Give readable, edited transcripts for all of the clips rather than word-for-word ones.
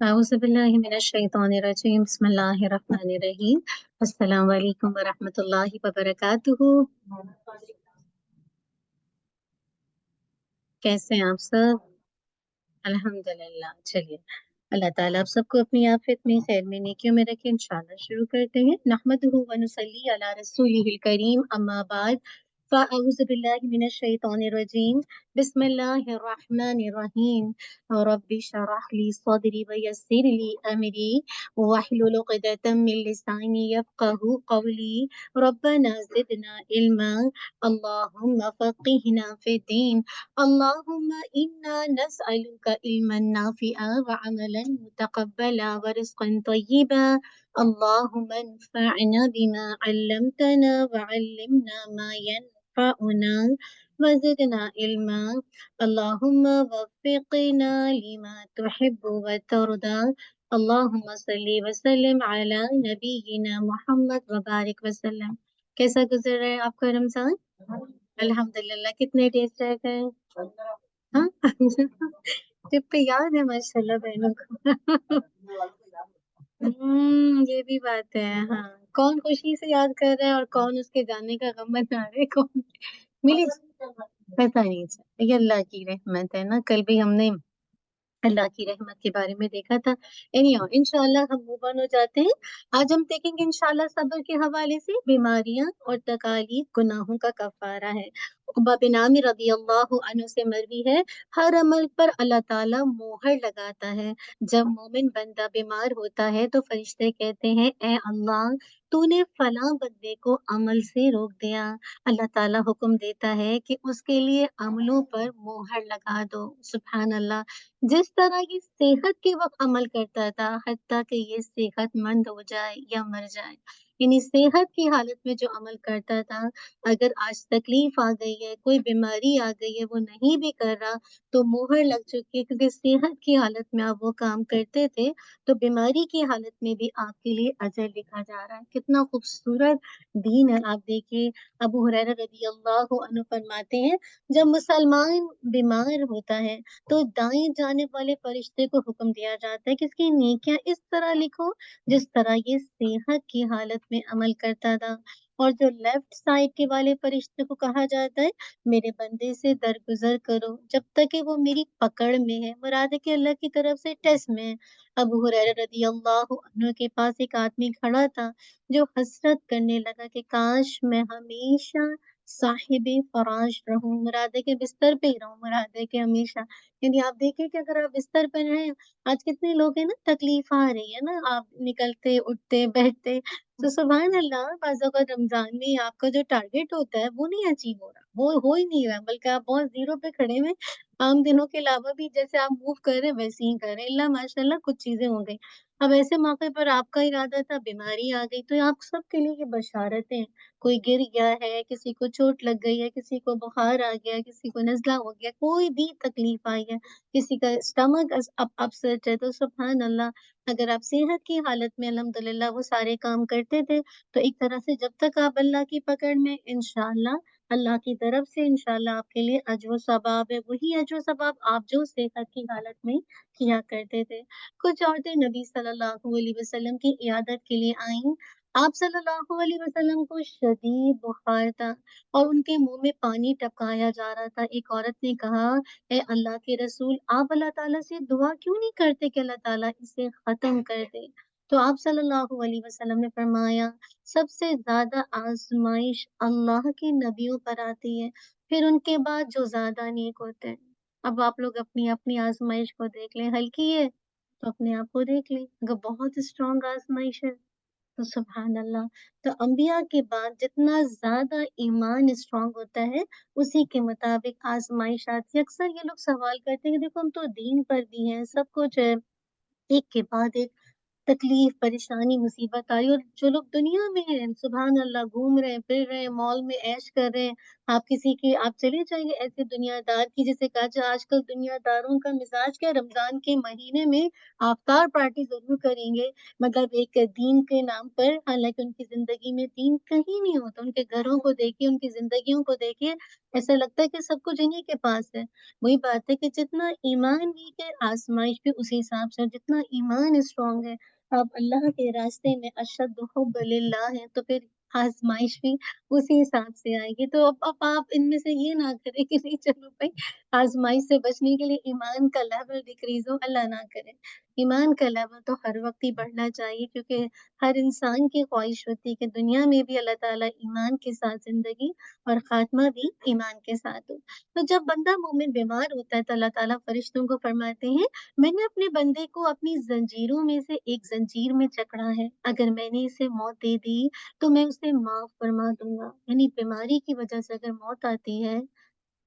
औज़ुबिल्लाहिमिनश्शैतानिर्रजीम बिस्मिल्लाहिर्रहमानिर्रहीम अस्सलामु अलैकुम वरहमतुल्लाहि वबरकातुहू। कैसे हैं आप सब? अल्हम्दुलिल्लाह। चलिए, अल्लाह ताला आप सबको अपनी आफियत में, खैर में, नेकियों में रखे। इंशाअल्लाह शुरू करते हैं। नहमदुहु व नुसल्ली अला रसूलिहिल करीम, अम्मा बाद, फ़अऊज़ु बिल्लाहि मिनश शैतानिर रजीम, बिस्मिल्लाहिर रहमानिर रहीम। रब्बि शरह ली सदरी व यस्सिर ली अमरी वहलुल उक़दतम मिन लिसानी यफ़क़हू क़ौली रब्बना ज़िदना इल्मा अल्लाहुम्मा फ़क़िहना फ़िद्दीन अल्लाहुम्मा इन्ना नस्अलुका इल्मन नाफ़िअ व अमलन मुतक़ब्बला व रिज़्क़न तय्यिबा अल्लाहुम्मा अन्फ़अना बिमा अल्लमतना व अल्लिमना मा यनफ़अुना व ज़िदना इल्मा अल्लाहुम्मा वफ़्फ़िक़ना लिमा तुहिब्बु व तर्दा अल्लाहुम्मा सल्लि व सल्लिम अला नबिय्यिना मुहम्मद व बारिक वसल्लम। कैसा गुजर रहा है आपका रमज़ान? अल्हम्दुलिल्लाह। कितने डेज़ रह गए? हाँ? ट्रिप पे याद है माशाल्लाह बहनों को। ये भी बात है। हाँ, कौन खुशी से याद कर रहा है और कौन उसके जाने का गम मना रहे, कौन मिली पता नहीं चला। ये अल्लाह की रहमत है ना। कल भी हमने अल्लाह की रहमत के बारे में देखा था। एनीहाउ इंशाल्लाह हम मूव ऑन हो जाते हैं। आज हम देखेंगे इंशाल्लाह सब्र के हवाले से बीमारियां और तकालीफ गुनाहों का कफारा है। उक़बा बिन आमिर रज़ियल्लाहु अन्हु से मरवी है, हर अमल पर अल्लाह ताला मोहर लगाता है। जब मोमिन बंदा बीमार होता है तो फरिश्ते कहते हैं, ए अल्लाह, तूने फलां बंदे को अमल से रोक दिया। अल्लाह ताला हुक्म देता है कि उसके लिए अमलों पर मोहर लगा दो। सुभान अल्लाह। जिस तरह ये सेहत के वक़्त अमल करता था, हत्ता कि ये सेहतमंद हो जाए या मर जाए। यानी सेहत की हालत में जो अमल करता था, अगर आज तकलीफ आ गई है, कोई बीमारी आ गई है, वो नहीं भी कर रहा, तो मोहर लग चुकी है, क्योंकि सेहत की हालत में आप वो काम करते थे, तो बीमारी की हालत में भी आपके लिए अजर लिखा जा रहा है। कितना खूबसूरत दीन है। आप देखिए, अबू हुरैरा रज़ियल्लाहु अन्हु फरमाते हैं, जब मुसलमान बीमार होता है तो दाएं जाने वाले फरिश्ते को हुक्म दिया जाता है कि इसकी नेकियां इस तरह लिखो जिस तरह ये सेहत की हालत में अमल करता था। और जो लेफ्ट साइड के वाले फरिश्ते को कहा जाता है, मेरे बंदे से दरगुजर करो जब तक कि वो मेरी पकड़ में है, मुराद है कि अल्लाह की तरफ से टेस्ट में है। अबू हुरैरा रज़ियल्लाहु अन्हु के पास एक आदमी खड़ा था जो हसरत करने लगा कि काश मैं हमेशा साहिबे फराश रहूं, मुराद है कि बिस्तर पे ही रहूं, मुराद है कि हमेशा। यानी आप देखिए कि अगर आप बिस्तर पर हैं, आज कितने लोग हैं ना, तकलीफ आ रही है ना, आप निकलते उठते बैठते, तो सुभान अल्लाह, बाज़ औक़ात रमजान में आपका जो टारगेट होता है वो नहीं अचीव हो रहा, वो हो ही नहीं रहा, बल्कि आप बहुत जीरो पे खड़े हुए। आम दिनों के अलावा भी जैसे आप मूव कर रहे हैं वैसे ही कर रहे हैं, इल्ला माशाल्लाह कुछ चीजें हो गई। अब ऐसे मौके पर आपका इरादा था, बीमारी आ गई, तो आप सबके लिए ये बशारतें हैं। कोई गिर गया है, किसी को चोट लग गई है, किसी को बुखार आ गया, किसी को नज़ला हो गया, कोई भी तकलीफ आई है, किसी का स्टमक अपसेट है, तो सुभान अल्लाह, अगर आप सेहत की हालत में अल्हम्दुलिल्लाह वो सारे काम करते थे, तो एक तरह से जब तक आप अल्लाह की पकड़ में, इंशाअल्लाह अल्लाह की तरफ से इंशाअल्लाह आपके लिए अजर सवाब है, वही अजर सवाब आप जो सेहत की हालत में किया करते थे। कुछ औरतें नबी सल्लल्लाहु अलैहि वसल्लम की इयादत के लिए आईं। आप सल्लल्लाहु अलैहि वसल्लम को शदीद बुखार था और उनके मुंह में पानी टपकाया जा रहा था। एक औरत ने कहा, ए अल्लाह के रसूल, आप अल्लाह ताला से दुआ क्यों नहीं करते कि अल्लाह ताला इसे खत्म कर दे? तो आप सल्लल्लाहु अलैहि वसल्लम ने फरमाया, सबसे ज्यादा आजमाइश अल्लाह के नबियों पर आती है, फिर उनके बाद जो ज्यादा नेक होते हैं। अब आप लोग अपनी अपनी आजमाइश को देख लें, हल्की है तो अपने आप को देख लें, अगर बहुत स्ट्रांग आजमाइश है तो सुभान अल्लाह। तो अंबिया के बाद जितना ज़्यादा ईमान स्ट्रॉन्ग होता है, उसी के मुताबिक आज़माइश आती है। अक्सर ये लोग सवाल करते हैं कि देखो हम तो दीन पर भी हैं, सब कुछ है, एक के बाद एक तकलीफ, परेशानी, मुसीबत आई और जो लोग दुनिया में हैं, सुभान अल्लाह घूम रहे हैं, फिर रहे हैं, मॉल में ऐश कर रहे हैं। आप किसी की आप चले जाइए ऐसे दुनियादार की जिसे कहा जाए आजकल दुनियादारों का मिज़ाज क्या है, रमज़ान के महीने में इफ्तार पार्टी ज़रूर करेंगे, मतलब एक दीन के नाम पर, हालाँकि उनकी ज़िंदगी में दीन कहीं नहीं होता। उनके घरों को देखिए, उनकी ज़िंदगियों को देखिए, ऐसा लगता है कि सब कुछ इन्हीं के पास है। वही बात है कि जितना ईमान वीक है, आज़माइश भी उसी हिसाब से है, जितना ईमान स्ट्रॉन्ग है, आप अल्लाह के रास्ते में अशद्दु हुब्ब लिल्लाह है, तो फिर आज़माइश भी उसी हिसाब से आएगी। तो अब आप इनमें से ये ना करें कि नहीं चलो भई आज़माइश से बचने के लिए ईमान का लेवल डिक्रीज़ हो, अल्लाह ना करे। ईमान का लेवल तो हर वक़्त ही बढ़ना चाहिए क्योंकि हर इंसान की ख्वाहिश होती है कि दुनिया में भी अल्लाह ताला ईमान के साथ ज़िंदगी और ख़ात्मा भी ईमान के साथ हो। तो जब बंदा मोमिन बीमार होता है तो अल्लाह ताला फ़रिश्तों को फरमाते हैं, मैंने अपने बंदे को अपनी ज़ंजीरों में से एक ज़ंजीर में जकड़ा है। अगर मैंने इसे मौत दे दी, तो मैं उसे माफ़ फरमा दूँगा। यानी बीमारी की वज़ह से अगर मौत आती है,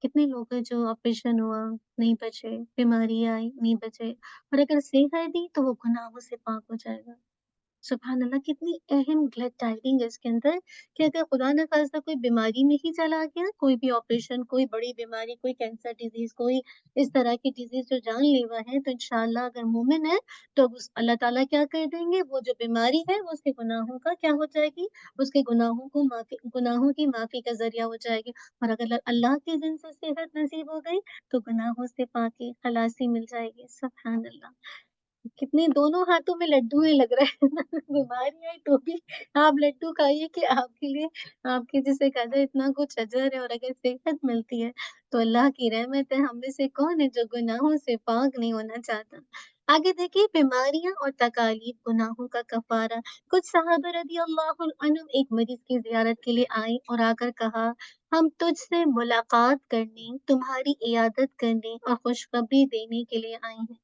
कितने लोग हैं जो ऑपरेशन हुआ, नहीं बचे, बीमारी आई, नहीं बचे और अगर सेहत दी, तो वो गुनाहों से पाक हो जाएगा। सुभान अल्लाह! कितनी अहम ग्लेड टाइडिंग है इसके अंदर कि अगर खुदा ना ख़ास्ता कोई बीमारी में ही चला गया, कोई भी ऑपरेशन, कोई बड़ी बीमारी, कोई कैंसर डिज़ीज़, कोई इस तरह की डिज़ीज़ जो जानलेवा है, तो इंशाअल्लाह अगर मोमिन है, तो उस अल्लाह ताला क्या कर देंगे, वो जो बीमारी है, वो उसके गुनाहों का क्या हो जाएगी, उसके गुनाहों की माफ़ी का ज़रिया हो जाएगी और अगर अल्लाह के दिन से सेहत नसीब हो गई, तो गुनाहों से पाकी, खलासी मिल जाएगी। सुभान अल्लाह! कितने दोनों हाथों में लड्डू है लग रहा है ना बीमारी आई तो भी आप लड्डू खाइए कि आपके लिए आपके जिसे कहते हैं इतना कुछ अजर है और अगर सेहत मिलती है तो अल्लाह की रहमत है हम में से कौन है जो गुनाहों से पाक नहीं होना चाहता। आगे देखिए बीमारियां और तकालीफ गुनाहों का कफारा। कुछ सहाबा रदी अल्लाह अन्हुम एक मरीज की जियारत के लिए आए और आकर कहा, हम तुझसे मुलाकात करने, तुम्हारी इयादत करने और खुशखबरी देने के लिए आए हैं।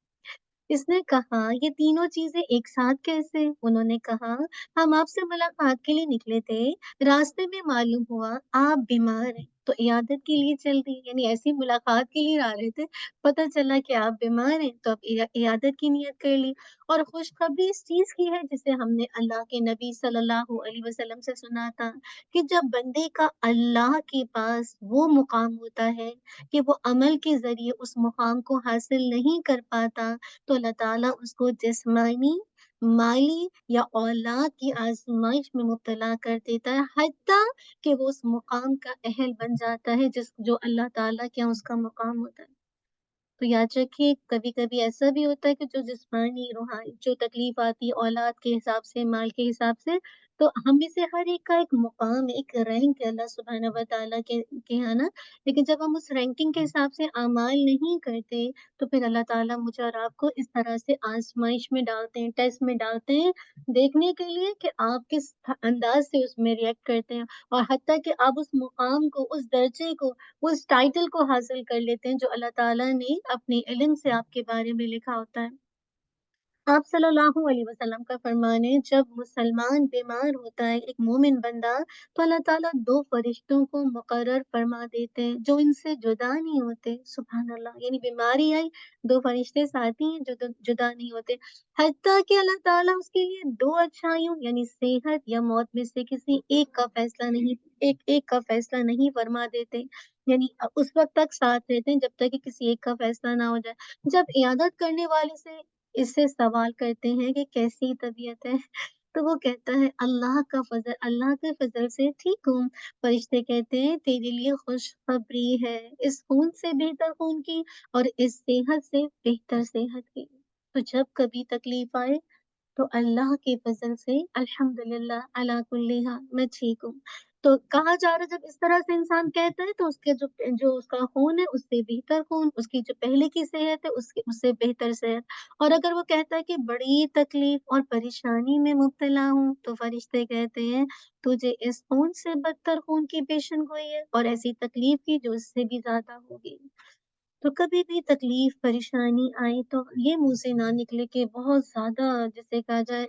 इसने कहा, "ये तीनों चीज़ें एक साथ कैसे?" उन्होंने कहा, "हम आपसे मुलाकात के लिए निकले थे, रास्ते में मालूम हुआ आप बीमार हैं, तो इयादत के लिए चल दिए।" यानी ऐसी मुलाकात के लिए आ रहे थे, पता चला कि आप बीमार हैं, तो अब इयादत की नियत कर ली और खुशखबरी इस चीज़ की है जिसे हमने अल्लाह के नबी सल्लल्लाहु अलैहि वसल्लम से सुना था कि जब बंदे का अल्लाह के पास वो मुकाम होता है कि वो अमल के ज़रिए उस मुकाम को हासिल नहीं कर पाता, तो अल्लाह ताला उसको जिस्मानी, माली या औलाद की आज़माइश में मुब्तला कर देता है, हत्ता कि वो उस मुकाम का अहल बन जाता है जो अल्लाह ताला के यहाँ उसका मुकाम होता है। तो याद रखिए कभी-कभी ऐसा भी होता है कि जो जिस्मानी, रूहानी जो तकलीफ आती है औलाद के हिसाब से, माल के हिसाब से, तो हम में से हर एक का एक मुकाम है, एक रैंक है अल्लाह सुब्हानहू व तआला के यहाँ ना। लेकिन जब हम उस रैंकिंग के हिसाब से अमाल नहीं करते, तो फिर अल्लाह ताला मुझे और आपको इस तरह से आज़माइश में डालते हैं, टेस्ट में डालते हैं, देखने के लिए कि आप किस अंदाज़ से उसमें रिएक्ट करते हैं और हत्ता कि आप उस मुकाम को, उस दर्जे को उस टाइटल को हासिल कर लेते हैं जो अल्लाह ताला ने अपने इल्म से आपके बारे में लिखा होता है। आप सल्लल्लाहु अलैहि वसल्लम का फरमान है जब मुसलमान बीमार होता है एक मोमिन बंदा तो अल्लाह ताला 2 फरिश्तों को मुकर्रर फरमा देते हैं जो इनसे जुदा नहीं होते। सुभान अल्लाह! यानी बीमारी आई 2 फरिश्ते साथी हैं जो जुदा नहीं होते। हत्ता कि अल्लाह ताला उसके लिए 2 अच्छाइयों यानी सेहत या मौत में से किसी एक का फैसला नहीं फरमा देते। यानी उस वक़्त तक साथ रहते हैं जब तक कि किसी एक का फैसला ना हो जाए। जब इयादत करने वाले से इससे सवाल करते हैं कि कैसी तबीयत है? तो वो कहता है अल्लाह के फ़ज़ल से ठीक हूँ। फ़रिश्ते कहते हैं तेरे लिए खुशख़बरी है, इस खून से बेहतर खून की और इस सेहत से बेहतर सेहत की। तो जब कभी तकलीफ़ आए तो अल्लाह के फ़ज़ल से अल्हम्दुलिल्लाह अला कुल्ली हाल मैं ठीक हूँ। तो कहा जा रहा है जब इस तरह से इंसान कहता है तो उसके जो जो उसका खून है उससे बेहतर खून, उसकी जो पहले की सेहत है उससे बेहतर सेहत। और अगर वो कहता है कि बड़ी तकलीफ़ और परेशानी में मुब्तला हूँ, तो फ़रिश्ते कहते हैं तुझे इस खून से बदतर खून की पेशेनगोई है और ऐसी तकलीफ़ की जो इससे भी ज़्यादा होगी। तो कभी भी तकलीफ़, परेशानी आए तो ये मुँह से ना निकले कि बहुत ज़्यादा जिसे कहा जाए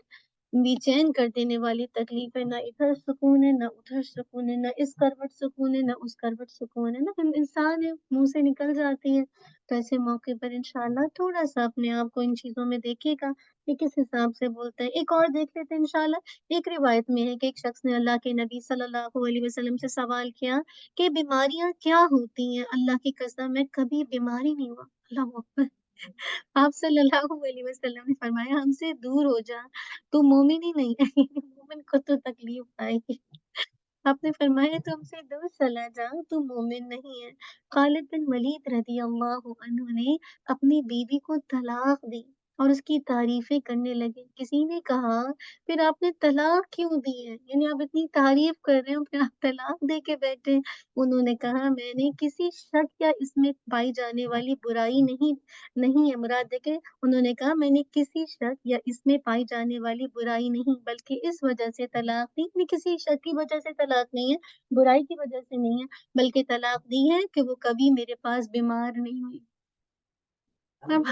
बेचैन कर देने वाली तकलीफ है, ना इधर सुकून है ना उधर सुकून है, ना इस करवट सुकून है ना उस करवट सुकून है ना, हम इंसान है, मुंह से निकल जाती है। तो ऐसे मौके पर इंशाल्लाह थोड़ा सा अपने आप को इन चीजों में देखिएगा कि किस हिसाब से बोलते हैं। एक और देख लेते हैं इंशाल्लाह। एक रिवायत में है कि एक शख्स ने अल्लाह के नबी सल्लल्लाहु अलैहि वसल्लम से सवाल किया कि बीमारियां क्या होती हैं। अल्लाह की कसम मैं कभी बीमारी नहीं हुआ। अल्लाह अकबर। आप सल्लल्लाहु अलैहि वसल्लम ने फरमाया हमसे दूर हो जा, तू मोमिन ही नहीं है। मोमिन को तो तकलीफ आएगी। आपने फरमाया तो हमसे दूर चला जा, तू मोमिन नहीं है। खालिद बिन वलीद रदी अल्लाह अन्हु ने अपनी बीवी को तलाक दी और उसकी तारीफें करने लगे। किसी ने कहा फिर आपने तलाक क्यों दी है, यानी आप इतनी तारीफ कर रहे हो फिर आप तलाक दे के बैठे। उन्होंने कहा मैंने किसी शक या इसमें पाई जाने वाली बुराई नहीं नहीं है, मुराद देखे। उन्होंने कहा मैंने किसी शक या इसमें पाई जाने वाली बुराई नहीं बल्कि इस वजह से तलाक दी, यानी किसी शक की वजह से तलाक नहीं है, बुराई की वजह से नहीं है, बल्कि तलाक दी है कि वो कभी मेरे पास बीमार नहीं हुई। अब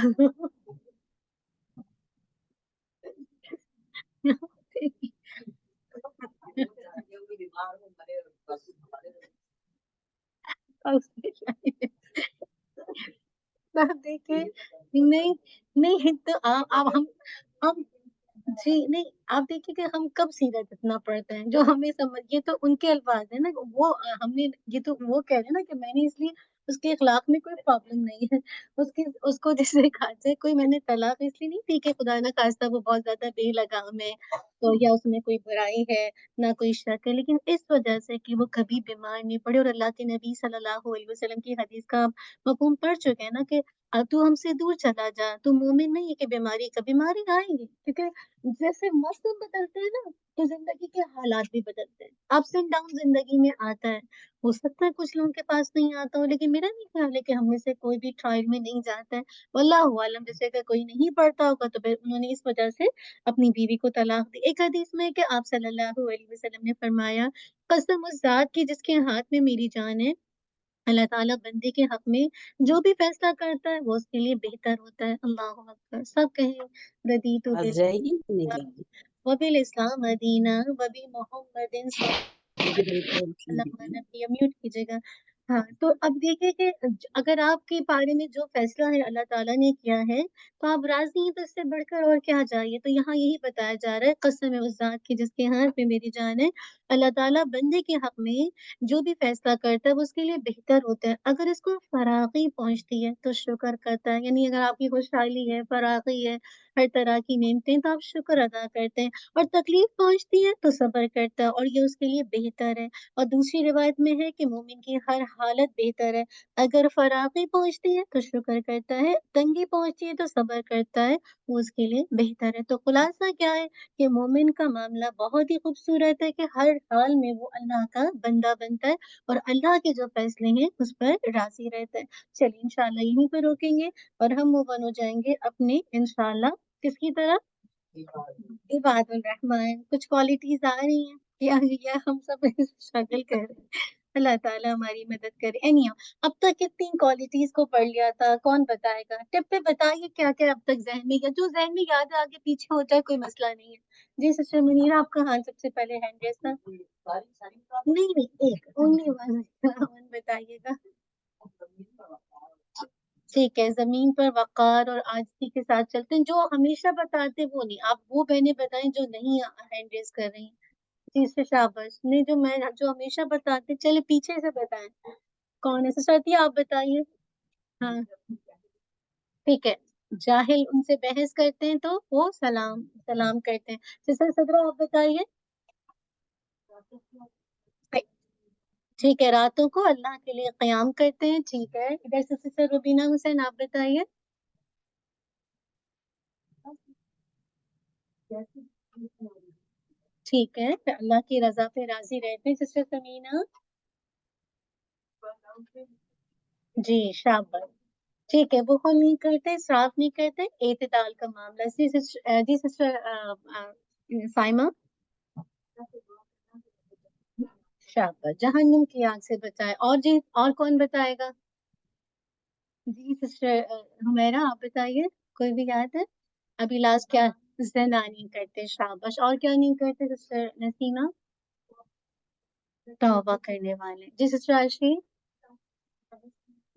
आप देखिए, नहीं नहीं तो आप हम जी नहीं, आप देखिए कि हम कब सीरत इतना पढ़ते हैं जो हमें समझ, ये तो उनके अल्फाज है ना, वो हमने, ये तो वो कह रहे हैं ना कि मैंने इसलिए, उसके इखलाक में कोई प्रॉब्लम नहीं है, उसकी उसको जैसे कहा जाए कोई मैंने तलाक इसलिए नहीं दी कि खुदा ना खास्ता वो बहुत ज्यादा बेलगाम है तो या उसमें कोई बुराई है, ना कोई शक है, लेकिन इस वजह से कि वो कभी बीमार नहीं पड़े। और अल्लाह के नबी सल्लल्लाहु अलैहि वसल्लम की हदीस का आप मफहूम पढ़ चुके हैं ना कि तू हमसे दूर चला जा, तू मोमिन नहीं है कि बीमारी का, बीमारी आएंगी क्योंकि जैसे मौसम बदलते हैं ना तो जिंदगी के हालात भी बदलते हैं, अप्स एंड डाउन जिंदगी में आता है। हो सकता है कुछ लोगों के पास नहीं आता हो, लेकिन मेरा नहीं ख्याल है कि हम में से कोई भी ट्रायल में नहीं जाता है। वल्लाहु आलम, जैसे अगर कोई नहीं पढ़ता होगा तो फिर उन्होंने इस वजह से अपनी बीवी को तलाक दी। एक हदीस में है कि आप सल्लल्लाहु अलैहि वसल्लम ने फरमाया कसम उस जात की जिसके हाथ में मेरी जान है, अल्लाह ताला बंदे के हक में जो भी फैसला करता है वो उसके लिए बेहतर होता है। अल्लाह अकबर। सब कहें रदीतु आज जाएगी कि नहीं जाएगी? वबिल इस्लाम मदीना वबी मोहम्मदिन म्यूट कीजिएगा। हाँ, तो अब देखिए कि अगर आपके बारे में जो फैसला है अल्लाह ताला ने किया है तो आप राजी हैं, तो इससे बढ़कर और क्या चाहिए। तो यहाँ यही बताया जा रहा है कसम है उस जात की जिसके हाथ में मेरी जान है, अल्लाह ताला बंदे के हक में जो भी फैसला करता है वो उसके लिए बेहतर होता है। अगर इसको फरागी पहुंचती है तो शुक्र करता है, यानी अगर आपकी खुशहाली है, फरागी है, हर तरह की नेमतें, तो आप शुक्र अदा करते हैं। और तकलीफ पहुंचती है तो सब्र करता है और ये उसके लिए बेहतर है। और दूसरी रिवायत में है कि मोमिन की हर हालत बेहतर है, अगर फरागी पहुंचती है तो शुक्र करता है, तंगी पहुंचती है तो सब्र करता है, वो उसके लिए बेहतर है। तो खुलासा क्या है कि मोमिन का मामला बहुत ही खूबसूरत है कि हर हाल में वो अल्लाह का बंदा बनता है और अल्लाह के जो फैसले हैं उस पर राजी रहता है। चलिए इंशाल्लाह यहीं पर रोकेंगे और हम मूव ऑन हो जाएंगे अपने इंशाल्लाह किसकी तरफ, इबादुल रहमान। कुछ क्वालिटीज आ रही हैं या हम सब स्ट्रगल कर रहे हैं। अल्लाह ताला हमारी मदद करे। एनी अब तक कितनी क्वालिटीज को पढ़ लिया था, कौन बताएगा, टिप पे बताइए क्या क्या अब तक जहन में, या जो जहन में याद है आगे पीछे हो जाए कोई मसला नहीं है। जी सिस्टर मुनीरा, आपका हाथ सबसे पहले हैंड रेस था। नहीं नहीं, एक ओनली वन बताइएगा। ठीक है, जमीन पर वकार और आजिज़ी के साथ चलते हैं, जो हमेशा बताते वो नहीं, आप वो बहनें बताएं जो नहीं हैंड रेस कर रही हैं। जी से शाबाश, नहीं जो मैं जो हमेशा बताते, चले पीछे से बताएं कौन है। सरती आप बताइए। हाँ ठीक है, जाहिल उनसे बहस करते हैं तो वो सलाम सलाम करते हैं। सिस्टर सदरा आप बताइए। ठीक है, रातों को अल्लाह के लिए क़याम करते हैं। ठीक है, इधर से सिस्टर रुबीना हुसैन आप बताइए। ठीक है, अल्लाह की रजा पे राजी रहते हैं। सिस्टर समीना। जी शाबाश। ठीक है, बुखल नहीं करते, इसराफ नहीं करते, एतदाल का मामला। जी सिस्टर साइमा। शाबाश, जहन्नुम की आग से बचाए। और जी और कौन बताएगा। जी सिस्टर हुमैरा आप बताइए, कोई भी याद है। अभी लास्ट क्या, ज़िना नहीं करते, शाबाश। और क्या नहीं करते सिस्टर नसीमा? तौबा करने वाले। जी सिस्टर आशी?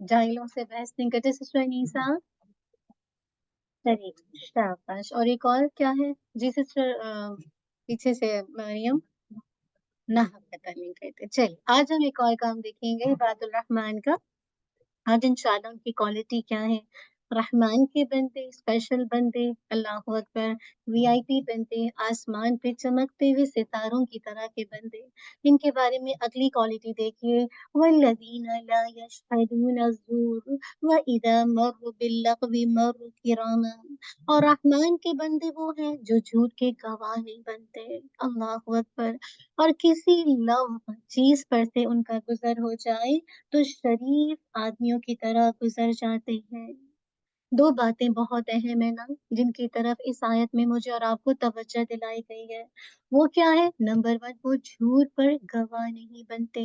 जाहिलों से बहस नहीं करते सिस्टर अनीसा? शरीफ, शाबाश। और एक और क्या है? जी सिस्टर पीछे से मरियम? नहा पता नहीं करते। चलिए आज हम एक और काम देखेंगे इबादुर रहमान का। आज इंशाल्लाह उनकी क्वालिटी क्या है। रहमान के बंदे, स्पेशल बंदे, अल्लाह अकबर, वीआईपी बंदे, आसमान पे चमकते हुए सितारों की तरह के बंदे। इनके बारे में अगली क्वालिटी देखिए। वल्लज़ीना ला यशहदूना ज़ूर व इज़ा मर्रू बिल्लग़वी मर्रू किरामा। और रहमान के बंदे वो हैं जो झूठ के गवाह नहीं बनते। अल्लाह अकबर। और किसी लव चीज पर से उनका गुजर हो जाए तो शरीफ आदमियों की तरह गुजर जाते हैं। दो बातें बहुत अहम है ना जिनकी तरफ इस आयत में मुझे और आपको तवज्जो दिलाई गई है। वो क्या है? नंबर वन, वो झूठ पर गवाह नहीं बनते।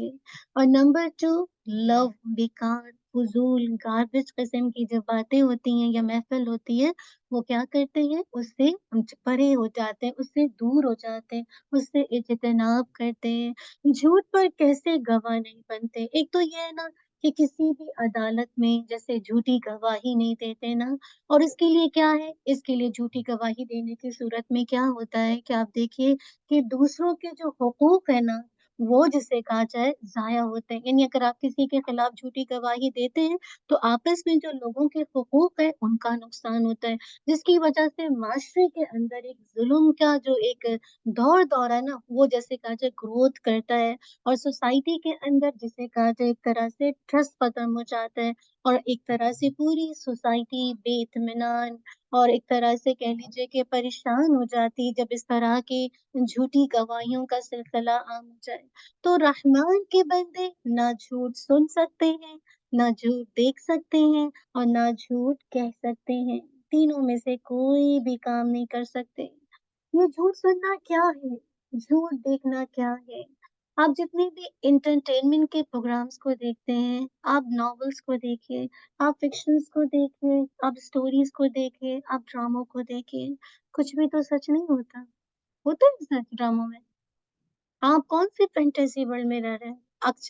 और नंबर टू, लव, बेकार, फजूल, गार्बेज किस्म की जो बातें होती हैं या महफिल होती है, वो क्या करते हैं? उससे परे हो जाते हैं, उससे दूर हो जाते हैं, उससे इज्तनाब करते हैं। झूठ पर कैसे गवाह नहीं बनते? एक तो ये है ना कि किसी भी अदालत में जैसे झूठी गवाही नहीं देते ना। और इसके लिए क्या है? इसके लिए झूठी गवाही देने की सूरत में क्या होता है कि आप देखिए कि दूसरों के जो हुकूक है ना, वो जिसे कहा जाए ज़ाया होते हैं। यानी अगर आप किसी के खिलाफ झूठी गवाही देते हैं, तो आपस में जो लोगों के हुकूक है, उनका नुकसान होता है, जिसकी वजह से माशरे के अंदर एक ज़ुल्म का जो एक दौर है ना, वो जैसे कहा जाए ग्रोथ करता है। और सोसाइटी के अंदर जिसे कहा जाए एक तरह से ट्रस्ट खत्म हो जाता है। और एक तरह से पूरी सोसाइटी बेइत्मीनान और एक तरह से कह लीजिए कि परेशान हो जाती है जब इस तरह की झूठी गवाहियों का सिलसिला आम हो जाए। तो रहमान के बंदे ना झूठ सुन सकते हैं, ना झूठ देख सकते हैं, और ना झूठ कह सकते हैं। तीनों में से कोई भी काम नहीं कर सकते। ये झूठ सुनना क्या है? झूठ देखना क्या है? आप जितने भी एंटरटेनमेंट के प्रोग्राम्स को देखते हैं, आप नॉवेल्स को देखिए, आप फिक्शंस को देखिए, आप स्टोरीज को देखिए, आप ड्रामों को देखिए, कुछ भी तो सच नहीं होता। होता है सच ड्रामों में? आप कौन सी फैंटेसी वर्ल्ड में रह रहे हैं?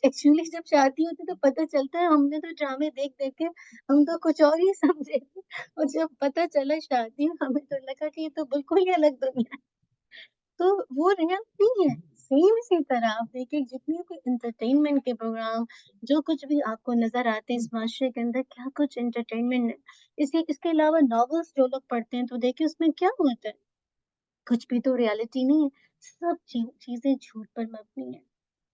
एक्चुअली जब शादी होती है तो पता चलता है हमने तो ड्रामे देख देख के हम तो कुछ और ही समझे थे, और जब पता चला शादी में हमें तो लगा कि ये तो बिल्कुल ही अलग दुनिया है। तो वो रियल नहीं है। सेम इसी तरह आप देखिए जितने भी एंटरटेनमेंट के प्रोग्राम, जो कुछ भी आपको नजर आते हैं इस माशरे के अंदर, क्या कुछ एंटरटेनमेंट है। इसके अलावा नॉवेल्स जो लोग पढ़ते हैं तो देखिए उसमें क्या होता है। कुछ भी तो रियलिटी नहीं है। सब चीजें झूठ पर मबनी है।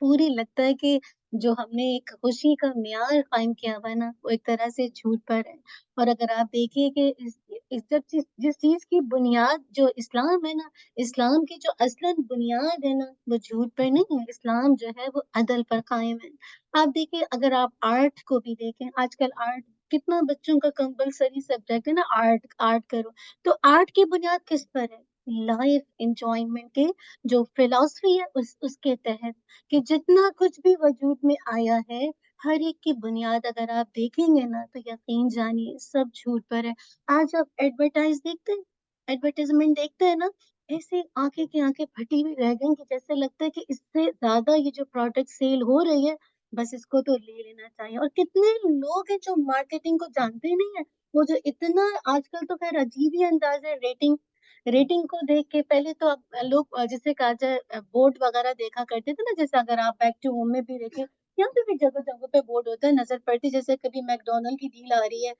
पूरी लगता है कि जो हमने एक खुशी का मियार कायम किया हुआ है ना, वो एक तरह से झूठ पर है। और अगर आप देखिए कि इस जब जिस चीज की बुनियाद जो इस्लाम है ना, इस्लाम की जो असलन बुनियाद है ना, वो झूठ पर नहीं है। इस्लाम जो है वो अदल पर कायम है। आप देखिए अगर आप आर्ट को भी देखें, आजकल आर्ट कितना बच्चों का कंपलसरी सब्जेक्ट है ना, आर्ट आर्ट करो। तो आर्ट की बुनियाद किस पर है? लाइफ एंजॉयमेंट के जो फिलॉसफी है उसके तहत, कि जितना कुछ भी वजूद में आया है, हर एक की बुनियाद अगर आप देखेंगे ना तो यकीन जानिए सब झूठ पर है। आज आप एडवर्टाइज देखते हैं, एडवर्टाइजमेंट देखते हैं ना, ऐसे आंखें की आंखें फटी हुई रह गई कि जैसे लगता है कि इससे ज्यादा ये जो प्रोडक्ट सेल हो रही है, बस इसको तो ले लेना चाहिए। और कितने लोग हैं जो मार्केटिंग को जानते ही नहीं है। वो जो इतना आजकल तो खैर अजीब ही अंदाज है रेटिंग, रेटिंग को देख के पहले तो अब लोग जैसे कहा जाए बोर्ड वगैरह देखा करते थे ना, जैसे अगर आप बैक टू होम में भी देखें, यहाँ पे भी जगह जगह पे बोर्ड होता है, नजर पड़ती है, जैसे कभी मैकडोनल्ड की डील आ रही है,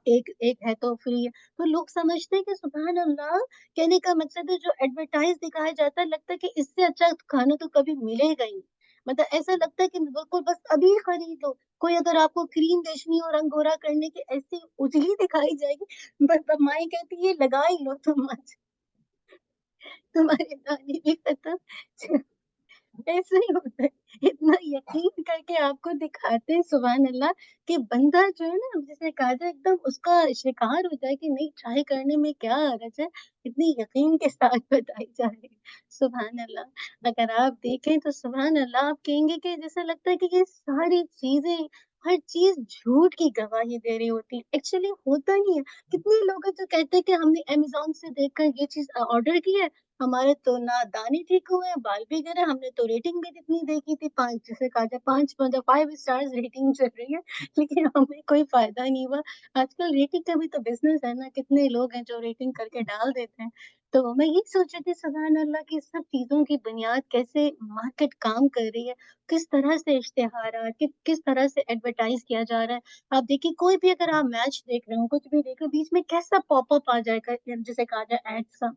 एक एक है तो फ्री है, तो लोग समझते हैं कि सुभान अल्लाह। कहने का मकसद है जो एडवर्टाइज दिखाया जाता है, लगता है कि इससे अच्छा खाना तो कभी मिलेगा ही नहीं। मतलब ऐसा लगता है कि बिल्कुल बस अभी खरीद लो। कोई अगर आपको क्रीम बेचनी हो रंग गोरा करने की, ऐसी उजली दिखाई जाएगी, बस माई कहती है लगा ही लो तुम आज, तुम्हारे दाने भी खत्म। ऐसा ही होता है। इतना यकीन करके आपको दिखाते हैं सुभान अल्लाह, कि बंदा जो है ना, जिसे कहा जाए एकदम उसका शिकार हो जाए कि नहीं ट्राई करने में क्या हर्ज है। इतनी यकीन के साथ बताई जा रही है। सुभान अल्लाह। अगर आप देखें तो सुभान अल्लाह, आप कहेंगे कि जैसा लगता है कि ये सारी चीजें हर चीज़ झूठ की गवाही दे रही होती है। एक्चुअली होता नहीं है। कितने लोग हैं जो कहते हैं कि हमने अमेज़न से देखकर ये चीज़ ऑर्डर की है, हमारे तो ना दाने ठीक हुए हैं, बाल भी गिरे, हमने तो रेटिंग भी कितनी देखी थी 5 जिसे कहा जाए 5 मतलब 5 स्टार्स रेटिंग चल रही है, लेकिन हमें कोई फ़ायदा नहीं हुआ। आजकल रेटिंग का भी तो बिज़नेस है ना, कितने लोग हैं जो रेटिंग करके डाल देते हैं। तो मैं ये सोच रही थी सुबहान अल्लाह कि सब चीज़ों की बुनियाद कैसे मार्केट काम कर रही है, किस तरह से इश्तिहारात किस तरह से एडवर्टाइज़ किया जा रहा है। आप देखिए कोई भी अगर आप मैच देख रहे हो, कुछ भी देख रहे हो, बीच में कैसा पॉपअप आ जाएगा जिसे कहा जाए एड्स का।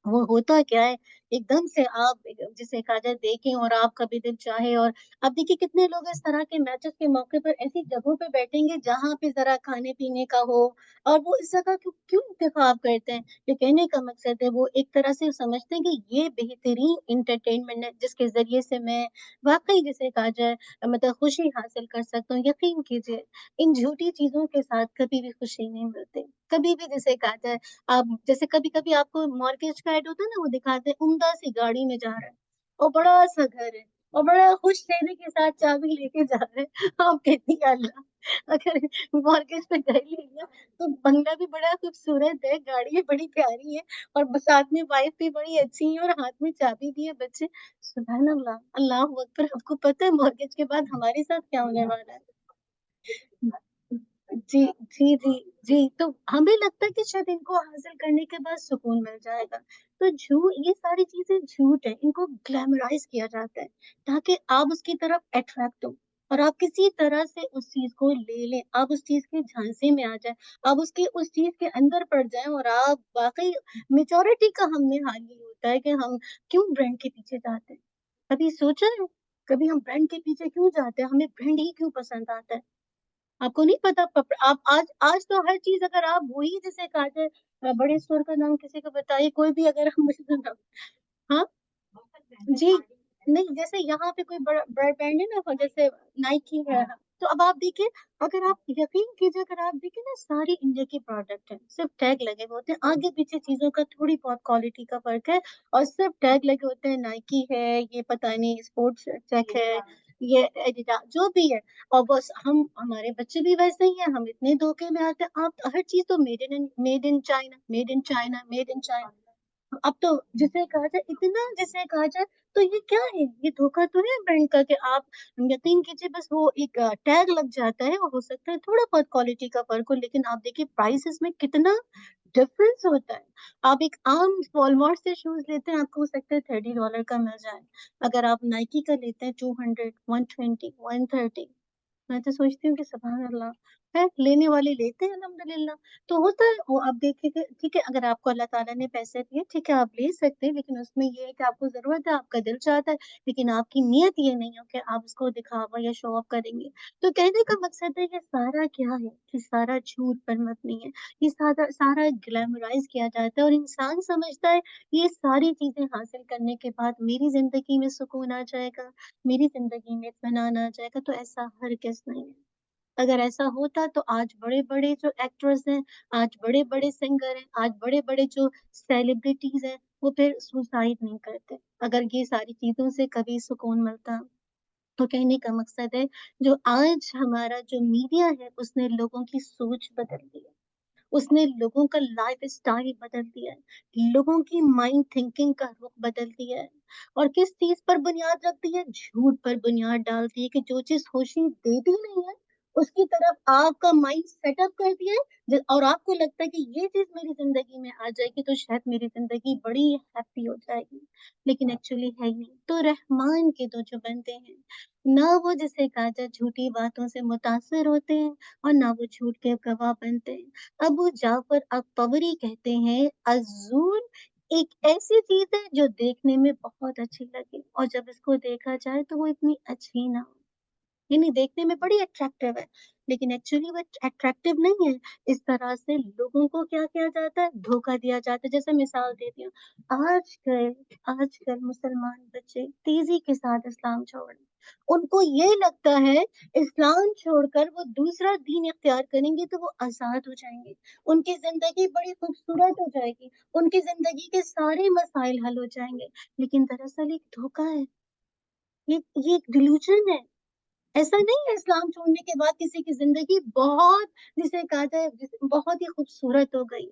वो होता क्या है, एकदम से आप जिसे कहा जाए देखें और आपका भी दिल चाहे और अब देखिए कितने लोग इस तरह के मैचेस के मौके पर ऐसी जगहों पे बैठेंगे जहाँ पे ज़रा खाने-पीने का हो और वो इस जगह क्यों क्यों इंतखाब करते हैं? ये कहने का मकसद है वो एक तरह से समझते हैं कि ये बेहतरीन एंटरटेनमेंट है जिसके ज़रिए से मैं वाक़ई जिसे कहा जाए मतलब खुशी हासिल कर सकता हूँ। यकीन कीजिए इन झूठी चीज़ों के साथ कभी भी खुशी नहीं मिलती। कभी भी जिसे कहा जाए आप जैसे कभी-कभी आपको मॉर्गेज का ऐड होता है ना, वो दिखाते हैं उम्दा-सी गाड़ी में जा रहा है और बड़ा-सा घर है और बड़ा खुश चेहरे के साथ चाबी लेके जा रहे हैं। आप कहती हैं अल्लाह अगर मॉर्गेज पे घर ले लिया तो बंगला भी बड़ा खूबसूरत है, गाड़ी भी बड़ी प्यारी है और साथ में वाइफ भी बड़ी अच्छी है और हाथ में चाबी भी है बच्चे सुभान अल्लाह, अल्लाहू अकबर। आपको पता है मॉर्गेज के बाद हमारे साथ क्या होने वाला है? जी, जी, जी, जी, तो हमें लगता है कि शायद इनको हासिल करने के बाद सुकून मिल जाएगा। तो ये सारी चीज़ें झूठ है, इनको ग्लैमराइज़ किया जाता है, ताकि आप उसकी तरफ अट्रैक्ट हो और आप किसी तरह से उस चीज़ को ले लें, आप उस चीज़ के झांसे में आ जाएँ, आप उसकी उस चीज़ के अंदर पड़ जाएँ और आप वाक़ई मैच्योरिटी का हम में हाल ये होता है कि हम क्यों ब्रांड के पीछे जाते हैं? कभी सोचा है? कभी हम ब्रांड के पीछे क्यों जाते हैं? हमें ब्रांड ही क्यों पसंद आता है? आपको नहीं पता आप आज तो हर चीज़ अगर आप वही जिसे कहा जाए बड़े स्टोर का नाम किसी को बताइए, कोई भी अगर हम मुझे ना हाँ? जी, नहीं जैसे यहाँ पे कोई बड़ा बड़ा ब्रांड है ना जैसे नाइकी है, तो अब आप देखिए अगर आप यकीन कीजिए अगर आप देखिए ना सारी इंडिया के प्रोडक्ट हैं, सिर्फ़ टैग लगे हुए होते हैं, आगे-पीछे चीज़ों का थोड़ी बहुत क्वालिटी का फ़र्क है और सिर्फ़ टैग लगे होते हैं नाइकी है, ये पता नहीं स्पोर्ट्स चेक है, ये एडिडास जो भी है और बस हम हमारे बच्चे भी वैसे ही हैं, हम इतने धोखे में आते हैं, आप हर चीज़ तो made in China, made in China, made in China. अब तो जिसे कहा जाए इतना जिसे कहा जाए तो ये क्या है? ये धोखा तो है बैंक का कि आप यकीन कीजिए बस वो एक टैग लग जाता है और हो सकता है थोड़ा बहुत क्वालिटी का फ़र्क हो लेकिन आप देखिए प्राइसेज़ में कितना डिफ़रेंस होता है। आप एक आम वॉलमार्ट से शूज़ लेते हैं आपको हो सकता है $30 का मिल जाए। अगर आप नाइकी का लेते हैं 200, 120, 130 मैं तो सोचती हूँ कि सुभान अल्लाह! है, लेने वाले लेते हैं अल्हम्दुलिल्लाह। तो होता है वो आप देखिए ठीक है, अगर आपको अल्लाह ताला ने पैसे दिए, ठीक है, आप ले सकते हैं, लेकिन उसमें ये है कि आपको ज़रूरत है, आपका दिल चाहता है, लेकिन आपकी नीयत ये नहीं हो कि आप उसको दिखावा या शो ऑफ करेंगे। तो कहने का मकसद है ये सारा क्या है? ये सारा झूठ पर मबनी है। ये सारा सारा ग्लैमराइज़ किया जाता है और इंसान समझता है, ये सारी चीज़ें हासिल करने के बाद मेरी ज़िंदगी में सुकून आ जाएगा, मेरी ज़िंदगी में इत्मीनान आ जाएगा, तो ऐसा हरगिज़ नहीं है। अगर ऐसा होता तो आज बड़े-बड़े जो एक्टर्स हैं, आज बड़े-बड़े सिंगर हैं, आज बड़े-बड़े जो सेलिब्रिटीज़ हैं, वो फिर सुसाइड नहीं करते। अगर ये सारी चीज़ों से कभी सुकून मिलता। तो कहने का मकसद है, जो आज हमारा जो मीडिया है, उसने लोगों की सोच बदल दी है। उसने लोगों का लाइफ़स्टाइल बदल दिया है, लोगों की माइंड थिंकिंग का रुख बदल दिया है और किस चीज़ पर बुनियाद रखती है? झूठ पर बुनियाद डालती है कि जो चीज़ खुशी देती नहीं है, उसकी तरफ आपका माइंड सेटअप कर दिया है और आपको लगता है कि ये चीज़ मेरी ज़िंदगी में आ जाएगी तो शायद मेरी ज़िंदगी बड़ी हैप्पी हो जाएगी, लेकिन एक्चुअली है ही नहीं। तो रहमान के तो जो बंदे हैं, ना वो जिसे कहा जाए झूठी बातों से मुतासिर होते हैं और ना वो झूठ के गवाह बनते हैं। अबू जाफ़र अत-तबरी कहते हैं अज़्ज़ूर एक ऐसी चीज़ है जो देखने में बहुत अच्छी लगे और जब इसको देखा जाए तो वो इतनी अच्छी ना हो। यानी देखने में बड़ी अट्रैक्टिव है, लेकिन एक्चुअली वो अट्रैक्टिव नहीं है। इस तरह से लोगों को क्या किया जाता है, धोखा दिया जाता है। जैसे मिसाल देती हूँ, आजकल आजकल मुसलमान बच्चे तेज़ी के साथ इस्लाम छोड़ रहे हैं। उनको ये लगता है इस्लाम छोड़कर वो दूसरा दीन इख्तियार करेंगे तो वो आज़ाद हो जाएँगे। उनकी ज़िंदगी बड़ी खूबसूरत हो जाएगी, उनकी ज़िंदगी के सारे मसाइल हल हो जाएँगे। लेकिन दरअसल एक धोखा है, ये एक डिल्यूज़न है। ऐसा नहीं है इस्लाम छोड़ने के बाद किसी की जिंदगी बहुत, जिसे कहा जाए बहुत ही खूबसूरत हो गई।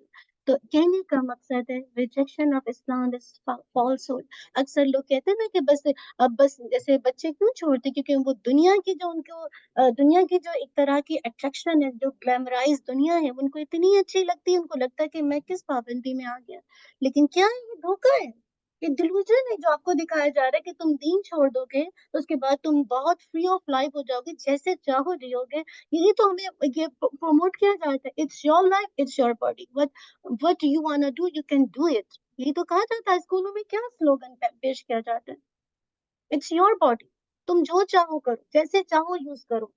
तो कहने का मकसद है rejection of Islam is falsehood. अक्सर लोग कहते हैं ना कि बस अब बस जैसे बच्चे क्यों छोड़ते, क्योंकि वो दुनिया की जो उनको दुनिया की जो एक तरह की अट्रैक्शन है, जो ग्लैमराइज दुनिया है, उनको इतनी अच्छी लगती है, उनको लगता है कि मैं किस पाबंदी में आ गया। लेकिन क्या है, ये धोखा है, ये डिल्यूजन है जो आपको दिखाया जा रहा है कि तुम दीन छोड़ दोगे तो उसके बाद तुम बहुत फ्री ऑफ लाइफ हो जाओगे, जैसे चाहो जियोगे। यही तो हमें ये प्रमोट किया जाता है, it's your life, it's your body, what you want to do you can do it. यही तो कहा जाता है स्कूलों में, क्या स्लोगन पेश किया जाता है, इट्स योर बॉडी, तुम जो चाहो करो, जैसे चाहो यूज करो।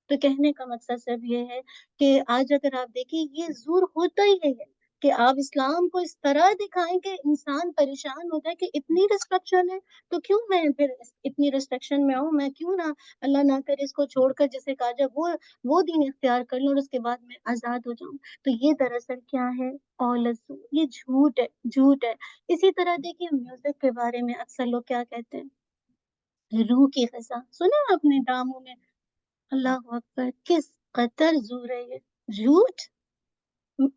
तो कहने का मकसद सिर्फ ये है कि आज अगर आप देखें, ये ज़ूर होता ही है कि आप इस्लाम को इस तरह दिखाएं कि इंसान परेशान हो जाए कि इतनी रिस्ट्रिक्शन है, तो क्यों मैं फिर इतनी रिस्ट्रिक्शन में आऊं, मैं क्यों ना, अल्लाह ना करे, इसको छोड़कर जिसे कहा जाए वो दीन इख्तियार कर लूं और उसके बाद मैं आजाद हो जाऊं। तो ये दरअसल क्या है, ऑलसू, ये झूठ है, झूठ है। इसी तरह देखिए म्यूजिक के बारे में अक्सर लोग क्या कहते हैं, रूह की गज़ा सुना आपने ड्रामों में, अल्लाह अकबर, किस कदर जोर है ये, झूठ।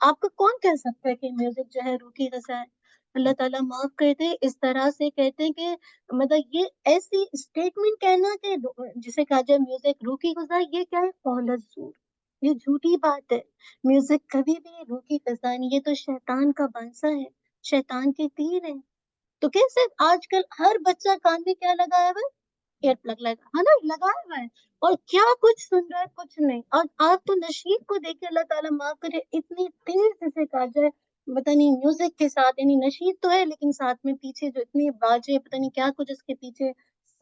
आपको कौन कह सकता है कि म्यूजिक जो है रूह की गज़ा है। अल्लाह ताला माफ करते हैं, इस तरह से कहते हैं कि मतलब ये ऐसी स्टेटमेंट कहना कि जिसे कहा जाए म्यूजिक रूह की गज़ा है, ये क्या है, कौलत जोर, ये झूठी बात है। म्यूजिक कभी भी रूह की गज़ा नहीं, ये तो शैतान का बांसा है, शैतान के तीर है। तो कैसे आजकल हर बच्चा कान में क्या लगाया हुआ है, ईयर प्लग लगा है ना, लगाया हुआ है, और क्या कुछ सुन रहा है, कुछ नहीं। और आप तो नशीद को देखिए, अल्लाह ताला माफ करे, इतनी तेज जिसे कहा जाए, पता नहीं म्यूजिक के साथ, यानी नशीद तो है लेकिन साथ में पीछे जो इतने बाजे, पता नहीं क्या कुछ उसके पीछे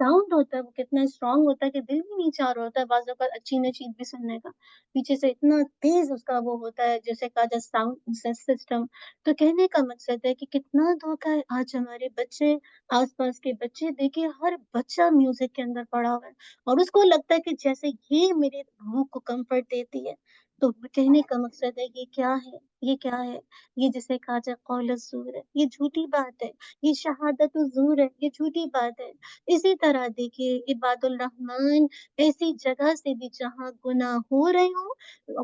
साउंड होता है, वो कितना स्ट्रांग होता है कि दिल भी नहीं चाह रहा होता है बाजों का अच्छी नशीद भी सुनने का, पीछे से इतना तेज उसका वो होता है जैसे कहा जाए साउंड सिस्टम। तो कहने का मकसद है कि कितना धोखा है। आज हमारे बच्चे, आसपास के बच्चे देखिए, हर बच्चा म्यूजिक के अंदर पड़ा हुआ है और उसको लगता है कि जैसे ये मेरे रूह को कंफर्ट देती है। तो कहने का मकसद है, ये क्या है, ये क्या है, ये जिसे कहा जाए कौल ज़ूर है, ये झूठी बात है। ये शहादत ज़ूर है, ये झूठी बात है। इसी तरह देखिए इबादुल रहमान, ऐसी जगह से भी जहाँ गुनाह हो रहे हो,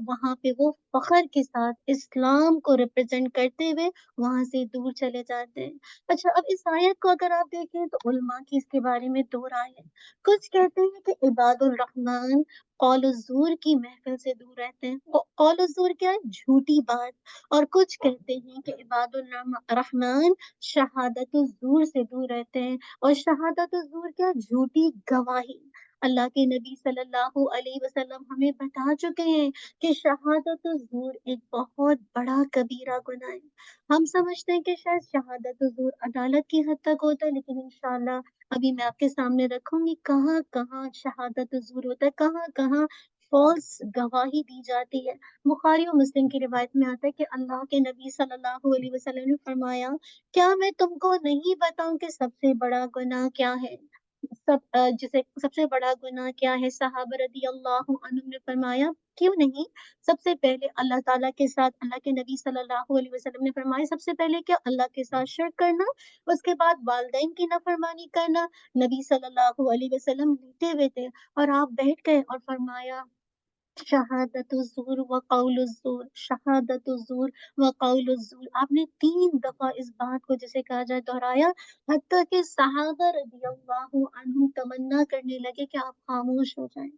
वहां पे वो फखर के साथ इस्लाम को रिप्रेजेंट करते हुए वहां से दूर चले जाते हैं। अच्छा, अब इस आयत को अगर आप देखें तो उलमा की इसके बारे में दो राय है। कुछ कहते हैं कि इबादुर रहमान कौल-ज़ूर की महफिल से दूर रहते हैं। कौल-ज़ूर क्या है, झूठी बात। और कुछ कहते हैं कि इबादुर रहमान शहादत-ज़ूर से दूर रहते हैं। और शहादत-ज़ूर क्या, झूठी गवाही। अल्लाह के नबी सल्लल्लाहु अलैहि वसल्लम हमें बता चुके हैं कि शहादत-ज़ूर एक बहुत बड़ा कबीरा गुनाह है। हम समझते हैं कि शायद शहादत हुजूर अदालत की हद तक होता है, लेकिन इंशाल्लाह अभी मैं आपके सामने रखूंगी कहाँ कहाँ शहादत हुजूर होता है, कहाँ कहाँ फॉल्स गवाही दी जाती है। बुखारी और मुस्लिम की रिवायत में आता है कि अल्लाह के नबी सल्लल्लाहु अलैहि वसल्लम ने फरमाया, क्या मैं तुमको नहीं बताऊं कि सबसे बड़ा गुनाह क्या है। जिसे सबसे बड़ा गुनाह क्या है, सहाबा रदी अल्लाह अन्हुम ने फरमाया, क्यों नहीं। सबसे पहले अल्लाह ताला के साथ, अल्लाह के नबी सल्लल्लाहु अलैहि वसल्लम ने फरमाया, सबसे पहले क्या, अल्लाह के साथ शिर्क करना, उसके बाद वालिदैन की नाफरमानी करना। नबी सल्लल्लाहु अलैहि वसल्लम लेटे हुए थे और आप बैठ गए और फरमाया, शहादतुज़्ज़ूर व क़ौलुज़्ज़ूर, शहादतुज़्ज़ूर व क़ौलुज़्ज़ूर। आपने 3 दफ़ा इस बात को जिसे कहा जाए दोहराया, हत्ता कि सहाबा रज़ियल्लाहु अन्हुम तमन्ना करने लगे कि आप खामोश हो जाएं।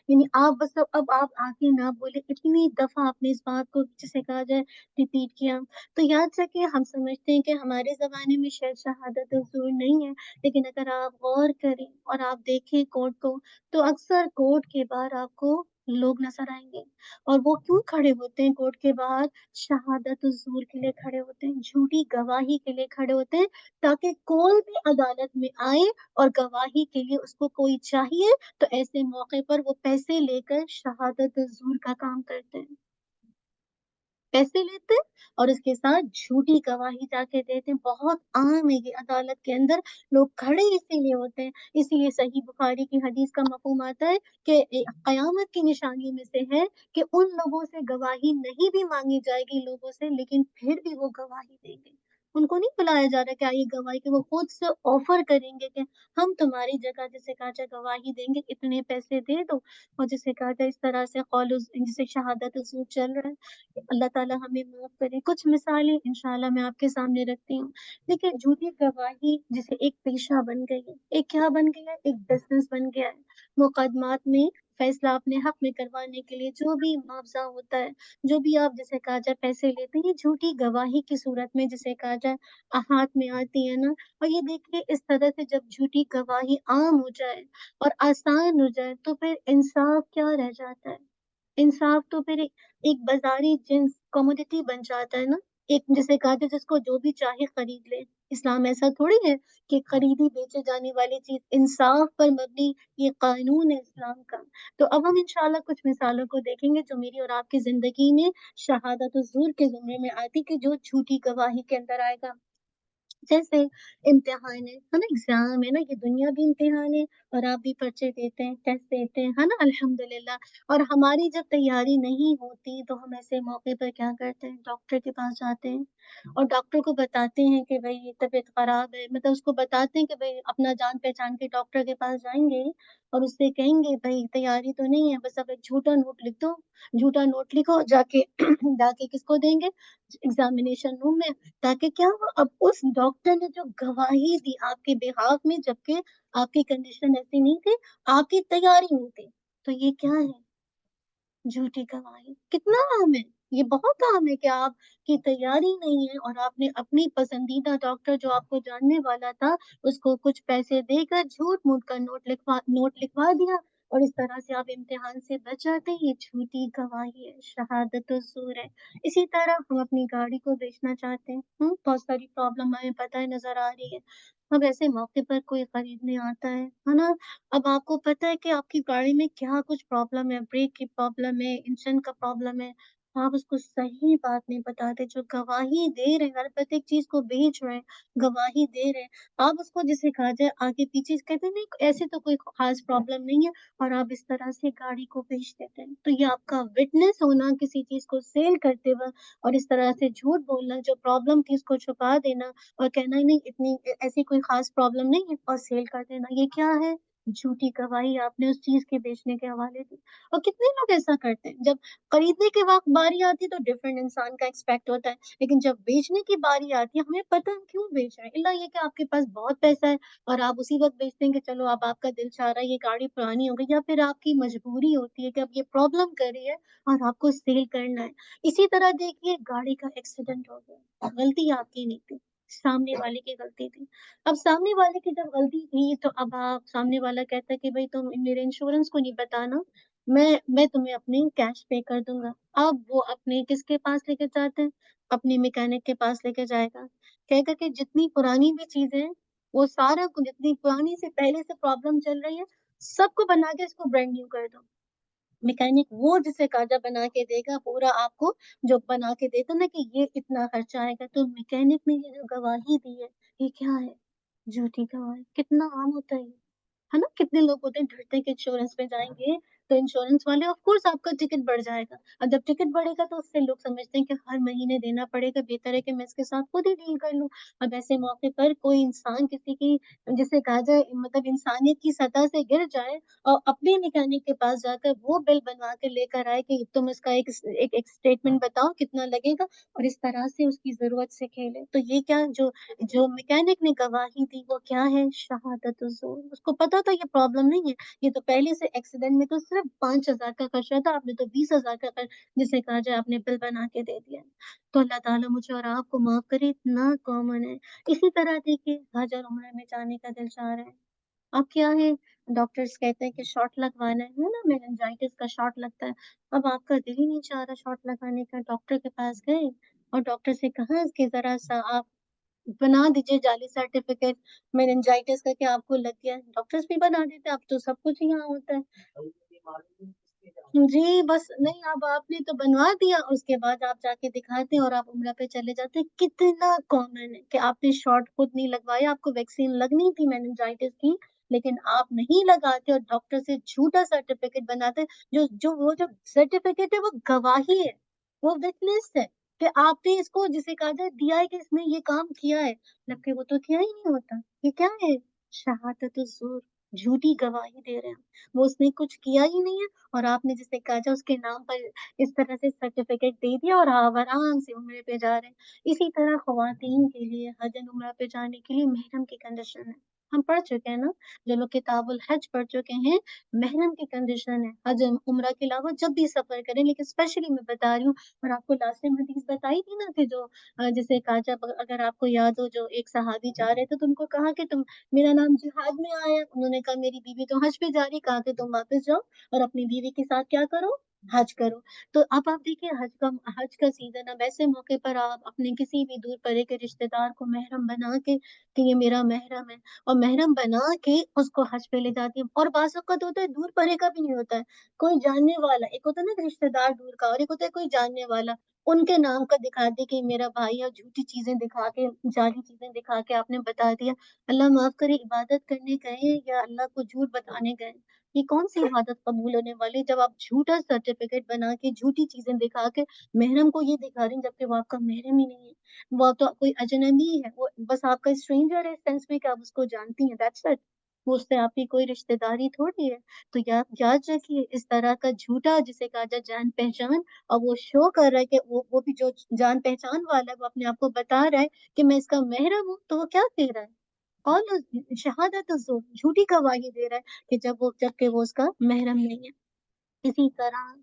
यानी आप बस अब आप आगे ना बोले, इतनी दफ़ा आपने इस बात को जिसे कहा जाए रिपीट किया। तो याद रखिए, हम समझते हैं कि हमारे ज़माने में शायद शहादतुज़्ज़ूर नहीं है, लेकिन अगर आप गौर करें और आप देखें कोर्ट को, तो अक्सर कोर्ट के बाहर आपको लोग नजर आएंगे। और वो क्यों खड़े होते हैं कोर्ट के बाहर, शहादत ज़ूर के लिए खड़े होते हैं, झूठी गवाही के लिए खड़े होते हैं, ताकि कोई भी अदालत में आए और गवाही के लिए उसको कोई चाहिए, तो ऐसे मौके पर वो पैसे लेकर शहादत ज़ूर का काम करते हैं, पैसे लेते हैं और इसके साथ झूठी गवाही जाके देते हैं। बहुत आम है ये अदालत के अंदर, लोग खड़े इसीलिए होते हैं। इसीलिए सही बुखारी की हदीस का मफहूम आता है कि कयामत की निशानियों में से है कि उन लोगों से गवाही नहीं भी मांगी जाएगी लोगों से, लेकिन फिर भी वो गवाही देंगे। ان کو نہیں بلایا جا رہا کہ آئیے گواہی کہ وہ خود سے آفر کریں گے کہ ہم تمہاری جگہ جسے کہا جائے گواہی دیں گے، اتنے پیسے دے دو، اور جسے کہا جائے اس طرح سے جسے شہادت الزور چل رہا ہے۔ اللہ تعالیٰ ہمیں معاف کرے۔ کچھ مثالیں انشاءاللہ میں آپ کے سامنے رکھتی ہوں۔ دیکھیے جھوٹی گواہی جسے ایک پیشہ بن گئی ہے، ایک کیا بن گیا ہے، ایک بزنس بن گیا ہے۔ مقدمات میں فیصلہ اپنے حق میں کروانے کے لیے جو بھی معاوضہ ہوتا ہے، جو بھی آپ جسے کہا جائے پیسے لیتے ہیں، یہ جھوٹی گواہی کی صورت میں جسے کہا جائے ہاتھ میں آتی ہے نا۔ اور یہ دیکھیے اس طرح سے جب جھوٹی گواہی عام ہو جائے اور آسان ہو جائے تو پھر انصاف کیا رہ جاتا ہے؟ انصاف تو پھر ایک بازاری جنس کموڈیٹی بن جاتا ہے نا، ایک جسے کہا جائے جس کو جو بھی چاہے خرید لے۔ اسلام ایسا تھوڑی ہے کہ خریدی بیچے جانے والی چیز، انصاف پر مبنی یہ قانون ہے اسلام کا۔ تو اب ہم انشاءاللہ کچھ مثالوں کو دیکھیں گے جو میری اور آپ کی زندگی میں شہادت الزور کے زمرے میں آتی، کہ جو جھوٹی گواہی کے اندر آئے گا۔ جیسے امتحان ہے نا، ایگزام ہے نا، یہ دنیا بھی امتحان ہے، اور آپ بھی پرچے دیتے ہیں، ٹیسٹ دیتے ہیں، ہے نا، الحمدللہ۔ اور ہماری جب تیاری نہیں ہوتی تو ہم ایسے موقع پر کیا کرتے ہیں، ڈاکٹر کے پاس جاتے ہیں اور ڈاکٹر کو بتاتے ہیں کہ بھائی یہ طبیعت خراب ہے، مطلب اس کو بتاتے ہیں کہ بھائی اپنا جان پہچان کے ڈاکٹر کے پاس جائیں گے اور اس سے کہیں گے بھائی تیاری تو نہیں ہے، بس اب ایک جھوٹا نوٹ لکھ دو، جھوٹا نوٹ لکھو، جا کے جا کے کس کو دیں گے، ایگزامینیشن روم میں، تاکہ کیا ہو، اب اس ڈاکٹر نے جو گواہی دی آپ کے بہاف میں، جبکہ آپ کی کنڈیشن ایسی نہیں تھی، آپ کی تیاری نہیں تھی، تو یہ کیا ہے، جھوٹی گواہی۔ کتنا عام ہے، یہ بہت عام ہے کہ آپ کی تیاری نہیں ہے اور آپ نے اپنی پسندیدہ ڈاکٹر جو آپ کو جاننے والا تھا اس کو کچھ پیسے دے کر جھوٹ موٹ کا نوٹ لکھوا دیا، اور اس طرح سے آپ امتحان سے بچ جاتے ہیں۔ یہ جھوٹی گواہی ہے، شہادت الزور ہے۔ اسی طرح ہم اپنی گاڑی کو بیچنا چاہتے ہیں، بہت ساری پرابلم ہمیں پتہ ہے نظر آ رہی ہے، اب ایسے موقع پر کوئی خریدنے آتا ہے نا، اب آپ کو پتہ ہے کہ آپ کی گاڑی میں کیا کچھ پرابلم ہے، بریک کی پرابلم ہے، انجن کا پرابلم ہے، آپ اس کو صحیح بات نہیں بتاتے، جو گواہی دے رہے ہیں، ہر ایک چیز کو بیچ رہے ہیں، گواہی دے رہے ہیں، آپ اس کو جسے کہا جائے آگے پیچھے کہتے ہیں نہیں ایسے تو کوئی خاص پرابلم نہیں ہے، اور آپ اس طرح سے گاڑی کو بیچ دیتے ہیں۔ تو یہ آپ کا وٹنس ہونا کسی چیز کو سیل کرتے وقت، اور اس طرح سے جھوٹ بولنا، جو پرابلم تھی اس کو چھپا دینا اور کہنا ہی نہیں اتنی ایسی کوئی خاص پرابلم نہیں ہے اور سیل کر دینا، یہ کیا ہے، جھوٹی گواہی آپ نے اس چیز کے بیچنے کے حوالے دی۔ اور کتنے لوگ ایسا کرتے ہیں، جب خریدنے کے وقت باری آتی ہے تو ڈفرینٹ انسان کا ایکسپیکٹ ہوتا ہے، لیکن جب بیچنے کی باری آتی ہے ہمیں پتہ ہم کیوں بیچ رہے ہیں، اللہ یہ کہ آپ کے پاس بہت پیسہ ہے اور آپ اسی وقت بیچتے ہیں کہ چلو اب آپ کا دل چاہ رہا ہے یہ گاڑی پرانی ہو گئی، یا پھر آپ کی مجبوری ہوتی ہے کہ اب یہ پرابلم کر رہی ہے اور آپ کو سیل کرنا ہے۔ اسی طرح دیکھیے گاڑی کا ایکسیڈنٹ ہو گیا، غلطی آپ کی نہیں تھی، سامنے والے کی غلطی تھی۔ اب سامنے والے کی جب غلطی تھی تو اب آپ سامنے والا کہتا ہے کہ بھائی تم میرے انشورنس کو نہیں بتانا، میں تمہیں اپنے کیش پے کر دوں گا۔ اب وہ اپنے کس کے پاس لے کے جاتے ہیں، اپنے میکینک کے پاس لے کے جائے گا، کہے گا کہ جتنی پرانی بھی چیزیں ہیں وہ سارا جتنی پرانی سے پہلے سے پرابلم چل رہی ہے سب کو بنا کے اس کو برانڈ نیو کر دو۔ میکینک وہ جسے کاجا بنا کے دے گا پورا آپ کو، جو بنا کے دیتا نا کہ یہ اتنا خرچہ آئے گا، تو میکینک نے یہ جو گواہی دی ہے یہ کیا ہے، جھوٹی گواہی۔ کتنا عام ہوتا ہے نا، کتنے لوگ ہوتے ہیں ڈرتے ہیں کہ انشورنس پہ جائیں گے تو انشورنس والے آف کورس آپ کا ٹکٹ بڑھ جائے گا، اور جب ٹکٹ بڑھے گا تو اس سے لوگ سمجھتے ہیں کہ ہر مہینے دینا پڑے گا، بہتر ہے کہ میں اس کے ساتھ خود ہی ڈیل کر لوں۔ اب ایسے موقع پر کوئی انسان کسی کی جسے کہا جائے مطلب انسانیت کی سطح سے گر جائے اور اپنے میکینک کے پاس جا کر وہ بل بنوا کے لے کر آئے کہ تم اس کا ایک اسٹیٹمنٹ بتاؤ کتنا لگے گا، اور اس طرح سے اس کی ضرورت سے کھیلے، تو یہ کیا جو میکینک نے گواہی دی وہ کیا ہے، شہادت الزور۔ اس کو پتا تھا یہ پرابلم نہیں ہے، یہ تو پہلے سے ایکسیڈنٹ میں تو صرف 5,000 کا خرچہ تھا، آپ نے تو 20,000 کا جسے کہا جائے آپ نے بل بنا کے دے دیا۔ تو اللہ تعالیٰ مجھے اور آپ کو معاف کرے، اتنا کامن ہے۔ اسی طرح دیکھیے حج اور عمرہ میں جانے کا دل چاہ رہا ہے، اب کیا ہے، ڈاکٹرز کہتے ہیں کہ شاٹ لگوانا ہے نا، میننجائٹس کا شاٹ لگتا ہے، اب آپ کا دل ہی نہیں چاہ رہا شاٹ لگانے کا، ڈاکٹر کے پاس گئے اور ڈاکٹر سے کہا اس کے ذرا سا آپ بنا دیجیے جعلی سرٹیفکیٹ میننجائٹس کا کہ آپ کو لگ گیا ہے، ڈاکٹرز بھی بنا دیتے، اب تو سب کچھ یہاں ہوتا ہے۔ جی بس نہیں، اب آپ نے تو بنوا دیا، اس کے بعد آپ جا کے دکھاتے ہیں اور آپ عمرہ پہ چلے جاتے ہیں۔ کتنا کامن ہے کہ آپ نے شاٹ خود نہیں لگوایا، آپ کو ویکسین لگنی تھی میننجائٹس کی لیکن آپ نہیں لگاتے اور ڈاکٹر سے جھوٹا سرٹیفکیٹ بناتے، جو سرٹیفکیٹ ہے وہ گواہی ہے، وہ وٹنس ہے کہ آپ نے اس کو जिसे کہا جائے دیا ہے کہ اس نے یہ کام کیا ہے، جبکہ وہ تو کیا ہی نہیں ہوتا. یہ کیا ہے؟ شہادت الزور، جھوٹی گواہی دے رہے ہیں. وہ اس نے کچھ کیا ہی نہیں ہے اور آپ نے جسے کہا جائے اس کے نام پر اس طرح سے سرٹیفکیٹ دے دیا اور آپ آرام سے عمرے پہ جا رہے ہیں. اسی طرح خواتین کے لیے حج عمرہ پہ جانے کے لیے محرم کی کنڈیشن ہے. ہم پڑھ چکے ہیں نا، جو لوگ کتاب الحج پڑھ چکے ہیں، محرم کی کنڈیشن ہے حج عمرہ کے علاوہ جب بھی سفر کریں. لیکن اسپیشلی میں بتا رہی ہوں، اور آپ کو لاسٹ ٹائم حدیث بتائی تھی نا کہ جو جیسے کہا جب اگر آپ کو یاد ہو جو ایک صحابی جا رہے تھے تو ان کو کہا کہ تم، میرا نام جہاد میں آیا. انہوں نے کہا میری بیوی تو حج پہ جا رہی. کہا کہ تم واپس جاؤ اور اپنی بیوی کے ساتھ کیا کرو، حج کرو. تو اب آپ دیکھیے حج کا سیزن، اب ایسے موقع پر آپ اپنے کسی بھی دور پرے کے رشتے دار کو محرم بنا کے کہ یہ میرا محرم ہے، اور محرم بنا کے اس کو حج پہ لے جاتی ہے. اور بعض اوقات ہوتا ہے دور پرے کا بھی نہیں ہوتا ہے، کوئی جاننے والا. ایک ہوتا ہے نا رشتے دار دور کا، اور ایک ہوتا ہے کوئی جاننے والا. ان کے نام کا دکھا دے کہ میرا بھائی، اور جھوٹی چیزیں دکھا کے، جعلی چیزیں دکھا کے آپ نے بتا دیا. اللہ معاف کرے، عبادت کرنے گئے یا اللہ کو جھوٹ بتانے گئے؟ یہ کون سی عبادت قبول ہونے والی جب آپ جھوٹا سرٹیفکیٹ بنا کے، جھوٹی چیزیں دکھا کے محرم کو یہ دکھا رہی ہیں، جبکہ وہ آپ کا محرم ہی نہیں ہے. وہ تو کوئی اجنبی ہے، وہ بس آپ کا اسٹرینجر ہے اس سینس میں کہ آپ اس کو جانتی ہیں، دیٹس اٹ. وہ اس سے آپ کی کوئی رشتے داری تھوڑی ہے. تو یاد رکھیے، اس طرح کا جھوٹا جسے کہا جائے جان پہچان، اور وہ شو کر رہا ہے کہ وہ بھی جو جان پہچان والا ہے وہ اپنے آپ کو بتا رہا ہے کہ میں اس کا محرم ہوں، تو وہ کیا کہہ رہا ہے؟ اور شہادت الزور، جھوٹی گواہی دے رہا ہے کہ جبکہ وہ اس کا محرم نہیں ہے. اسی طرح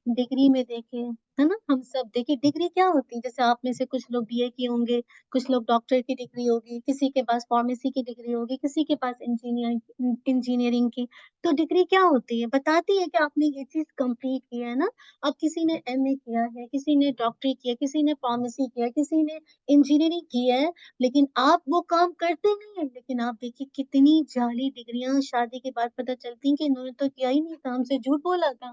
ڈگری میں دیکھیں، ہے نا، ہم سب دیکھیں ڈگری کیا ہوتی ہے. جیسے آپ میں سے کچھ لوگ بی اے کیے ہوں گے، کچھ لوگ ڈاکٹر کی ڈگری ہوگی، کسی کے پاس فارمیسی کی ڈگری ہوگی، کسی کے پاس انجینئرنگ کی. تو ڈگری کیا ہوتی ہے؟ بتاتی ہے کہ آپ نے یہ چیز کمپلیٹ کی ہے نا. اب کسی نے ایم اے کیا ہے، کسی نے ڈاکٹری کیا، کسی نے فارمیسی کیا، کسی نے انجینئرنگ کی ہے، لیکن آپ وہ کام کرتے نہیں ہیں. لیکن آپ دیکھیے کتنی جعلی ڈگریاں شادی کے بعد پتہ چلتی ہیں کہ انہوں نے تو کیا ہی نہیں تھا، ہم سے جھوٹ بولا تھا.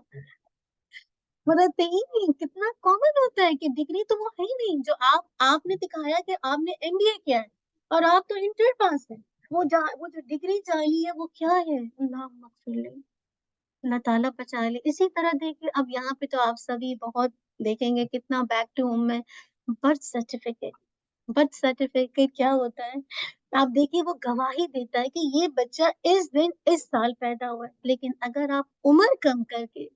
مطلب ہی نہیں، کتنا کامن ہوتا ہے کہ ڈگری تو وہ ہے ہی نہیں جو آپ نے دکھایا کہ آپ نے ایم بی اے کیا ہے اور آپ تو انٹر پاس ہیں. وہ جو ڈگری جعلی ہے وہ کیا ہے؟ اللہ مغفر لے، اللہ تعالیٰ بچا لے. اسی طرح دیکھیے اب یہاں پہ تو آپ سبھی بہت دیکھیں گے کتنا بیک ٹو ہوم میں برتھ سرٹیفکیٹ. برتھ سرٹیفکیٹ کیا ہوتا ہے؟ آپ دیکھیے وہ گواہی دیتا ہے کہ یہ بچہ اس دن اس سال پیدا ہوا ہے. لیکن اگر آپ عمر کم کر کے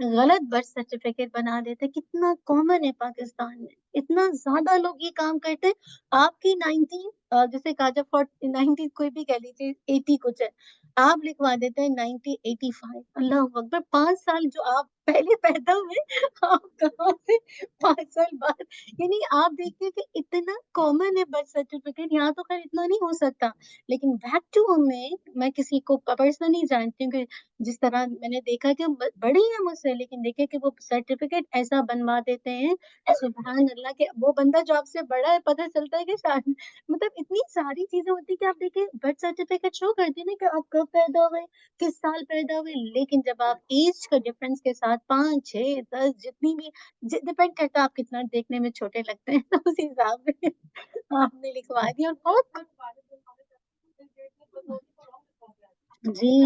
غلط برتھ سرٹیفکیٹ بنا دیتے، کتنا کامن ہے پاکستان میں، اتنا زیادہ لوگ یہ کام کرتے. آپ کی 19 جیسے کہا جائے 90 کوئی بھی کہہ لیجیے 80 کچھ ہے، آپ لکھوا دیتے ہیں 85. اللہ اکبر، 5 سال جو آپ پہلے پیدا ہوئے، آپ کہاں سے 5 سال بعد. یعنی آپ دیکھیے کہ اتنا کامن ہے برتھ سرٹیفکیٹ. یہاں تو خیر اتنا نہیں ہو سکتا، لیکن بیک ٹو ہوم میں کسی کو پرسنلی جانتی ہوں کہ جس طرح میں نے دیکھا کہ بڑی ہے مجھ سے، لیکن دیکھے کہ وہ سرٹیفکیٹ ایسا بنوا دیتے ہیں، سبحان اللہ، کہ وہ بندہ جو آپ سے بڑا ہے پتہ چلتا ہے کہ مطلب اتنی ساری چیزیں ہوتی کہ آپ دیکھیں برتھ سرٹیفکیٹ شو کرتی ہیں نا کہ آپ کب پیدا ہوئے، کس سال پیدا ہوئے. لیکن جب آپ ایج کا ڈفرنس کے ساتھ 5 6 10 جتنی بھی ڈپینڈ کرتا ہے آپ کتنا دیکھنے میں چھوٹے لگتے ہیں، تو اسی حساب سے آپ نے لکھوا دیا. اور بہت جی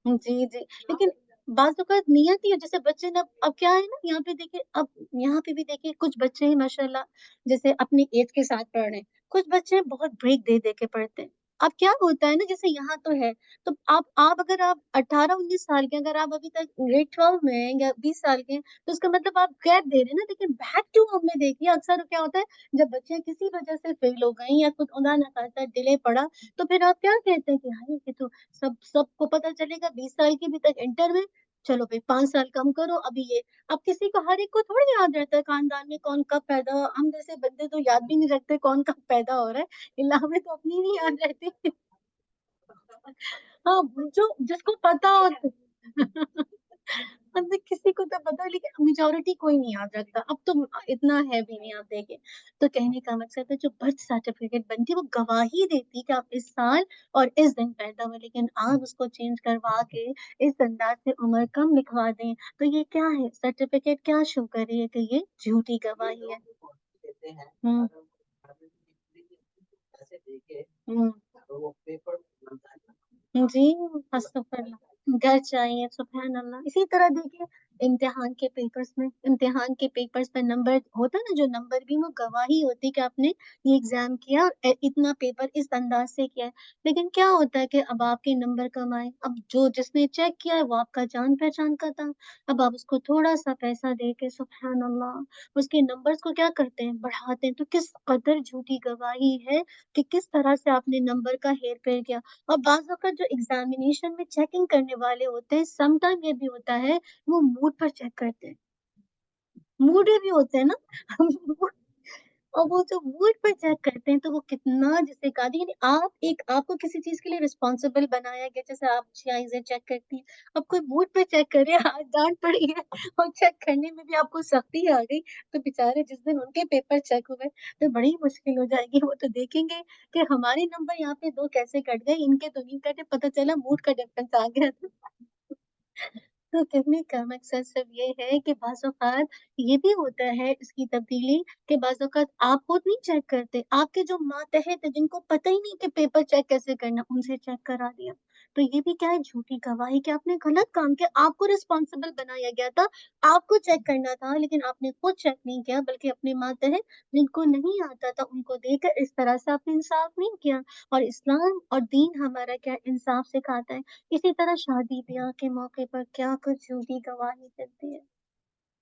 جی جی. لیکن بعض اوقات نیت ہی ہے، جیسے بچے نے اب کیا ہے نا، یہاں پہ دیکھیں، اب یہاں پہ بھی دیکھیں کچھ بچے ہیں ماشاء اللہ جیسے اپنی ایج کے ساتھ پڑھ رہے ہیں، کچھ بچے بہت بریک دے دے کے پڑھتے ہیں. اب کیا ہوتا ہے نا، جیسے یہاں تو ہے، تو آپ اگر آپ 18 19 سال کے، اگر آپ ابھی تک گریڈ 12 میں ہیں یا 20 سال کے ہیں، تو اس کا مطلب آپ گیپ دے رہے ہیں نا. لیکن بیک ٹو ہوم میں دیکھیے اکثر کیا ہوتا ہے، جب بچے کسی وجہ سے فیل ہو گئے یا کچھ خدا نہ خاصہ ڈیلے پڑا، تو پھر آپ کیا کہتے ہیں کہ ہاں یہ تو سب کو پتا چلے گا 20 سال کی بھی تک انٹر میں، چلو بھائی 5 سال کم کرو ابھی یہ. اب کسی کو، ہر ایک کو تھوڑی یاد رہتا ہے خاندان میں کون کب پیدا ہوا. ہم جیسے بندے تو یاد بھی نہیں رکھتے کون کب پیدا ہو رہا ہے، اللہ میں تو اپنی نہیں یاد رہتی. ہاں، جس کو پتا ہو کسی کو تو پتا، لیکن میجورٹی کوئی نہیں یاد رکھتا. اب تو اتنا ہے بھی نہیں، آپ دیکھیں. تو کہنے کا مقصد ہے جو برتھ سرٹیفکیٹ بنتی ہے وہ گواہی دیتی کہ آپ اس سال اور اس دن پیدا ہوئے، لیکن آپ اس کو چینج کروا کے اس انداز سے عمر کم لکھوا دیں. تو یہ کیا ہے؟ سرٹیفکیٹ کیا شو کر رہی ہے کہ یہ جھوٹی گواہی ہے. ہوں ہوں جی، استغفر اللہ، گھر چاہیے، سبحان اللہ. اسی طرح دیکھیے इम्तिहान के पेपर्स में नंबर होता है ना, जो नंबर भी वो गवाही होती है कि आपने ये एग्जाम किया और इतना पेपर इस अंदाज से किया है। लेकिन क्या होता है कि अब आपके नंबर कम आए, अब जो जिसने चेक किया है वो आपका जान पहचान का था, अब आप उसको थोड़ा सा पैसा दे के सुभान अल्लाह उसके नंबर्स को क्या करते हैं, बढ़ाते हैं। तो किस कदर झूठी गवाही है कि किस तरह से आपने नंबर का हेर फेर किया। और बाज़ वक़्त जो एग्जामिनेशन में चेकिंग करने वाले होते हैं, समटाइम ये भी होता है वो मूड पर चेक करते हैं, मूड भी होते हैं ना और वो जो मूड पर चेक करते हैं तो वो कितना जिसे कहा यानी आप एक आपको किसी चीज के लिए रिस्पॉन्सिबल बनाया गया, जैसे आप चीजें चेक करती हैं, अब कोई मूड पर चेक करे, आज डांट पड़ी है और चेक करने में भी आपको सख्ती आ गई, तो बेचारे जिस दिन उनके पेपर चेक हुए तो बड़ी मुश्किल हो जाएगी। वो तो देखेंगे कि हमारे नंबर यहाँ पे दो कैसे कट गए, इनके तो नहीं कटे, पता चला मूड का डिफरेंस आ गया था। तो कहने का मकसद सिर्फ ये है कि बाज़ औक़ात ये भी होता है इसकी तब्दीली कि बाज़ औक़ात आप खुद नहीं चेक करते, आपके जो मातहत हैं जिनको पता ही नहीं कि पेपर चेक कैसे करना, उनसे चेक करा दिया। तो ये भी क्या है, झूठी गवाही कि आपने गलत काम किया, आपको रिस्पॉन्सिबल बनाया गया था, आपको चेक करना था लेकिन आपने खुद चेक नहीं किया बल्कि अपने मातहत जिनको नहीं आता था उनको देकर इस तरह से आपने इंसाफ नहीं किया। और इस्लाम और दीन हमारा क्या इंसाफ सिखाता है। इसी तरह शादी-ब्याह के मौके पर क्या कुछ झूठी गवाही चलती है।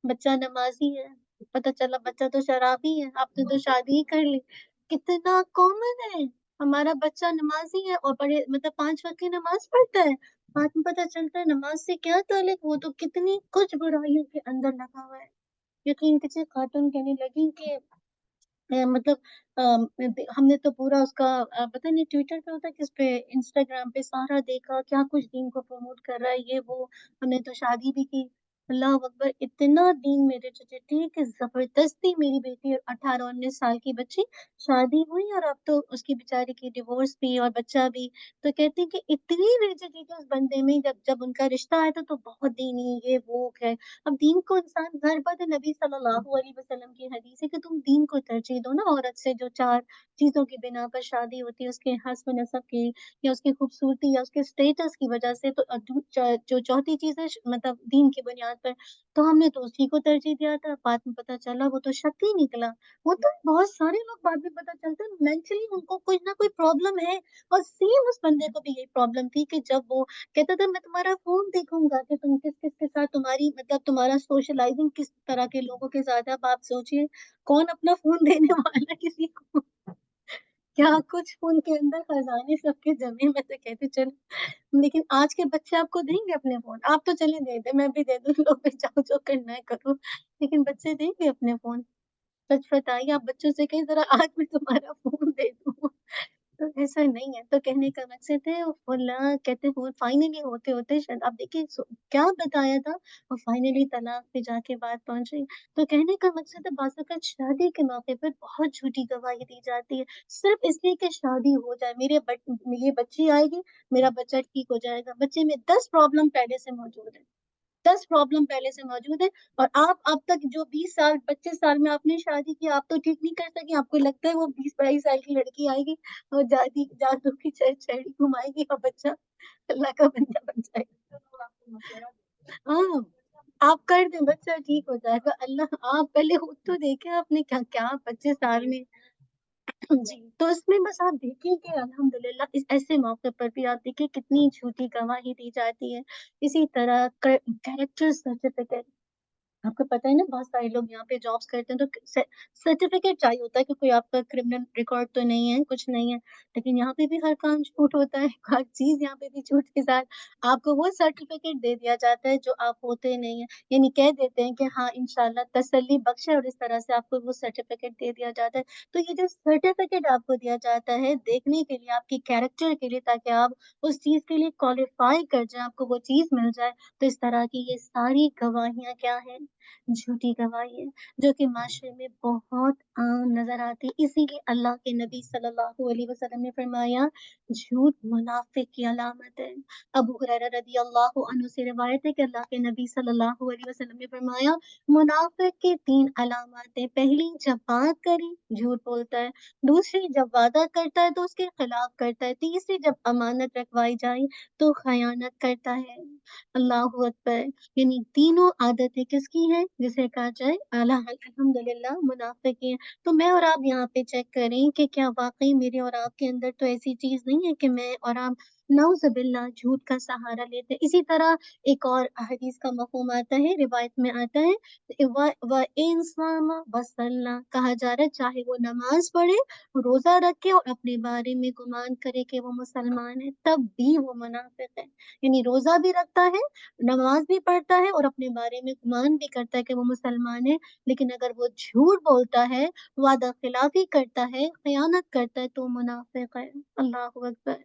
बच्चा नमाज़ी है, पता चला बच्चा तो शराबी है, आपने तो शादी ही कर ली। कितना कॉमन है, हमारा बच्चा नमाज़ी है और बड़े मतलब 5 वक़्त की नमाज़ पढ़ता है। बाद में पता चलता है नमाज़ से क्या ताल्लुक, वो तो कितनी कुछ बुराइयों के अंदर लगा हुआ है। यकीन कीजिए खातून कहने लगी कि मतलब हमने तो पूरा उसका पता नहीं ट्विटर पे होता है किस पे, इंस्टाग्राम पे सारा देखा क्या कुछ दीन को प्रमोट कर रहा है ये वो, हमने तो शादी भी की। अल्लाह अकबर, इतना दीन मेरे चचे ठीक है, जबरदस्ती मेरी बेटी 18-19 साल की बच्ची शादी हुई और अब तो उसकी बेचारी की डिवोर्स भी और बच्चा भी। तो कहती है कि इतनी बेइज्जती थी उस बंदे में, जब जब उनका रिश्ता आया था तो बहुत दीनी ये वो है। अब दीन को इंसान हर बात नबी सल्लल्लाहु अलैहि वसल्लम की हदीस है कि तुम दीन को तरजीह दो ना, औरत से जो 4 चीज़ों की बिना पर शादी होती है, उसके हस्ब नसब की या उसकी खूबसूरती या उसके स्टेटस की वजह से, तो जो चौथी चीज़ है मतलब दीन की बुनियाद पर, तो हमने तो उसी को तरजीह दिया था। बाद में पता चला वो तो शक ही निकला। होता है बहुत सारे लोग बाद में पता चलता है मेंटली उनको कुछ ना कोई प्रॉब्लम है। और सेम उस बंदे को भी यही प्रॉब्लम थी कि जब वो कहता था मैं तुम्हारा फ़ोन देखूँगा कि तुम किस-किस के साथ तुम्हारी मतलब तुम्हारा सोशलाइज़िंग किस तरह के लोगों के साथ है। अब आप सोचिए कौन अपना फ़ोन देने वाला है किसी को? क्या कुछ फ़ोन के अंदर खज़ाने सबके जमे, मैं तो कहती चलो। लेकिन आज के बच्चे आपको देंगे अपने फ़ोन? आप तो चलें दे दें, मैं भी दे दूँ, लो भाई जाओ जो करना है करो। लेकिन बच्चे देंगे अपने फ़ोन? सच बताइए, आप बच्चों से कहिए ज़रा आज मैं तुम्हारा फ़ोन दे दूँ। तो ऐसा नहीं है, तो कहने का मकसद है अल्लाह कहते हैं फाइनली होते-होते शायद आप देखिए क्या बताया था और फाइनली तलाक पे जाके बात पहुँच गई। तो कहने का मकसद है बाज़ वक़्त शादी के मौके पर बहुत झूठी गवाही दी जाती है, सिर्फ़ इसलिए कि शादी हो जाए, ये बच्ची आएगी, मेरा बच्चा ठीक हो जाएगा। बच्चे में 10 प्रॉब्लम पहले से मौजूद है। 10 प्रॉब्लम पहले से मौजूद है और आप अब तक जो 20 साल 25 साल में आपने शादी की, आप तो ठीक नहीं कर सकी। आपको लगता है वो 20-22 साल की लड़की आएगी और जादू की छड़ी घुमाएगी और बच्चा अल्लाह का बंदा बन जाएगा। हाँ, आप कर दें बच्चा ठीक हो जाएगा। अल्लाह आप पहले खुद तो देखें आपने क्या-क्या 25 साल में जी, तो इसमें बस आप देखिए कि अल्हम्दुलिल्लाह इस ऐसे मौके पर भी आप देखिए कितनी झूठी गवाही दी जाती है। इसी तरह कैरेक्टर सर्टिफ़िकेट, आपको पता है ना बहुत सारे लोग यहाँ पे जॉब्स करते हैं तो सर्टिफिकेट चाहिए होता है कि कोई आपका क्रिमिनल रिकॉर्ड तो नहीं है, कुछ नहीं है। लेकिन यहाँ पे भी हर काम झूठ होता है, हर चीज़ यहाँ पे भी झूठ के साथ आपको वो सर्टिफिकेट दे दिया जाता है जो आप होते नहीं हैं। यानी कह देते हैं कि हाँ, इंशाल्लाह तसल्ली बख्श है और इस तरह से आपको वो सर्टिफिकेट दे दिया जाता है। तो ये जो सर्टिफिकेट आपको दिया जाता है देखने के लिए, आपके कैरेक्टर के लिए, ताकि आप उस चीज़ के लिए क्वालिफ़ाई कर जाएँ, आपको वो चीज़ मिल जाए। तो इस तरह की ये सारी गवाहियाँ क्या हैं? झूठी गवाही है, जो कि माशरे में बहुत आम नज़र आती है। इसीलिए अल्लाह के नबी सल्लल्लाहु अलैहि वसल्लम ने फरमाया, झूठ मुनाफ़िक की अलामत है। अबू हुरैरा रज़ियल्लाहु अन्हु से रिवायत है कि अल्लाह के नबी सल्लल्लाहु अलैहि वसल्लम ने फरमाया, मुनाफ़िक की 3 अलामत हैं। पहली, जब बात करे, झूठ बोलता है। दूसरी, जब वादा करता है तो उसके खिलाफ करता है। तीसरी, जब अमानत रखवाई जाए तो खयानत करता है। अल्लाहु अकबर। यानी तीनों आदतें किसकी हैं? जिसे कहा जाए अला अल्हम्दुलिल्लाह मुनाफ़िक की हैं। तो मैं और आप यहाँ पे चेक करें कि क्या वाक़ई मेरे और आपके अंदर तो ऐसी चीज़ नहीं है कि मैं और आप नाउज़ुबिल्लाह झूठ का सहारा लेते हैं। इसी तरह एक और हदीस का मफ़हूम आता है, रिवायत में आता है व इन सामा व सल्ला, कहा जा रहा है चाहे वो नमाज़ पढ़े, रोज़ा रखे और अपने बारे में गुमान करे कि वो मुसलमान है, तब भी वो मुनाफ़िक है। यानी रोज़ा भी रखता है, नमाज़ भी पढ़ता है और अपने बारे में गुमान भी करता है कि वो मुसलमान है, लेकिन अगर वो झूठ बोलता है, वादा खिलाफ़ी करता है, ख़यानत करता है, तो मुनाफ़िक है। अल्लाहु अकबर।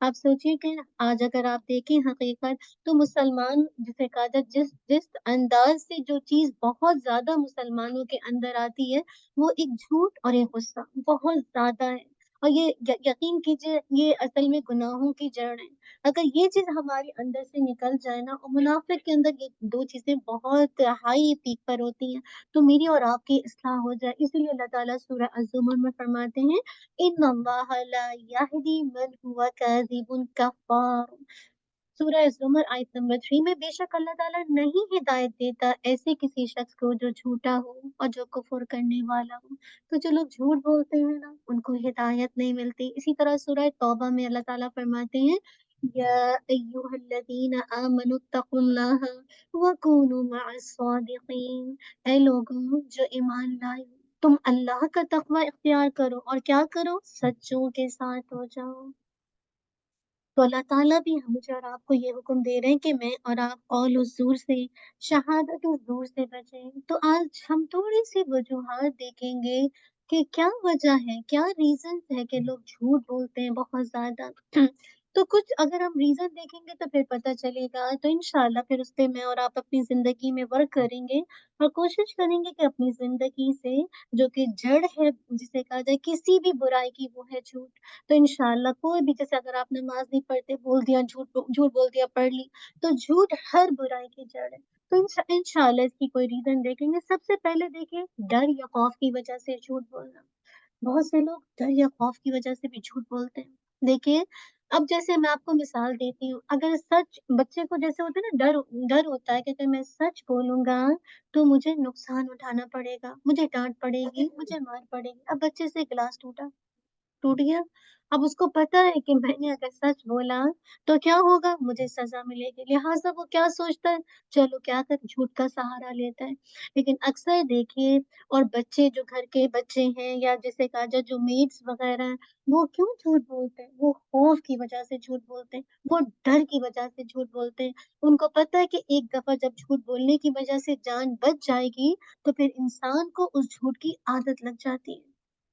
आप सोचिए कि आज अगर आप देखें हकीकत, तो मुसलमान जिसे कहा जाए जिस जिस अंदाज़ से जो चीज़ बहुत ज़्यादा मुसलमानों के अंदर आती है, वो एक झूठ और एक गुस्सा बहुत ज़्यादा है। और ये यकीन कीजिए ये असल में गुनाहों की जड़ है। अगर ये चीज़ हमारे अंदर से निकल जाए ना और मुनाफ़िक के अंदर ये 2 चीज़ें बहुत हाई पीक पर होती हैं, तो मेरी और आपकी इस्लाह हो जाए। इसीलिए अल्लाह ताला सूरह अज़्ज़ुमर में फरमाते हैं, इन्नल्लाह ला यहदी मन हुवा काज़िबुन कफ़्फ़ार। सूरह ज़ुमर आयत नंबर 3 में बेशक अल्लाह ताला नहीं हिदायत देता ऐसे किसी शख्स को जो झूठा हो और जो कुफ़्र करने वाला हो। तो जो लोग झूठ बोलते हैं ना, उनको हिदायत नहीं मिलती। इसी तरह सूरह तौबा में अल्लाह ताला फरमाते हैं, या अय्युहल्लज़ीना आमनुत्तकुल्लाह व कूनू मअस-सादिक़ीन। ऐ लोगों जो ईमान लाए, तुम अल्लाह का तक़वा इख्तियार करो और क्या करो? सच्चों के साथ हो जाओ। तो अल्लाह ताला भी मुझे और आपको ये हुक्म दे रहे हैं कि मैं और आप कौल ज़ूर से, शहादत ज़ूर से बचें। तो आज हम थोड़ी-सी वजूहात देखेंगे कि क्या वजह है, क्या रीज़न्स है कि लोग झूठ बोलते हैं बहुत ज़्यादा। तो कुछ अगर हम रीज़न देखेंगे तो फिर पता चलेगा, तो इंशाअल्लाह फिर उसपे मैं और आप अपनी ज़िंदगी में वर्क करेंगे और कोशिश करेंगे कि अपनी ज़िंदगी से जो कि जड़ है, जिसे कहा जाए किसी भी बुराई की, वो है झूठ। तो इंशाअल्लाह कोई भी जैसे अगर आप नमाज़ नहीं पढ़ते, बोल दिया झूठ बोल दिया पढ़ ली, तो झूठ हर बुराई की जड़ है। तो इंशाअल्लाह इसकी कोई रीज़न देखेंगे। सबसे पहले देखिए डर या खौफ की वज़ह से झूठ बोलना। बहुत से लोग डर या खौफ की वज़ह से भी झूठ बोलते हैं। देखिए, अब जैसे मैं आपको मिसाल देती हूँ, अगर सच बच्चे को जैसे होता है ना डर होता है कि अगर मैं सच बोलूँगा, तो मुझे नुकसान उठाना पड़ेगा, मुझे डाँट पड़ेगी, मुझे मार पड़ेगी। अब बच्चे से गिलास टूट गया। अब उसको पता है कि मैंने अगर सच बोला तो क्या होगा? मुझे सज़ा मिलेगी। लिहाज़ा वो क्या सोचता है? चलो क्या करे झूठ का सहारा लेता है। लेकिन अक्सर देखिए और बच्चे जो घर के बच्चे हैं या जिसे कहा जाए जो मेड्स वग़ैरह हैं, वो क्यों झूठ बोलते हैं? वो खौफ़ की वज़ह से झूठ बोलते हैं, वो डर की वज़ह से झूठ बोलते हैं। उनको पता है कि एक दफ़ा जब झूठ बोलने की वज़ह से जान बच जाएगी, तो फिर इंसान को उस झूठ की आदत लग जाती है।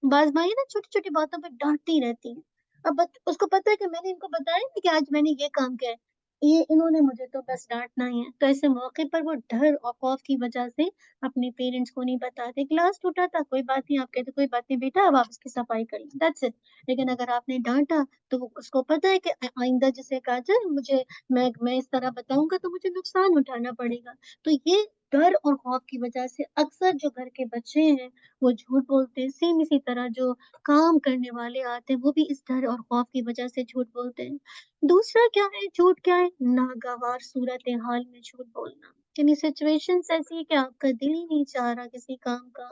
बाज़ माँ ये ना छोटी-छोटी बातों पे डाँटती रहती हैं। अब उसको पता है कि मैंने इनको बताया ना कि आज मैंने ये काम किया है, ये इन्होंने मुझे तो बस डाँटना ही है। तो ऐसे मौके पर वो डर और खौफ़ की वज़ह से अपने पेरेंट्स को नहीं बताते। ग्लास टूटा था, कोई बात नहीं, आप कहते कोई बात नहीं बेटा अब आप इसकी सफाई करिए, दैट्स इट। लेकिन अगर आपने डाँटा तो वो उसको पता है कि आइंदा जिसे कहा जाए मुझे मैं इस तरह बताऊँगा तो मुझे नुकसान उठाना पड़ेगा। तो ये डर और खौफ़ की वज़ह से अक्सर जो घर के बच्चे हैं वो झूठ बोलते हैं। सेम इसी तरह जो काम करने वाले आते हैं, वो भी इस डर और खौफ की वजह से झूठ बोलते हैं। दूसरा क्या है, झूठ क्या है? नागवार सूरत-ए-हाल में झूठ बोलना। यानी सिचुएशंस ऐसी है कि आपका दिल ही नहीं चाह रहा किसी काम का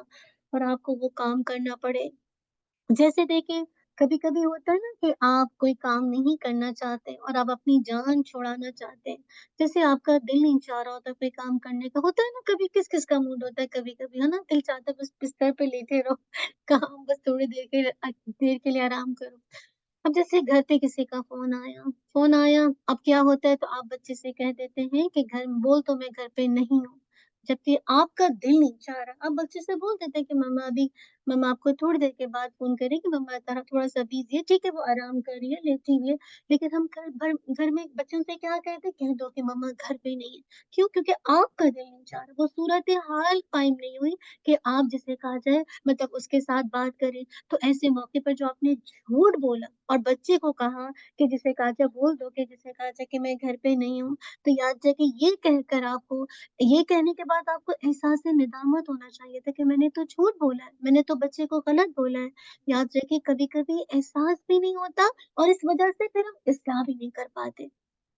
और आपको वो काम करना पड़े। जैसे देखिए, कभी-कभी होता है ना कि आप कोई काम नहीं करना चाहते और आप अपनी जान छुड़ाना चाहते हैं। जैसे आपका दिल नहीं चाह रहा होता कोई काम करने का, होता है ना कभी किस-किस का मूड होता है कभी-कभी, है ना? दिल चाहता है बस बिस्तर पे लेटे रहो, काम बस थोड़ी देर के लिए आराम करो। अब जैसे घर पे किसी का फ़ोन आया, अब क्या होता है तो आप बच्चे से कह देते हैं कि घर बोल तो मैं घर पे नहीं हूँ, जबकि आपका दिल नहीं चाह रहा। आप बच्चे से बोल देते हैं कि मम्मा आपको थोड़ी देर के बाद फ़ोन करेंगी, मम्मा ज़रा थोड़ा-सा बिज़ी है, ठीक है वो आराम कर रही है, लेटी हुई है। लेकिन हम घर में बच्चों से क्या कहते हैं, कह दो कि मम्मा घर पे नहीं है। क्यों? क्योंकि आपका दिल नहीं चाह रहा, वो सूरत-ए-हाल कायम नहीं हुई कि आप जिसे कहा जाए मतलब उसके साथ बात करें। तो ऐसे मौके पर जो आपने झूठ बोला और बच्चे को कहा कि जिसे कहा जाए बोल दो कि जिसे कहा जाए कि मैं घर पे नहीं हूँ, तो याद रखिए ये कहकर आपको ये कहने के बाद आपको एहसास नदामत होना चाहिए था कि मैंने तो झूठ बोला है, मैंने तो बच्चे को गलत बोला है। याद रखिए कभी-कभी एहसास भी नहीं होता और इस वजह से फिर हम इस्लाह भी नहीं कर पाते।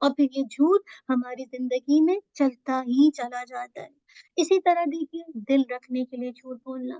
और फिर ये झूठ हमारी ज़िंदगी में चलता ही चला जाता है। इसी तरह देखिए दिल रखने के लिए झूठ बोलना,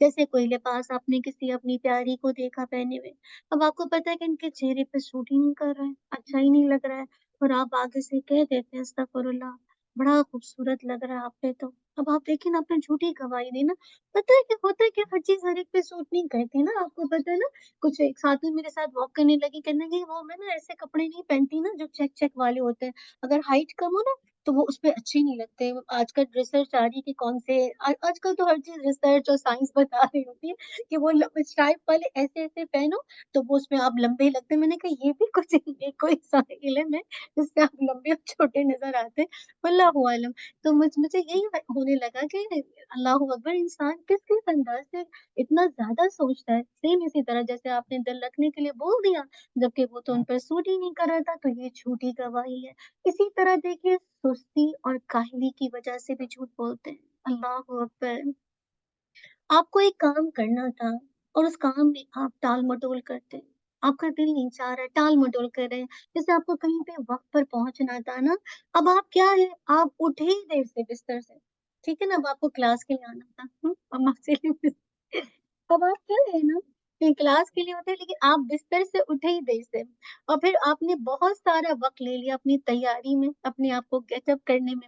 जैसे कोई लिबास आपने किसी अपनी प्यारी को देखा पहने हुए, अब आपको पता है कि इनके चेहरे पे सूट ही नहीं कर रहा है, अच्छा ही नहीं लग रहा है और आप आगे से कह देते हैं अस्तगफुरुल्लाह, बड़ा खूबसूरत लग रहा है आप पे तो। अब आप देखिए ना आपने झूठी गवाही दी ना, पता है क्या होता है कि हर चीज़ हर एक पे सूट नहीं करती ना, आपको पता है ना? कुछ एक साथ में मेरे साथ वॉक करने लगी, कहने लगी वो मैं ना ऐसे कपड़े नहीं पहनती ना जो चेक चेक वाले होते हैं, अगर हाइट कम हो ना तो वो उसपे अच्छे नहीं लगते। वो आजकल रिसर्च आ रही है कि कौन से आजकल तो हर चीज़ रिसर्च और साइंस बता रही होती है कि वो स्ट्राइप वाले ऐसे-ऐसे पहनो तो वो उसमें आप लंबे लगते हैं। मैंने कहा ये भी कुछ ये कोई सा इल्म है जिससे आप लंबे और छोटे नज़र आते हैं, वल्लाहु आलम। तो मुझे यही होने लगा कि अल्लाहू अकबर इंसान किस-किस अंदाज़ से इतना ज़्यादा सोचता है। सेम इसी तरह जैसे आपने दिल रखने के लिए बोल दिया, जबकि वो तो उन पर सूट ही नहीं कर रहा था, तो ये झूठी गवाही है। इसी तरह देखिए सुस्ती और काहली की वजह से भी झूठ बोलते हैं। अल्लाहू अकबर! आपको एक काम करना था और उस काम में आप टाल-मटोल करते हैं। आपका दिल नहीं चाह रहा है, टाल-मटोल कर रहे हैं। जैसे आपको कहीं पे वक़्त पर पहुँचना था ना, अब आप क्या है, आप उठे ही देर से बिस्तर से, ठीक है ना? अब आपको क्लास के लिए आना था, अब आपसे अब आप क्या है ना कि क्लास के लिए उठे लेकिन आप बिस्तर से उठे ही देर से और फिर आपने बहुत सारा वक़्त ले लिया अपनी तैयारी में, अपने आप को गेटअप करने में।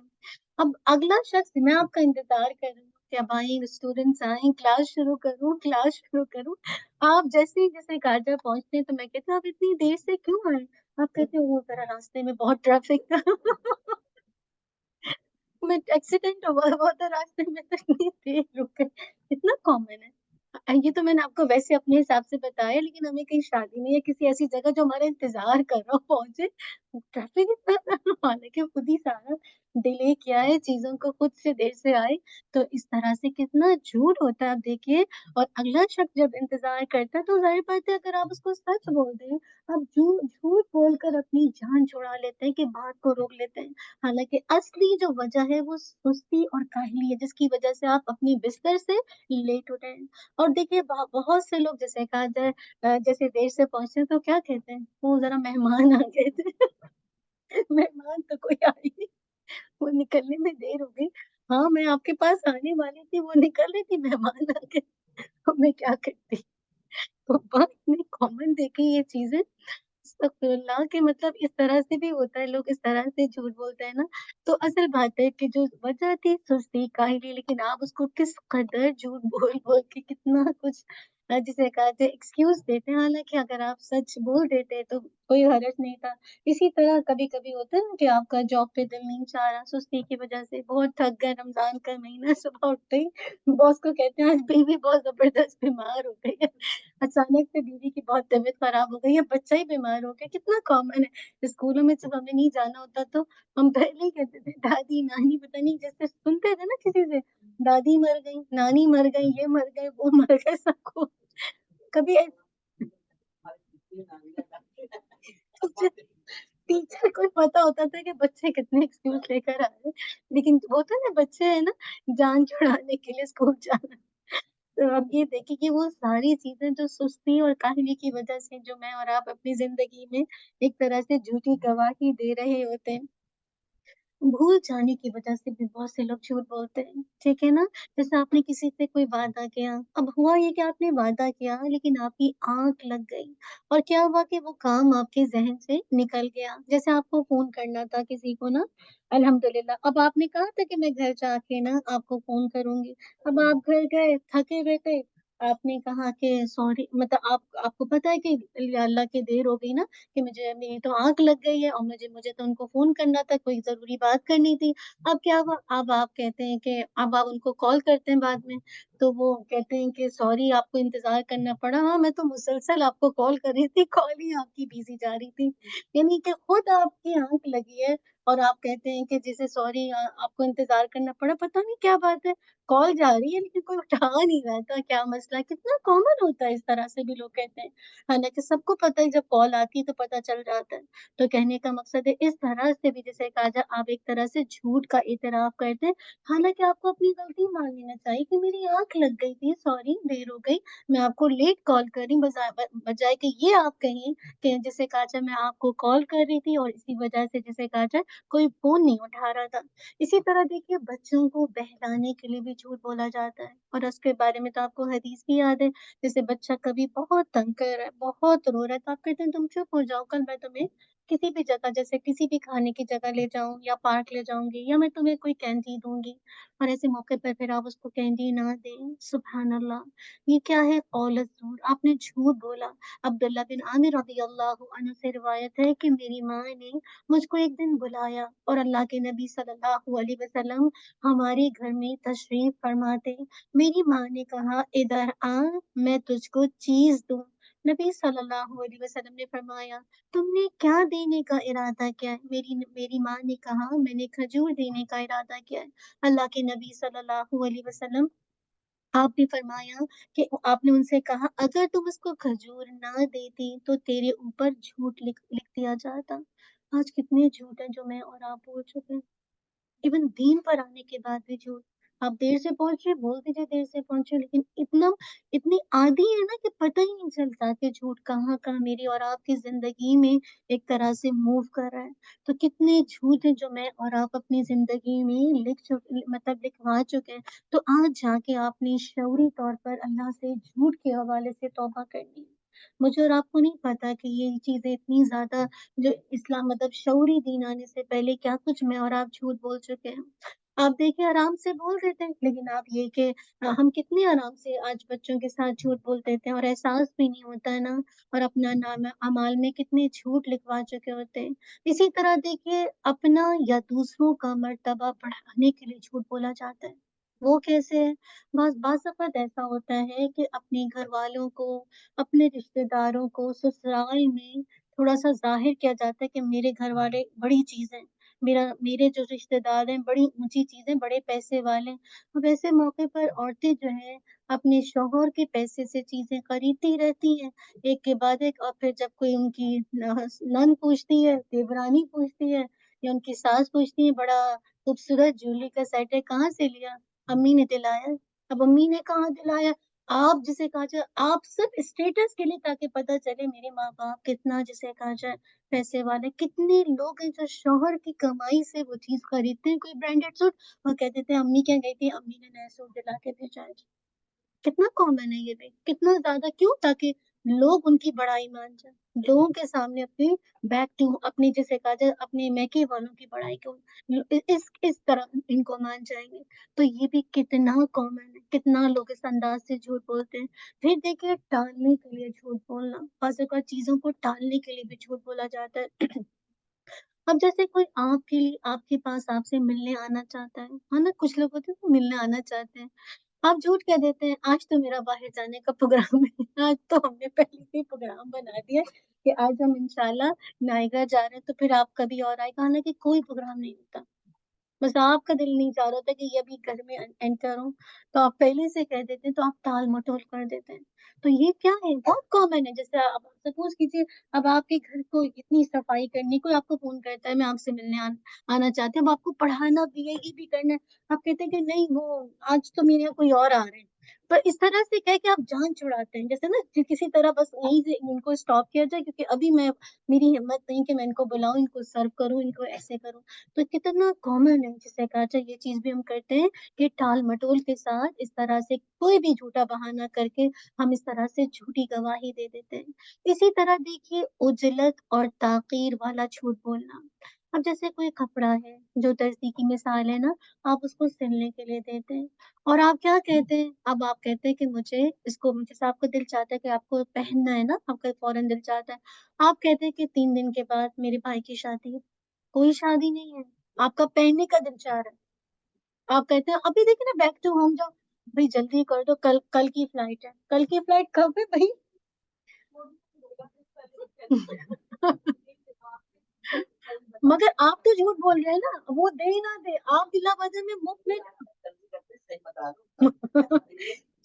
अब अगला शख्स मैं आपका इंतज़ार कर रही हूँ कि अब आएँ स्टूडेंट्स आएँ, क्लास शुरू करूँ। आप जैसे ही जैसे घर पहुँचते हैं तो मैं कहती हूँ, "आप इतनी देर से क्यों आए?" आप कहते हो, "वो ज़रा रास्ते में बहुत ट्रैफ़िक था।" मैं एक्सीडेंट हुआ था रास्ते में तो इतनी देर रुक गई, इतना कॉमन है। ये तो मैंने आपको वैसे अपने हिसाब से बताया लेकिन हमें कहीं शादी में या किसी ऐसी जगह जो हमारा इंतज़ार कर रहा हो पहुँचे, ट्रैफ़िक इतना था हालाँकि खुद ही सारा डिले किया है, चीज़ों को खुद से देर से आए, तो इस तरह से कितना झूठ होता है आप देखिए और अगला शख्स जब इंतज़ार करता है तो ज़ाहिर बात है अगर आप उसको सच बोल दें, आप झूठ बोलकर अपनी जान छुड़ा लेते हैं कि बात को रोक लेते हैं। हालाँकि असली जो वजह है वो सुस्ती और काहली है जिसकी वजह से आप अपनी बिस्तर से लेट उठे हैं। और देखिए बहुत से लोग जैसे कहा जाए जैसे देर से पहुँचे तो क्या कहते हैं, वो ज़रा मेहमान आ गए थे। मेहमान तो कोई आया ही नहीं, वो निकलने में देर हो गई। हाँ, मैं आपके पास आने वाली थी, वो निकल रही थी, मेहमान आ गए, अब मैं क्या करती? तो बहुत इतनी कॉमन देखी ये चीज़ें अस्तगफुरुल्लाह कि मतलब इस तरह से भी होता है, लोग इस तरह से झूठ बोलते हैं ना, तो असल बात है कि जो वजह थी सुस्ती, काहली लेकिन आप उसको किस कदर झूठ बोल-बोल के कितना कुछ जिसे कहा जाए एक्सक्यूज़ देते हैं, हालाँकि अगर आप सच बोल देते तो कोई हर्ज नहीं था। इसी तरह कभी-कभी होता है ना कि आपका जॉब पे दिल नहीं चाह रहा, सुस्ती की वजह से बहुत थक गए, रमज़ान का महीना है, सुबह उठते ही बॉस को कहते हैं आज बीवी बहुत ज़बरदस्त बीमार हो गई है। अचानक से बीवी की बहुत तबीयत खराब हो गई है, बच्चा ही बीमार हो गया, कितना कॉमन है। स्कूलों में जब हमें नहीं जाना होता तो हम पहले ही कहते थे दादी, नानी पता नहीं जैसे सुनते थे ना किसी से, दादी मर गई, नानी मर गई, ये मर गए, वो मर गए सबको। कभी ऐ टीचर टीचर को पता होता था कि बच्चे कितने एक्सक्यूज़ लेकर आ रहे हैं, लेकिन वो होता है ना बच्चे हैं ना जान छुड़ाने के लिए स्कूल जाना। तो अब ये देखिए कि वो सारी चीज़ें जो सुस्ती और काहली की वज़ह से जो मैं और आप अपनी ज़िंदगी में एक तरह से झूठी गवाही दे रहे होते हैं। भूल जाने की वजह से भी बहुत से लोग झूठ बोलते हैं, ठीक है ना? जैसे आपने किसी से कोई वादा किया, अब हुआ ये कि आपने वादा किया लेकिन आपकी आँख लग गई और क्या हुआ कि वो काम आपके ज़हन से निकल गया। जैसे आपको फ़ोन करना था किसी को ना, अल्हम्दुलिल्लाह अब आपने कहा था कि मैं घर जाके ना आपको फ़ोन करूँगी। अब आप घर गए, थके हुए थे, आपने कहा कि सॉरी मतलब आपको पता है कि अल्लाह की देर हो गई ना कि मेरी तो आँख लग गई है और मुझे मुझे तो उनको फ़ोन करना था, कोई ज़रूरी बात करनी थी। अब क्या हुआ, अब आप कहते हैं कि अब आप उनको कॉल करते हैं बाद में, तो वो कहते हैं कि सॉरी आपको इंतज़ार करना पड़ा। हाँ, मैं तो मुसलसल आपको कॉल कर रही थी, कॉल ही आपकी बिज़ी जा रही थी। यानी कि खुद आपकी आँख लगी है और आप कहते हैं कि जैसे सॉरी आपको इंतज़ार करना पड़ा, पता नहीं क्या बात है, कॉल जा रही है लेकिन कोई उठा नहीं रहा था, क्या मसला है? कितना कॉमन होता है इस तरह से भी लोग कहते हैं। हालाँकि सबको पता है जब कॉल आती है तो पता चल जाता है। तो कहने का मकसद है इस तरह से भी जैसे कहा जाए आप एक तरह से झूठ का इतराफ़ करते हैं, हालाँकि आपको अपनी गलती मान लेना चाहिए कि मेरी आँख भूख लग गई थी, सॉरी देर हो गई, मैं आपको लेट कॉल कर रही, बजाय कि ये आप कहें कि जैसे कहा जाए मैं आपको कॉल कर रही थी और इसी वजह से जैसे कहा जाए कोई फोन नहीं उठा रहा था। इसी तरह देखिए बच्चों को बहलाने के लिए भी झूठ बोला जाता है, और उसके बारे में तो आपको हदीस भी याद है। जैसे बच्चा कभी बहुत तंग कर रहा है, बहुत रो रहा है, तो आप कहते हैं तुम चुप हो जाओ, कल मैं तुम्हें किसी भी जगह, जैसे किसी भी खाने की जगह ले जाऊं या पार्क ले जाऊंगी, या मैं तुम्हें कोई कैंडी दूंगी, और ऐसे मौके पर फिर आप उसको कैंडी ना दें। सुभान अल्लाह, ये क्या है, कौलत ज़ूर, आपने झूठ बोला। अब्दुल्ला बिन आमिर रज़ी अल्लाहु अन्हु से रिवायत है कि मेरी माँ ने मुझको एक दिन बुलाया और अल्लाह के नबी सल्लल्लाहु अलैहि वसल्लम हमारे घर में तशरीफ फरमा थे। मेरी माँ ने कहा, इधर आ, मैं तुझको चीज दूं। नबी सल्लल्लाहु अलैहि वसल्लम ने फरमाया, तुमने क्या देने का इरादा किया है? मेरी माँ ने कहा, मैंने खजूर देने का इरादा किया है। अल्लाह के नबी सल्लल्लाहु अलैहि वसल्लम, आपने फरमाया कि आपने उनसे कहा, अगर तुम उसको खजूर ना देती तो तेरे ऊपर झूठ लिख लिख दिया जाता। आज कितने झूठ हैं जो मैं और आप बोल चुके हैं, इवन दीन पर आने के बाद भी झूठ। आप देर से पहुंचे, बोल दीजिए देर से पहुंचे, लेकिन इतनी आदी है ना कि पता ही नहीं चलता कि झूठ कहाँ कहाँ मेरी और आपकी जिंदगी में एक तरह से मूव कर रहा है। तो कितने झूठ हैं जो मैं और आप अपनी जिंदगी में मतलब लिखवा चुके हैं। तो आज जाके आपने शऊरी तौर पर अल्लाह से झूठ के हवाले से तौबा करनी है। मुझे और आपको नहीं पता कि ये चीजें इतनी ज्यादा, जो इस्लाम मतलब शऊरी दीन आने से पहले क्या कुछ मैं और आप झूठ बोल चुके हैं। आप देखिए आराम से बोल देते हैं, लेकिन आप ये कि हम कितने आराम से आज बच्चों के साथ झूठ बोल देते हैं और एहसास भी नहीं होता है ना, और अपना नाम अमाल में कितने झूठ लिखवा चुके होते हैं। इसी तरह देखिए अपना या दूसरों का मर्तबा बढ़ाने के लिए झूठ बोला जाता है। वो कैसे है? बाज़ वक़्त ऐसा होता है कि अपने घर वालों को, अपने रिश्तेदारों को ससुराल में थोड़ा-सा ज़ाहिर किया जाता है कि मेरे घर वाले बड़ी चीज़ हैं, मेरे जो रिश्तेदार हैं बड़ी ऊँची चीज़ें, बड़े पैसे वाले हैं। अब ऐसे मौके पर औरतें जो हैं अपने शौहर के पैसे से चीज़ें खरीदती रहती हैं, एक के बाद एक, और फिर जब कोई उनकी नंद पूछती है, देवरानी पूछती है या उनकी सास पूछती है, बड़ा खूबसूरत ज्वेलरी का सेट है, कहाँ से लिया? अम्मी ने दिलाया। अब अम्मी ने कहाँ दिलाया? आप जिसे कहा जाए, आप सिर्फ स्टेटस के लिए, ताकि पता चले मेरे माँ-बाप कितना जिसे कहा जाए पैसे वाले। कितने लोग हैं जो शौहर की कमाई से वो चीज़ खरीदते हैं, कोई ब्रांडेड सूट, और कह देते हैं अम्मी क्या गई थी, अम्मी ने नया सूट दिला के भेजा है। कितना कॉमन है ये भी, कितना ज्यादा, क्यों? ताकि लोग उनकी बड़ाई मान जाए, लोगों के सामने अपनी बैक टू अपनी जैसे कहा जाए अपने मैके वालों की बड़ाई को इस तरह इनको मान जाएंगे। तो ये भी कितना कॉमन है, कितना लोग इस अंदाज से झूठ बोलते हैं। फिर देखिए टालने के लिए झूठ बोलना, चीजों को टालने के लिए भी झूठ बोला जाता है। अब जैसे कोई आपके लिए आपके पास आपसे मिलने आना चाहता है ना, कुछ लोग होते हैं वो मिलने आना चाहते हैं, आप झूठ कह देते हैं, आज तो मेरा बाहर जाने का प्रोग्राम है, आज तो हमने पहले से ही प्रोग्राम बना दिया है कि आज हम इंशाल्लाह नायगा जा रहे हैं, तो फिर आप कभी और आएगा, हालांकि कोई प्रोग्राम नहीं होता, बस आपका दिल नहीं चाह रहा होता कि ये अभी घर में एंटर हो, तो आप पहले से कह देते हैं, तो आप टाल मटोल कर देते हैं। तो ये क्या है, बहुत कॉमन है। जैसे अब सपोज कीजिए, अब आपके घर को इतनी सफाई करनी, कोई आपको फोन करता है मैं आपसे मिलने आना चाहते हैं, अब आपको पढ़ाना भी है, ये भी करना है, आप कहते हैं कि नहीं वो आज तो मेरे यहाँ कोई और आ रहे हैं। तो इस तरह से कह के आप जान छुड़ाते हैं, जैसे ना कि किसी तरह बस यहीं से इनको स्टॉप किया जाए, क्योंकि अभी मैं, मेरी हिम्मत नहीं कि मैं इनको बुलाऊं, इनको सर्व करूं, इनको ऐसे करूं। तो कितना कॉमन है, जिससे कहा जाए ये चीज भी हम करते हैं कि टाल मटोल के साथ इस तरह से कोई भी झूठा बहाना करके हम इस तरह से झूठी गवाही दे देते हैं। इसी तरह देखिए उजलत और ताकीर वाला झूठ बोलना। अब जैसे कोई कपड़ा है, जो दर्जी की मिसाल है ना, आप उसको सिलने के लिए देते हैं, और आप क्या कहते हैं, अब आप कहते हैं कि मुझे इसको, जैसे आपको दिल चाहता है कि आपको पहनना है ना, आपका फौरन दिल चाहता है, आप कहते हैं कि 3 दिन के बाद मेरे भाई की शादी है। कोई शादी नहीं है, आपका पहनने का दिल चाह रहा है, आप कहते हैं अभी देखिए ना, बैक टू होम जाओ, भाई जल्दी कर दो, कल कल की फ्लाइट है, कल की फ्लाइट कब है भाई? मगर आप तो झूठ बोल रहे हैं ना, वो दे ही ना दे, आप बिला वजह में मुफ्त में।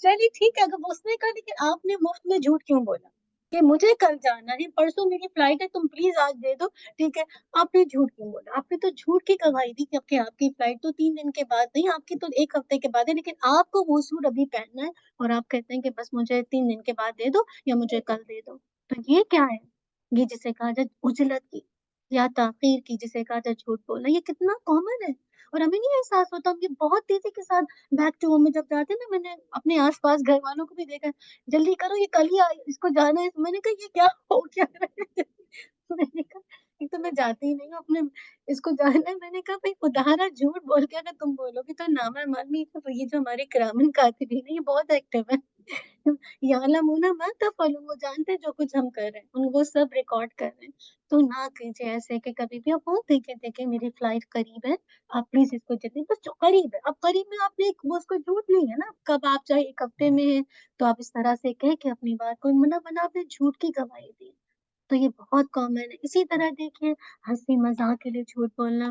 चलिए ठीक है, अगर उसने कहा, लेकिन आपने मुफ्त में झूठ क्यों बोला? کہ مجھے کل جانا ہے، پرسوں میری فلائٹ ہے، تم پلیز آج دے دو، ٹھیک ہے؟ آپ نے جھوٹ کیوں بولا؟ آپ نے تو جھوٹ کی گواہی دی کہ آپ کی فلائٹ تو 3 دن کے بعد نہیں، آپ کی تو 1 ہفتے کے بعد ہے، لیکن آپ کو وہ سوٹ ابھی پہننا ہے اور آپ کہتے ہیں کہ بس مجھے 3 دن کے بعد دے دو یا مجھے کل دے دو۔ تو یہ کیا ہے؟ یہ جسے کہا جائے عجلت کی یا تاخیر کی، جسے کہا جائے جھوٹ بولنا، یہ کتنا کامن ہے اور ہمیں نہیں احساس ہوتا۔ ہم یہ بہت تیزی کے ساتھ بیک ٹو ہوم میں جب جاتے ہیں نا، میں نے اپنے آس پاس گھر والوں کو بھی دیکھا، جلدی کرو یہ کل ہی اس کو جانا ہے۔ میں نے کہا یہ کیا ہو کیا رہا ہے؟ میں نے کہا ایک تو میں جاتی ہی نہیں ہوں اپنے، اس کو جانا ہے۔ میں نے کہا بھائی ادھارا جھوٹ بول کے اگر تم بولو گے تو نامہ معلومی، تو یہ جو ہمارے کرامن کاتبین ہیں یہ بہت ایکٹیو ہے۔ یعلمون ما تفعلون، وہ جانتے ہیں جو کچھ ہم کر رہے ہیں، وہ سب ریکارڈ کر رہے ہیں۔ تو نہ کیجیے ایسے کہ کبھی بھی آپ بہت دیکھیں میری فلائٹ قریب ہے، آپ پلیز اس کو جتنی بس جو قریب ہے، اب قریب میں آپ نے وہ اس کو جھوٹ نہیں ہے نا، کب آپ چاہے 1 ہفتے میں ہے تو آپ اس طرح سے کہہ کے اپنی بات کو بنا آپ نے جھوٹ کی گواہی دی۔ تو یہ بہت کامن ہے۔ اسی طرح دیکھیے ہنسی مذاق کے لیے جھوٹ بولنا،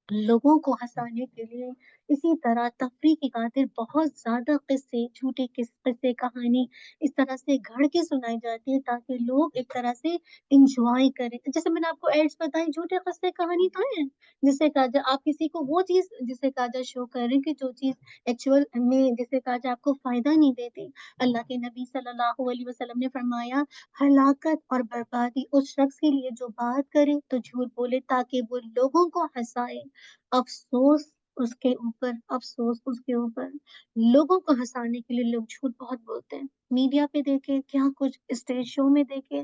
لوگوں کو ہنسانے کے لیے، اسی طرح تفریح کی خاطر بہت زیادہ قصے، جھوٹے قصے کہانی اس طرح سے گھڑ کے سنائی جاتی ہے تاکہ لوگ ایک طرح سے انجوائے کریں۔ جیسے میں نے آپ کو ایڈس بتائی، جھوٹے قصے کہانی تو ہیں جسے کہا جائے آپ کسی کو وہ چیز جسے کہا جائے شو کر رہے ہیں کہ جو چیز ایکچوئل میں جسے کہا جائے آپ کو فائدہ نہیں دیتی۔ اللہ کے نبی صلی اللہ علیہ وسلم نے فرمایا ہلاکت اور بربادی اس شخص کے لیے جو بات کرے تو جھوٹ بولے تاکہ وہ لوگوں کو ہنسائے۔ افسوس اس کے اوپر، افسوس اس کے اوپر، لوگوں کو ہنسانے کے لیے لوگ جھوٹ بہت بولتے ہیں۔ میڈیا پہ دیکھیں، کیا کچھ اسٹیج شو میں دیکھیں،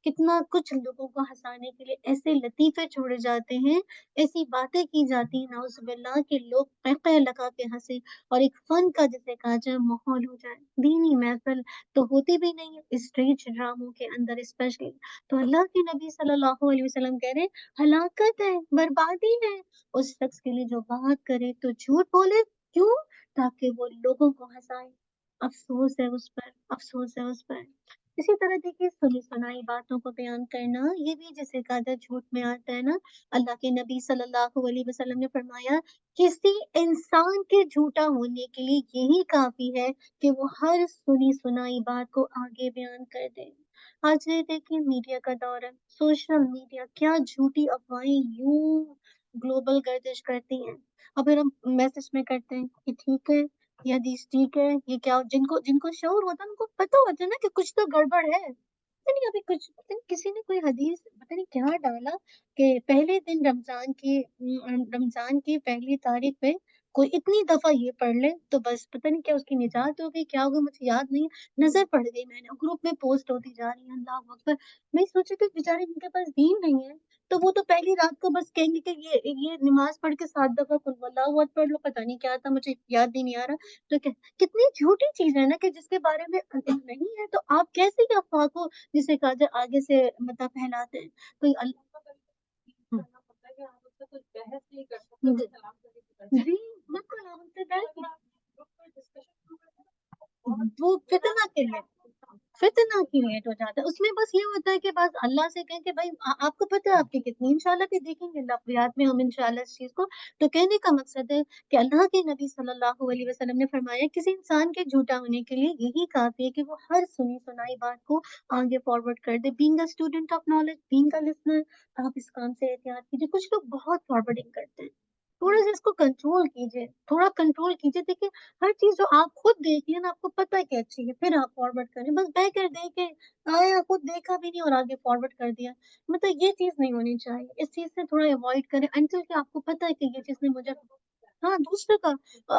کتنا کچھ لوگوں کو ہنسانے کے لیے ایسے لطیفے چھوڑے جاتے ہیں، ایسی باتیں کی جاتی ہیں نعوذ باللہ کہ لوگ قہقہ لگا کے ہنسے اور ایک فن کا جسے کہا جائے ماحول ہو جائے۔ دینی محفل تو ہوتی بھی نہیں ہے اسٹیج ڈراموں کے اندر اسپیشلی۔ تو اللہ کے نبی صلی اللہ علیہ وسلم کہہ رہے ہیں ہلاکت ہے، بربادی ہے اس شخص کے لیے جو بات کرے تو جھوٹ بولے، کیوں؟ تاکہ وہ لوگوں کو ہنسائے۔ افسوس ہے اس پر، افسوس ہے اس پر۔ اسی طرح دیکھیے سنی سنائی باتوں کو بیان کرنا، یہ بھی جیسے کہا جائے جھوٹ میں آتا ہے نا۔ اللہ کے نبی صلی اللہ علیہ وسلم نے فرمایا کسی انسان کے جھوٹا ہونے کے لیے یہی کافی ہے کہ وہ ہر سنی سنائی بات کو آگے بیان کر دے۔ آج یہ دیکھیں میڈیا کا دور ہے، سوشل میڈیا کیا جھوٹی افواہیں یوں گلوبل گردش کرتی ہیں۔ اور پھر ہم میسج میں کرتے ہیں کہ ٹھیک ہے یہ حدیث ٹھیک ہے، یہ کیا، جن کو شعور ہوتا ہے ان کو پتہ ہوتا ہے نا کہ کچھ تو گڑبڑ ہے۔ پتہ نہیں ابھی کچھ، پتہ نہیں کسی نے کوئی حدیث پتہ نہیں کیا ڈالا کہ پہلے دن رمضان کی پہلی تاریخ پہ کوئی اتنی دفعہ یہ پڑھ لے تو بس پتہ نہیں کیا اس کی نجات ہو گئی، کیا ہوگا مجھے یاد نہیں، نظر پڑ گئی میں نے، گروپ میں پوسٹ ہوتی جا رہی ہے، اللہ اکبر۔ میں سوچی تھی بیچارے جن کے پاس دین نہیں ہے تو وہ تو پہلی رات کو بس کہیں گے کہ یہ نماز پڑھ کے 7 دفعہ قل اللہ احد پڑھ لو، پتہ نہیں کیا تھا مجھے یاد بھی نہیں آ رہا۔ تو کتنی جھوٹی چیز ہے نا کہ جس کے بارے میں علم نہیں ہے تو آپ کیسے یہ افواہ کو جسے کہا جائے آگے سے مطلب پھیلاتے ہیں۔ تو جی بالکل آپ سے وہ فتنہ کریٹ ہو جاتا ہے اس میں۔ بس یہ ہوتا ہے کہ بس اللہ سے کہیں کہ بھائی آپ کو پتہ ہے آپ کی کتنی، انشاءاللہ بھی دیکھیں گے لفظیات میں ہم انشاءاللہ اس چیز کو۔ تو کہنے کا مقصد ہے کہ اللہ کے نبی صلی اللہ علیہ وسلم نے فرمایا کسی انسان کے جھوٹا ہونے کے لیے یہی کافی ہے کہ وہ ہر سنی سنائی بات کو آگے فارورڈ کر دے۔ Being a student of knowledge, being a listener, آپ اس کام سے احتیاط کیجیے۔ کچھ لوگ بہت فارورڈنگ کرتے ہیں، تھوڑا سا اس کو کنٹرول کیجیے، تھوڑا کنٹرول کیجیے۔ دیکھیے ہر چیز جو آپ خود دیکھ لیں نا، آپ کو پتہ ہے کہ اچھی ہے، پھر آپ فارورڈ کریں، بس بہ کر دیکھیں آیا خود دیکھا بھی نہیں اور آگے فارورڈ کر دیا، مطلب یہ چیز نہیں ہونی چاہیے۔ اس چیز سے تھوڑا اوائڈ کریں انٹل کہ آپ کو پتہ ہے کہ یہ چیز نے مجھے، ہاں دوسرے کا،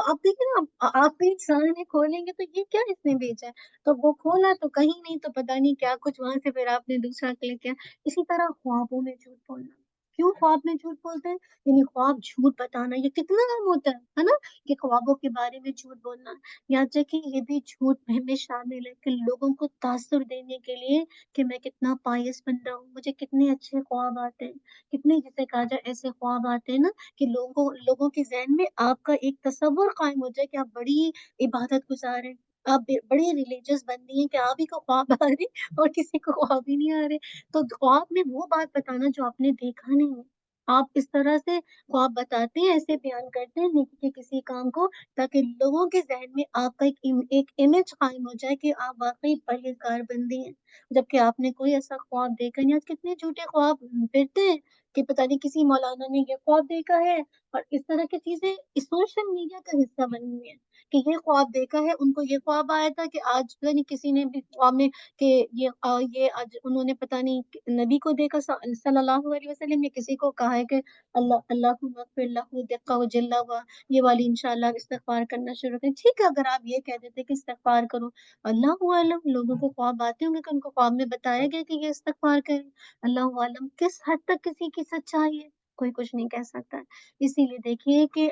آپ دیکھیں نا آپ بھی انسان ہے، کھولیں گے تو یہ کیا اس نے بیچا ہے، تو وہ کھولا تو کہیں نہیں تو پتہ نہیں کیا کچھ وہاں سے پھر آپ نے دوسرا کلک کیا۔ اسی طرح خوابوں میں جھوٹ بولنا، کیوں خواب میں جھوٹ بولتے ہیں؟ یعنی خواب جھوٹ بتانا یہ کتنا عام ہوتا ہے نا، کہ خوابوں کے بارے میں جھوٹ بولنا۔ یاد رکھیں یہ بھی جھوٹ میں شامل ہے کہ لوگوں کو تاثر دینے کے لیے کہ میں کتنا پائس بندہ ہوں، مجھے کتنے اچھے خواب آتے ہیں، کتنے جسے کہا جائے ایسے خواب آتے ہیں نا کہ لوگوں کے ذہن میں آپ کا ایک تصور قائم ہو جائے کہ آپ بڑی عبادت گزار ہیں، آپ بڑی ریلیجس بندی ہیں کہ آپ ہی کو خواب آ رہے اور کسی کو خواب ہی نہیں آ رہے۔ تو خواب میں وہ بات بتانا جو آپ نے دیکھا نہیں ہے، آپ اس طرح سے خواب بتاتے ہیں، ایسے بیان کرتے ہیں نیکی کے کسی کام کو، تاکہ لوگوں کے ذہن میں آپ کا ایک امیج قائم ہو جائے کہ آپ واقعی پرہیزگار بندی ہیں، جبکہ آپ نے کوئی ایسا خواب دیکھا نہیں۔ آج کتنے جھوٹے خواب پھرتے ہیں کہ پتہ نہیں کسی مولانا نے یہ خواب دیکھا ہے، اور اس طرح کی چیزیں سوشل میڈیا کا حصہ بنی ہوئی ہیں کہ یہ خواب دیکھا ہے، ان کو یہ خواب آیا تھا کہ آج پتہ نہیں کسی نے بھی خواب میں کہ یہ آج انہوں نے پتہ نہیں نبی کو دیکھا صلی اللہ علیہ وسلم نے کسی کو کہا ہے کہ اللہ اللہ مغفر لہ دقہ جلا ہوا، یہ والی انشاءاللہ استغفار کرنا شروع کریں۔ ٹھیک ہے اگر آپ یہ کہہ دیتے کہ استغفار کرو، اللہ عالم لوگوں کو خواب آتے ہوں گے کہ ان کو خواب میں بتایا گیا کہ یہ استغفار کریں، اللہ عالم کس حد تک کسی کی سچائی ہے، کوئی کچھ نہیں کہہ سکتا۔ اسی لیے دیکھیے کہ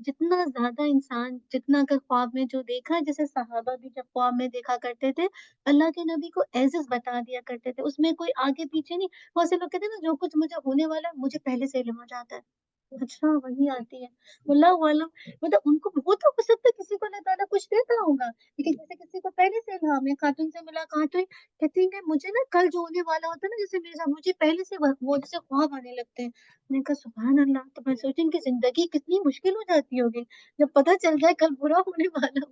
جتنا زیادہ انسان جتنا اگر خواب میں جو دیکھا، جیسے صحابہ بھی جب خواب میں دیکھا کرتے تھے اللہ کے نبی کو ایزز بتا دیا کرتے تھے، اس میں کوئی آگے پیچھے نہیں۔ بہت سے لوگ کہتے ہیں نا جو کچھ مجھے ہونے والا ہے مجھے پہلے سے علم ہو جاتا ہے، اچھا وہی آتی ہے اللہ عالم، مطلب ان کو وہ تو ہو سکتا ہے کسی کو اللہ تعالیٰ کچھ دیتا ہوگا، لیکن جیسے کسی کو پہلے سے الہام ہے، خاتون سے ملاقات ہوئی کہتی ہیں کہ مجھے نا کل جو ہونے والا ہوتا ہے نا جیسے میرے ساتھ مجھے پہلے سے وہ جیسے خواب آنے لگتے ہیں۔ میں نے کہا سبحان اللہ، تو میں سوچی ان کی زندگی کتنی مشکل ہو جاتی ہوگی جب پتہ چل جائے کل برا ہونے والا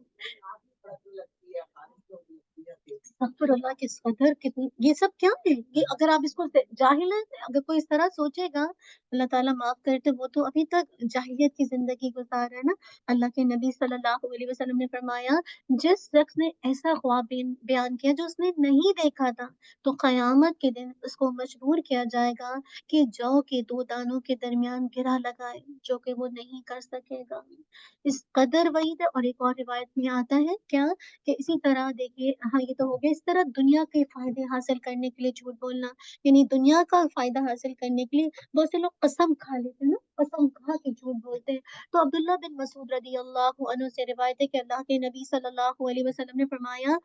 استغفر اللہ کی قدر کتنی، یہ سب کیا ہے؟ یہ اگر آپ اس کو جاہل ہے، اگر کوئی اس طرح سوچے گا اللہ تعالیٰ معاف کرتے، وہ تو ابھی تک جاہلیت کی زندگی گزار رہا ہے نا۔ اللہ کے نبی صلی اللہ علیہ وسلم نے فرمایا جس شخص نے ایسا خواب بیان کیا جو اس نے نہیں دیکھا تھا تو قیامت کے دن اس کو مجبور کیا جائے گا کہ جو کے دو دانوں کے درمیان گرہ لگائے، جو کہ وہ نہیں کر سکے گا۔ اس قدر وعید ہے۔ اور ایک اور روایت میں آتا ہے کیا کہ اسی طرح دیکھیے، ہاں یہ تو ہو گیا، اس طرح دنیا کے فائدے حاصل کرنے کے لیے جھوٹ بولنا، یعنی دنیا کا فائدہ حاصل کرنے کے لیے بہت سے لوگ قسم کھا لیتے ہیں نا، قسم کھا کے جھوٹ بولتے ہیں۔ تو عبداللہ بن مسعود رضی اللہ عنہ سے روایت ہے کہ اللہ کے نبی صلی اللہ علیہ وسلم نے فرمایا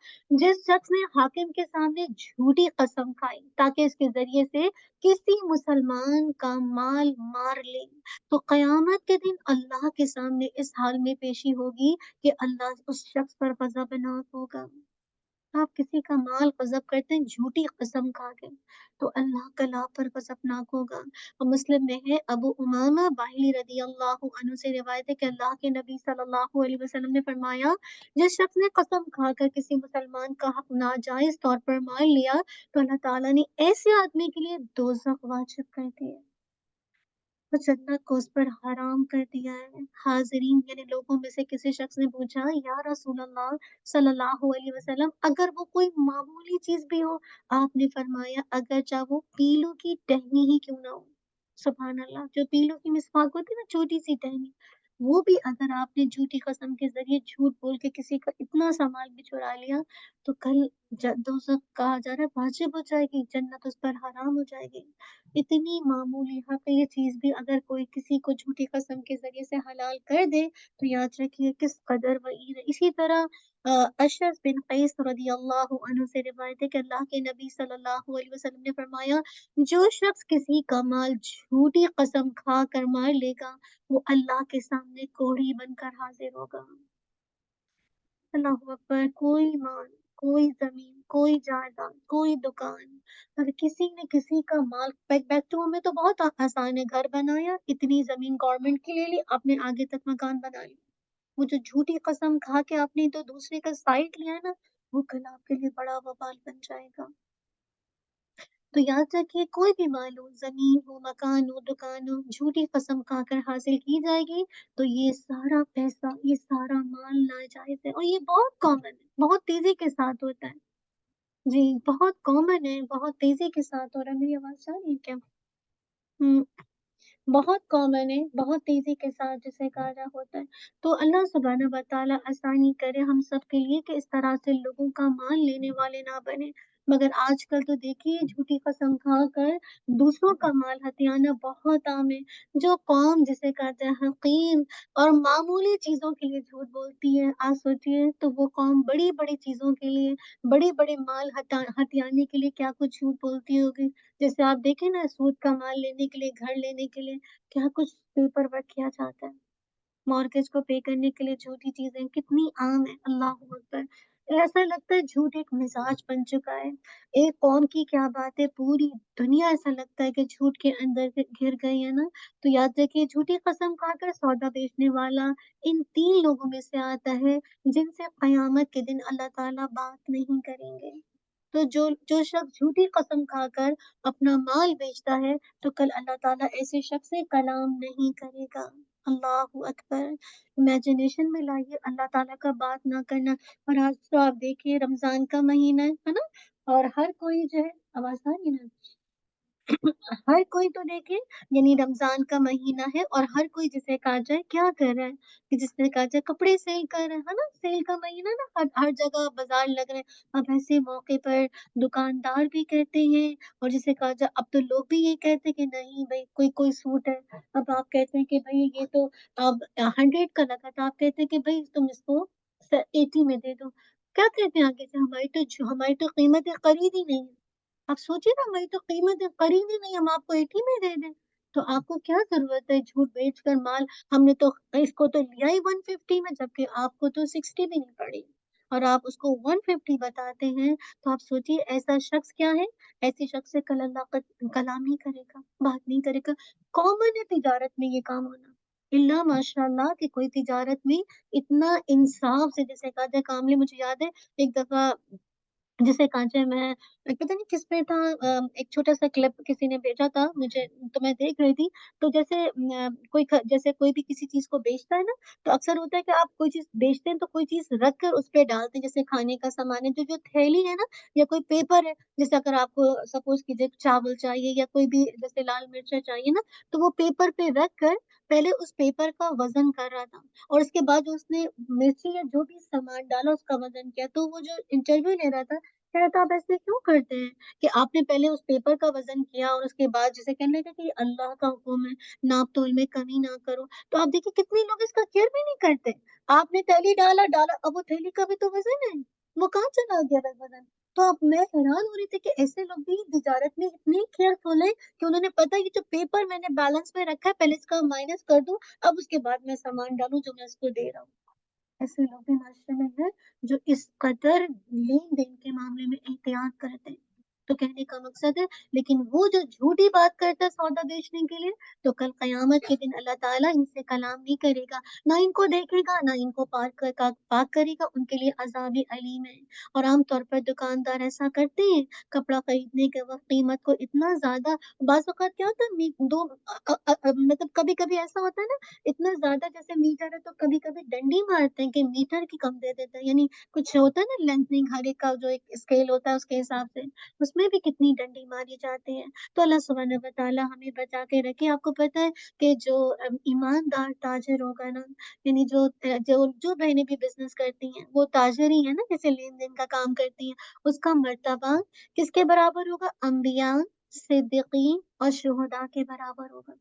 جس شخص نے حاکم کے سامنے جھوٹی قسم کھائی تاکہ اس کے ذریعے سے کسی مسلمان کا مال مار لے، تو قیامت کے دن اللہ کے سامنے اس حال میں پیشی ہوگی کہ اللہ اس شخص پر غضبناک ہوگا۔ آپ کسی کا مال غصب کرتے ہیں جھوٹی قسم کھا کے تو اللہ کل آپ پر غضبناک ہوگا۔ اور مسلم میں ہے ابو امامہ باہلی رضی اللہ عنہ سے روایت ہے کہ اللہ کے نبی صلی اللہ علیہ وسلم نے فرمایا جس شخص نے قسم کھا کر کسی مسلمان کا حق ناجائز طور پر مال لیا تو اللہ تعالیٰ نے ایسے آدمی کے لیے دوزخ واجب کر دیا، تو جنت کو اس پر حرام کر دیا ہے۔ حاضرین یعنی لوگوں میں سے کسی شخص نے پوچھا یا رسول اللہ صلی اللہ علیہ وسلم اگر وہ کوئی معمولی چیز بھی ہو، آپ نے فرمایا اگر چاہے وہ پیلو کی ٹہنی ہی کیوں نہ ہو، سبحان اللہ، جو پیلو کی مسواک ہوتی ہے نا چھوٹی سی ٹہنی، وہ بھی اگر آپ نے جھوٹی قسم کے ذریعے جھوٹ بول کے کسی کا اتنا سا مال بھی چرا لیا تو کل دوزخ کہا جا رہا ہے واجب ہو جائے گی، جنت اس پر حرام ہو جائے گی۔ اتنی معمولی حق یہ چیز بھی اگر کوئی کسی کو جھوٹی قسم کے ذریعے سے حلال کر دے تو یاد رکھیے کس قدر وعید ہے۔ اسی طرح اشرف بن قیس رضی اللہ عنہ سے روایت ہے کہ اللہ کے نبی صلی اللہ علیہ وسلم نے فرمایا جو شخص کسی کا مال جھوٹی قسم کھا کر مار لے گا وہ اللہ کے سامنے کوڑی بن کر حاضر ہوگا۔ اللہ اکبر، کوئی مال، کوئی زمین، کوئی جائیداد، کوئی دکان، اگر کسی نے کسی کا مال بیکٹوں میں تو بہت آسان ہے، گھر بنایا اتنی زمین گورنمنٹ کی لے لی، آپ نے آگے تک مکان بنا لیا۔ وہ جو جھوٹی قسم کھا کے آپ نے تو دوسرے کا سائٹ لیا ہے نا وہ کل آپ کے لیے بڑا وبال بن جائے گا۔ تو یاد رکھیے کوئی بھی مال ہو، زمین ہو، مکان ہو، دکان ہو، جھوٹی قسم کھا کر حاصل کی جائے گی تو یہ سارا پیسہ، یہ سارا مال ناجائز ہے، اور یہ بہت کامن ہے، بہت تیزی کے ساتھ ہوتا ہے۔ جی بہت کامن ہے، بہت تیزی کے ساتھ ہو رہا ہے۔ میری آواز آ رہی ہے کیا؟ ہوں، بہت کامن ہے، بہت تیزی کے ساتھ جسے کہا جا ہوتا ہے۔ تو اللہ سبحانہ و تعالیٰ آسانی کرے ہم سب کے لیے کہ اس طرح سے لوگوں کا مال لینے والے نہ بنے، مگر آج کل تو دیکھیے جھوٹی قسم کھا کر دوسروں کا مال ہتھیانا بہت عام ہے۔ جو قوم جسے کہتے ہیں حقیر اور معمولی چیزوں کے لیے جھوٹ بولتی ہے، آج سوچیے تو وہ قوم بڑی بڑی چیزوں کے لیے، بڑے بڑے مال ہتھیانے کے لیے کیا کچھ جھوٹ بولتی ہوگی۔ جیسے آپ دیکھیں نا سود کا مال لینے کے لیے، گھر لینے کے لیے کیا کچھ پیپر ورک کیا جاتا ہے، مارگیج کو پے کرنے کے لیے جھوٹی چیزیں کتنی عام ہیں، اللہ اکبر۔ ऐसा लगता है झूठ एक मिजाज बन चुका है। एक कौम की क्या बात है, पूरी दुनिया ऐसा लगता है कि झूठ के अंदर घिर गई है ना। तो याद रखिए, झूठी कसम खाकर सौदा बेचने वाला इन 3 लोगों में से आता है, जिनसे कयामत के दिन अल्लाह ताला बात नहीं करेंगे। तो जो जो शख्स झूठी कसम खाकर अपना माल बेचता है, तो कल अल्लाह ताला ऐसे शख्स से कलाम नहीं करेगा। अल्लाहू अकबर। इमेजिनेशन में लाइए अल्लाह ताला का बात ना करना। और आज तो आप देखिए रमजान का महीना है ना? और हर कोई जो है, आवाज आ रही है ना? हर कोई तो देखिए, यानी रमजान का महीना है और हर कोई जिसे कहा जाए क्या कर रहा है, कि जिसे कहा जाए कपड़े सेल कर रहे हैं, है ना? सेल का महीना ना, हर हर जगह बाजार लग रहे हैं। अब ऐसे मौके पर दुकानदार भी कहते हैं, और जिसे कहा जाए, अब तो लोग भी ये कहते हैं कि नहीं भाई, कोई कोई सूट है, अब आप कहते हैं कि भाई ये तो अब 100 का लगा था, आप कहते हैं कि भाई तुम इसको 80 में दे दो। क्या कहते हैं आगे से, हमारी तो कीमतें खरीद ही नहीं है। आप सोचिए ना, हमारी तो कीमत खरीदी नहीं, हम आपको 80 में दे दें। तो आपको क्या जरूरत है झूठ बेचकर माल, हमने तो इसको तो लिया ही 150 में, जबकि आपको तो 60 भी नहीं पड़ी, और आप उसको 150 बताते हैं। तो आप सोचिए ऐसा शख्स क्या है। ऐसे शख्स से कल अल्लाह का कलाम नहीं करेगा, बात नहीं करेगा। कॉमन है तिजारत में ये काम होना, इल्ला माशाल्लाह कि कोई तिजारत में इतना इंसाफ से जैसे कहा जाए काम ले। मुझे याद है एक दफा, जिसे कांचे में पता नहीं किस पे था, एक छोटा-सा क्लिप किसी ने भेजा था मुझे, तो मैं देख रही थी। तो जैसे जैसे कोई भी किसी चीज़ को बेचता है ना, तो अक्सर होता है कि आप कोई चीज़ बेचते हैं तो कोई चीज़ रख कर उस पे डालते हैं, जैसे खाने का सामान है, जो थैली है ना, या कोई पेपर है, जैसे अगर आपको सपोज़ कीजिए चावल चाहिए या कोई भी जैसे लाल मिर्चा चाहिए ना, तो वो पेपर पे रख कर पहले उस पेपर का वज़न कर रहा था, और उसके बाद जो उसने मिर्ची या जो भी सामान डाला उसका वज़न किया। तो वो जो इंटरव्यू ले रहा था, कह रहा था आप ऐसे क्यों करते हैं, कि आपने पहले उस पेपर का वज़न किया और उसके बाद जैसे कहने लगे कि ये अल्लाह का हुक्म है, नाप-तोल में कमी ना करो। तो आप देखिए कितने लोग इसका केयर भी नहीं करते। आपने थैली डाला, अब वो थैली का भी तो वज़न है, वो कहाँ चला गया वज़न? तो अब मैं हैरान हो रही थी कि ऐसे लोग भी तिजारत में इतने केयरफुल हैं, कि उन्होंने पता है ये जो पेपर मैंने बैलेंस में रखा है, पहले इसका माइनस कर दूँ, अब उसके बाद मैं सामान डालूँ जो मैं उसको दे रहा हूँ। ऐसे लोग भी माशरे में हैं, जो इस कदर लेन-देन के मामले में एहतियात करते हैं। तो कहने का मकसद है, लेकिन वो जो झूठी बात करता है सौदा बेचने के लिए, तो कल क़यामत के दिन अल्लाह ताला इनसे कलाम नहीं करेगा, ना इनको देखेगा, ना इनको पाक करेगा, उनके लिए अज़ाब अलीम है। और आम तौर पर दुकानदार ऐसा करते हैं, कपड़ा खरीदने के वक़्त कीमत को इतना ज़्यादा, बाज़ औक़ात क्या होता है मतलब कभी-कभी ऐसा होता है ना, इतना ज़्यादा जैसे मीटर है तो कभी-कभी डंडी मारते हैं कि मीटर की कम दे देते हैं। यानी कुछ होता है ना लेंथनिंग, हर एक का जो एक स्केल होता है उसके हिसाब से, उसमें भी कितनी डंडी मारी जाती है। तो अल्लाह सुब्हानहू व तआला हमें बचा के रखे। आपको पता है कि जो ईमानदार ताजिर होगा ना, यानी जो बहनें भी बिज़नेस करती हैं, वो ताजिर ही है ना, जैसे लेन-देन का काम करती हैं, उसका मर्तबा किसके बराबर होगा? अंबिया, सिद्दीकीन और शुहदा के बराबर होगा।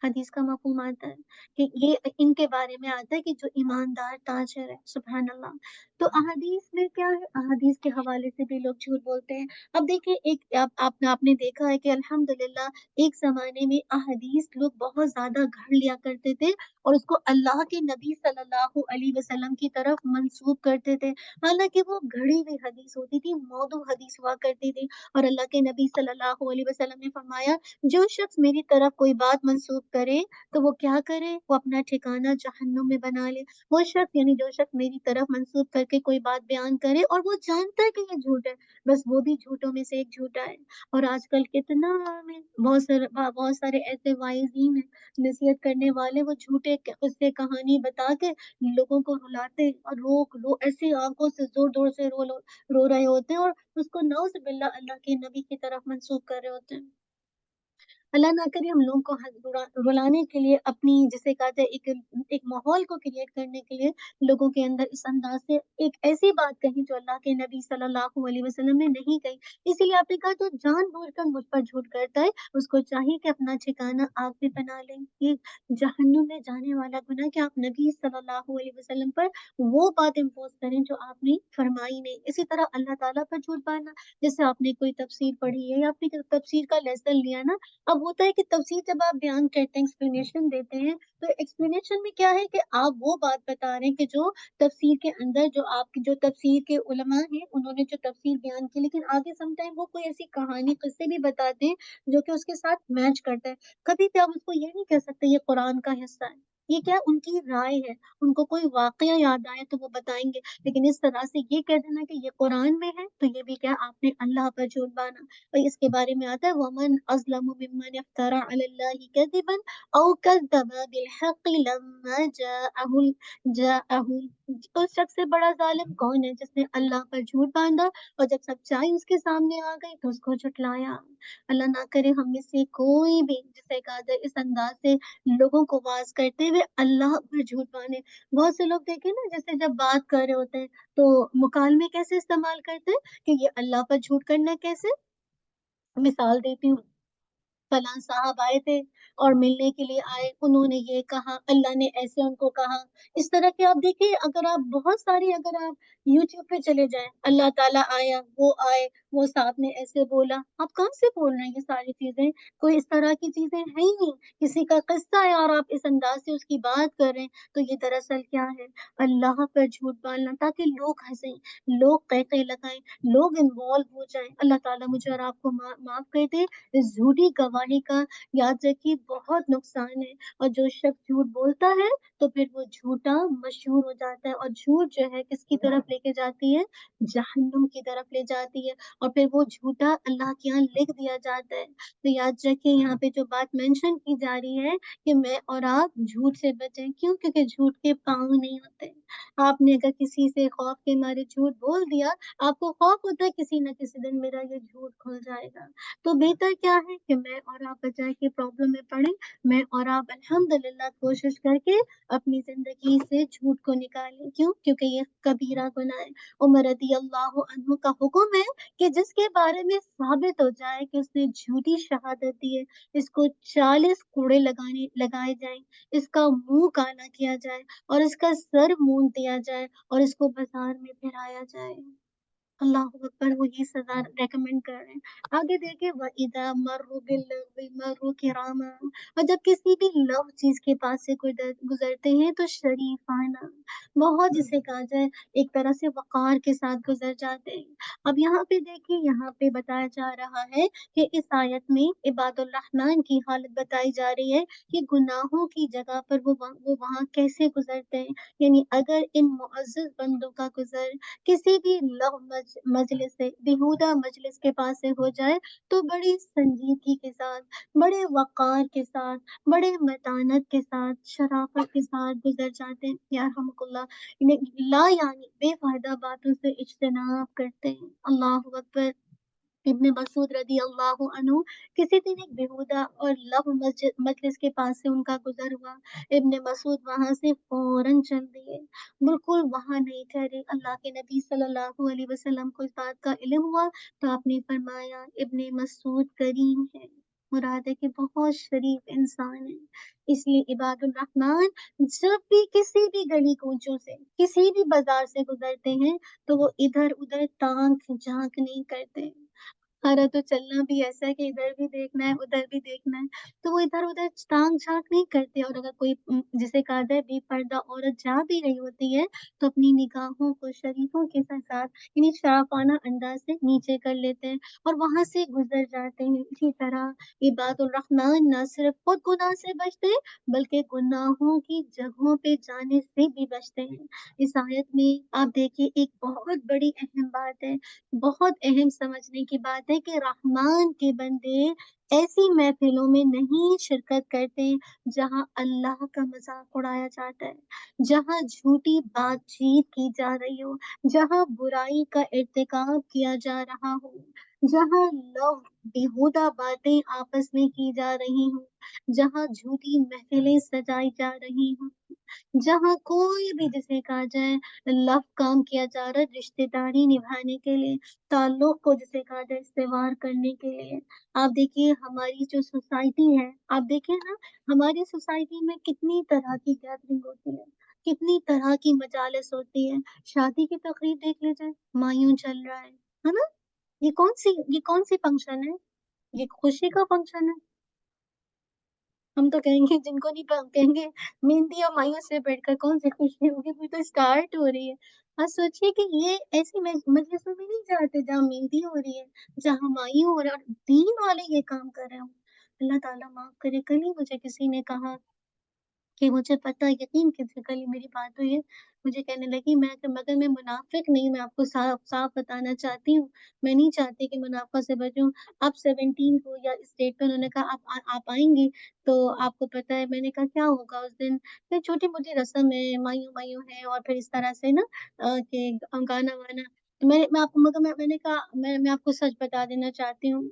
हदीस का मफ़हूम आता है कि ये इनके बारे में आता है कि जो ईमानदार ताजिर है, सुभान अल्लाह। तो अहादीस में क्या है, अहादीस के हवाले से भी लोग झूठ बोलते हैं। अब देखिए एक आपने देखा है कि अल्हम्दुलिल्लाह एक ज़माने में अहादीस लोग बहुत ज़्यादा गढ़ लिया करते थे, और उसको अल्लाह के नबी सल्लल्लाहु अलैहि वसल्लम की तरफ मंसूब करते थे। हालाँकि वो गढ़ी हुई हदीस होती थी, मौदू हदीस हुआ करती थी, और अल्लाह के नबी सल्लल्लाहु अलैहि वसल्लम ने फरमाया, जो शख्स मेरी तरफ कोई बात मंसूब करे, तो वो क्या करे? वो अपना ठिकाना जहन्नुम में बना ले। वो शख्स, यानी जो शख्स मेरी तरफ मंसूब करके कोई बात बयान करे और वो जानता है कि ये झूठ है, बस वो भी झूठों में से एक झूठा है। और आजकल कितना में बहुत सारे ऐसे वाइज़ीन हैं, नसीहत करने वाले, वो झूठे किस्से कहानी बता के लोगों को रुलाते, और लो ऐसी आँखों से ज़ोर-ज़ोर से रो रहे होते हैं, और उसको नाउज़ बिल्लाह अल्लाह के नबी की तरफ मंसूब कर रहे होते हैं। अल्लाह ना करे हम लोगों को रुलाने के लिए, अपनी जिसे कहा जाए एक माहौल को क्रिएट करने के लिए लोगों के अंदर इस अंदाज से एक ऐसी बात कही जो अल्लाह के नबी सल्लल्लाहु अलैहि वसल्लम ने नहीं कही। इसीलिए आपने कहा जो जानबूझकर मुझ पर झूठ करता है, उसको चाहिए कि अपना ठिकाना आग में बना ले। ये जहन्नुम में जाने वाला गुनाह, कि आप नबी सल्लल्लाहु अलैहि वसल्लम पर वो बात इम्पोज़ करें जो आपने फरमाई नहीं। इसी तरह अल्लाह ताला पर झूठ बाँधना, जैसे आपने कोई तफ़सीर पढ़ी है या आपने तफ़सीर का लेसन लिया ना, अब ہوتا ہے کہ تفسیر جب آپ بیان کرتے ہیں، ایکسپلینیشن دیتے ہیں، تو ایکسپلینیشن میں کیا ہے کہ آپ وہ بات بتا رہے ہیں کہ جو تفسیر کے اندر جو آپ کی جو تفسیر کے علماء ہیں انہوں نے جو تفسیر بیان کی، لیکن آگے سم ٹائم وہ کوئی ایسی کہانی قصے بھی بتاتے ہیں جو کہ اس کے ساتھ میچ کرتا ہے۔ کبھی بھی آپ اس کو یہ نہیں کہہ سکتے یہ قرآن کا حصہ ہے، یہ کیا ان کی رائے ہے، ان کو کوئی واقعہ یاد آئے تو وہ بتائیں گے، لیکن اس طرح سے یہ کہہ دینا کہ یہ قرآن میں ہے تو یہ بھی کیا آپ نے اللہ پر جھوٹ بانا۔ اور اس کے بارے میں آتا ہے وَمَنْ أَظْلَمُ مِمَّنِ افْتَرَى عَلَى اللَّهِ كَذِبًا أَوْ كَذَّبَ بِالْحَقِّ لَمَّا جَاءَهُ۔ اس شخص سے بڑا ظالم کون ہے جس نے اللہ پر جھوٹ باندھا اور جب سچائی اس کے سامنے آ گئی تو اس کو جھٹلایا۔ اللہ نہ کرے ہم میں سے کوئی بھی جسے کہا جائے اس انداز سے لوگوں کو واز کرتے ہوئے اللہ پر جھوٹ باندھے۔ بہت سے لوگ دیکھیں نا جیسے جب بات کر رہے ہوتے ہیں تو مکالمے کیسے استعمال کرتے ہیں کہ یہ اللہ پر جھوٹ کرنا کیسے۔ مثال دیتی ہوں، فلاں صاحب آئے تھے اور ملنے کے لیے آئے، انہوں نے یہ کہا، اللہ نے ایسے ان کو کہا۔ اس طرح کے آپ دیکھیے اگر آپ بہت ساری اگر آپ یوٹیوب پہ چلے جائیں، اللہ تعالیٰ آیا، وہ آئے، وہ صاحب نے ایسے بولا، آپ کہاں سے بول رہے ہیں یہ ساری چیزیں؟ کوئی اس طرح کی چیزیں ہیں ہی نہیں، کسی کا قصہ ہے اور آپ اس انداز سے اس کی بات کر رہے ہیں، تو یہ دراصل کیا ہے؟ اللہ پر جھوٹ بالنا تاکہ لوگ ہنسیں، لوگ قہقہے لگائیں، لوگ انوالو ہو جائیں۔ اللہ تعالیٰ مجھے اور آپ کو معاف کر دے۔ اس جھوٹی گواہی کا یاد رکھیے بہت نقصان ہے، اور جو شخص جھوٹ بولتا ہے تو پھر وہ جھوٹا مشہور ہو جاتا ہے، اور جھوٹ جو ہے کس کی طرف لے کے جاتی ہے؟ جہنم کی طرف لے جاتی ہے، اور پھر وہ جھوٹا اللہ کے یہاں لکھ دیا جاتا ہے۔ تو یاد رکھیں یہاں پہ جو بات مینشن کی جا رہی ہے کہ میں اور آپ جھوٹ سے بچیں، کیوں؟ کیونکہ جھوٹ کے پاؤں نہیں ہوتے۔ آپ نے اگر کسی سے خوف کے مارے جھوٹ بول دیا، آپ کو خوف ہوتا ہے کسی نہ کسی دن میرا یہ جھوٹ کھل جائے گا، تو بہتر کیا ہے کہ میں اور آپ بجائے کہ پرابلم میں پڑیں، میں اور آپ الحمدللہ کوشش کر کے اپنی زندگی سے جھوٹ کو نکالیں۔ کیوں؟ کیونکہ یہ کبیرہ گناہ ہے۔ عمر رضی اللہ عنہ کا حکم ہے کہ جس کے بارے میں ثابت ہو جائے کہ اس نے جھوٹی شہادت دی ہے، اس کو 40 کوڑے لگائے جائیں، اس کا منہ کالا کیا جائے اور اس کا سر مونڈ دیا جائے اور اس کو بازار میں پھرایا جائے۔ اللہ اکبر، وہ یہ سزا ریکمینڈ کر رہے ہیں۔ آگے دیکھیں وَإِذَا مَرُّوا بِاللَّغْوِ مَرُّوا كِرَامًا، اور جب کسی بھی لغو چیز کے پاس سے گزرتے ہیں تو شریفانہ، بہت جسے کہا جائے ایک طرح سے وقار کے ساتھ گزر جاتے ہیں۔ اب یہاں پہ دیکھیں یہاں پہ بتایا جا رہا ہے کہ اس آیت میں عباد الرحمن کی حالت بتائی جا رہی ہے کہ گناہوں کی جگہ پر وہ وہاں کیسے گزرتے ہیں، یعنی اگر ان معزز بندوں کا گزر کسی بھی لغو مجلس سے، بیہودہ مجلس کے پاس سے ہو جائے تو بڑی سنجیدگی کے ساتھ، بڑے وقار کے ساتھ، بڑے متانت کے ساتھ، شرافت کے ساتھ گزر جاتے ہیں، یا رحمک اللہ، لا یعنی بے فائدہ باتوں سے اجتناب کرتے ہیں۔ اللہ اکبر۔ ابن مسعود رضی اللہ عنہ کسی دن ایک بیہودہ اور لغو مجلس کے پاس سے ان کا گزر ہوا، ابن مسعود وہاں سے فوراً چل دیے، بالکل وہاں نہیں ٹھہرے۔ اللہ کے نبی صلی اللہ علیہ وسلم کو اس بات کا علم ہوا تو آپ نے فرمایا ابن مسعود کریم ہے، مراد ہے کہ بہت شریف انسان ہے۔ اس لیے عباد الرحمن جب بھی کسی بھی گلی کوچوں سے، کسی بھی بازار سے گزرتے ہیں تو وہ ادھر ادھر تانک جھانک نہیں کرتے۔ ہمارا تو چلنا بھی ایسا ہے کہ ادھر بھی دیکھنا ہے ادھر بھی دیکھنا ہے، تو وہ ادھر ادھر ٹانگ جھانک نہیں کرتے، اور اگر کوئی جسے کہا جائے بے پردہ عورت جا بھی رہی ہوتی ہے تو اپنی نگاہوں کو شریفوں کے ساتھ یعنی شرافانہ انداز سے نیچے کر لیتے ہیں اور وہاں سے گزر جاتے ہیں۔ اسی طرح عباد الرحمن نہ صرف خود گناہ سے بچتے بلکہ گناہوں کی جگہوں پہ جانے سے بھی بچتے ہیں۔ اس آیت میں آپ دیکھیے ایک بہت بڑی اہم بات ہے، بہت اہم سمجھنے کی بات ہے کہ رحمان کے بندے ایسی محفلوں میں نہیں شرکت کرتے جہاں اللہ کا مذاق اڑایا جاتا ہے، جہاں جھوٹی بات چیت کی جا رہی ہو، جہاں برائی کا ارتکاب کیا جا رہا ہو، جہاں لوگ بیہودہ باتیں آپس میں کی جا رہی ہوں، جہاں جھوٹی محفلیں سجائی جا رہی ہوں، جہاں کوئی بھی جسے کہا جائے لف کام کیا جا رہا ہے رشتہ داری نبھانے کے لیے، تعلق کو جسے کہا جائے استوار کرنے کے لیے۔ آپ دیکھیے ہماری جو سوسائٹی ہے، آپ دیکھیں نا ہماری سوسائٹی میں کتنی طرح کی گیدرنگ ہوتی ہے، کتنی طرح کی مجالس ہوتی ہے۔ شادی کی تقریب دیکھ لیجیے، مایوں چل رہا ہے نا؟ یہ کون سی فنکشن ہے؟ یہ خوشی کا فنکشن ہے؟ हम तो कहेंगे जिनको नहीं कहेंगे मेहंदी और मायूं से बैठकर कौन सी खुशी होगी, वो तो स्टार्ट हो रही है। और सोचिए कि ये ऐसी मजलिसों में नहीं जाते जहाँ मेहंदी हो रही है, जहाँ मायूं हो रहा है, और दीन वाले ये काम कर रहे हो। अल्लाह ताला माफ करे। कल ही मुझे किसी ने कहा कि मुझे पता है, यकीन कीजिए कल ही मेरी बात हुई है। मुझे कहने लगी, मैं मगर मैं मुनाफ़िक नहीं, मैं आपको साफ-साफ बताना चाहती हूँ। मैं नहीं चाहती कि मुनाफ़ा से बचूँ। आप 17 को या इस डेट पे उन्होंने कहा आप आएँगी, तो आपको पता है। मैंने कहा क्या होगा उस दिन? फिर छोटी-मोटी रस्म है, मायूं-मायूं है, और फिर इस तरह से ना कि गाना-वाना। तो मैं आपको मगर मैंने कहा मैं आपको सच बता देना चाहती हूँ,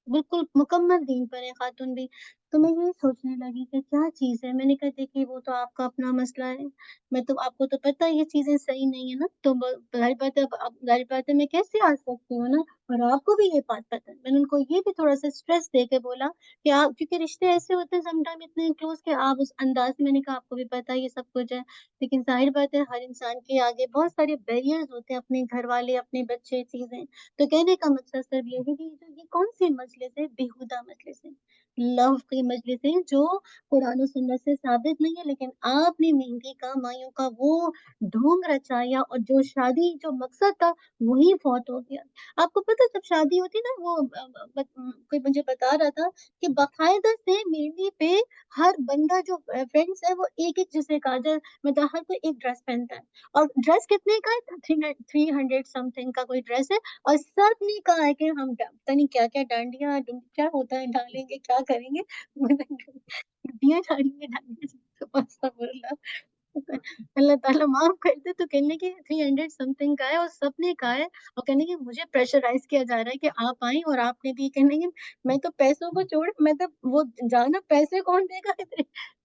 बिल्कुल मुकम्मल दीन पर है ख़ातून भी। तो मैं यही सोचने लगी कि क्या चीज़ है? मैंने कहा देखिए वो तो आपका अपना मसला है। मैं तो आपको तो पता है ये चीज़ें सही नहीं है ना, तो ज़ाहिर बात है अब ज़ाहिर बात है मैं कैसे आ सकती हूँ ना, और आपको भी ये बात पता है। मैंने उनको ये भी थोड़ा-सा स्ट्रेस दे के बोला कि आप, क्योंकि रिश्ते ऐसे होते हैं समटाइम इतने क्लोज़ कि आप उस अंदाज़ में, मैंने कहा आपको भी पता है ये सब कुछ है। लेकिन ज़ाहिर बात है हर इंसान के आगे बहुत सारे बैरियर्स होते हैं, अपने घरवाले, अपने बच्चे, चीज़ें। तो कहने का मकसद सिर्फ ये है कि ये कौन-सी मजलिस है, बेहुदा मजलिस है। लव की मजलिसें जो कुरान और सुन्नत से साबित नहीं है, लेकिन आपने मेहंदी का, मायूं का वो ढोंग रचाया, और जो शादी जो मकसद था वही फौत हो गया। आपको पता है जब शादी होती ना, वो कोई मुझे बता रहा था कि बाकायदा से मेहंदी पे हर बंदा जो फ्रेंड्स है वो एक-एक, जैसे काजल, मतलब हर कोई एक ड्रेस पहनता है, और ड्रेस कितने का है? 300 समथिंग का कोई ड्रेस है, और सबने कहा है कि हम पता नहीं क्या-क्या डांडिया क्या होता है डालेंगे, क्या करेंगे? डांडिया डालेंगे, डांडिया अस्तगफुरुल्लाह। अल्लाह ताला माफ़ कर दे। तो कहने लगे 300 समथिंग का है, और सबने कहा है, और कहने लगे मुझे प्रेशराइज़ किया जा रहा है कि आप आईं, और आपने भी, कहने लगे मैं तो पैसों को छोड़, मैं तो वो जाना, पैसे कौन देगा?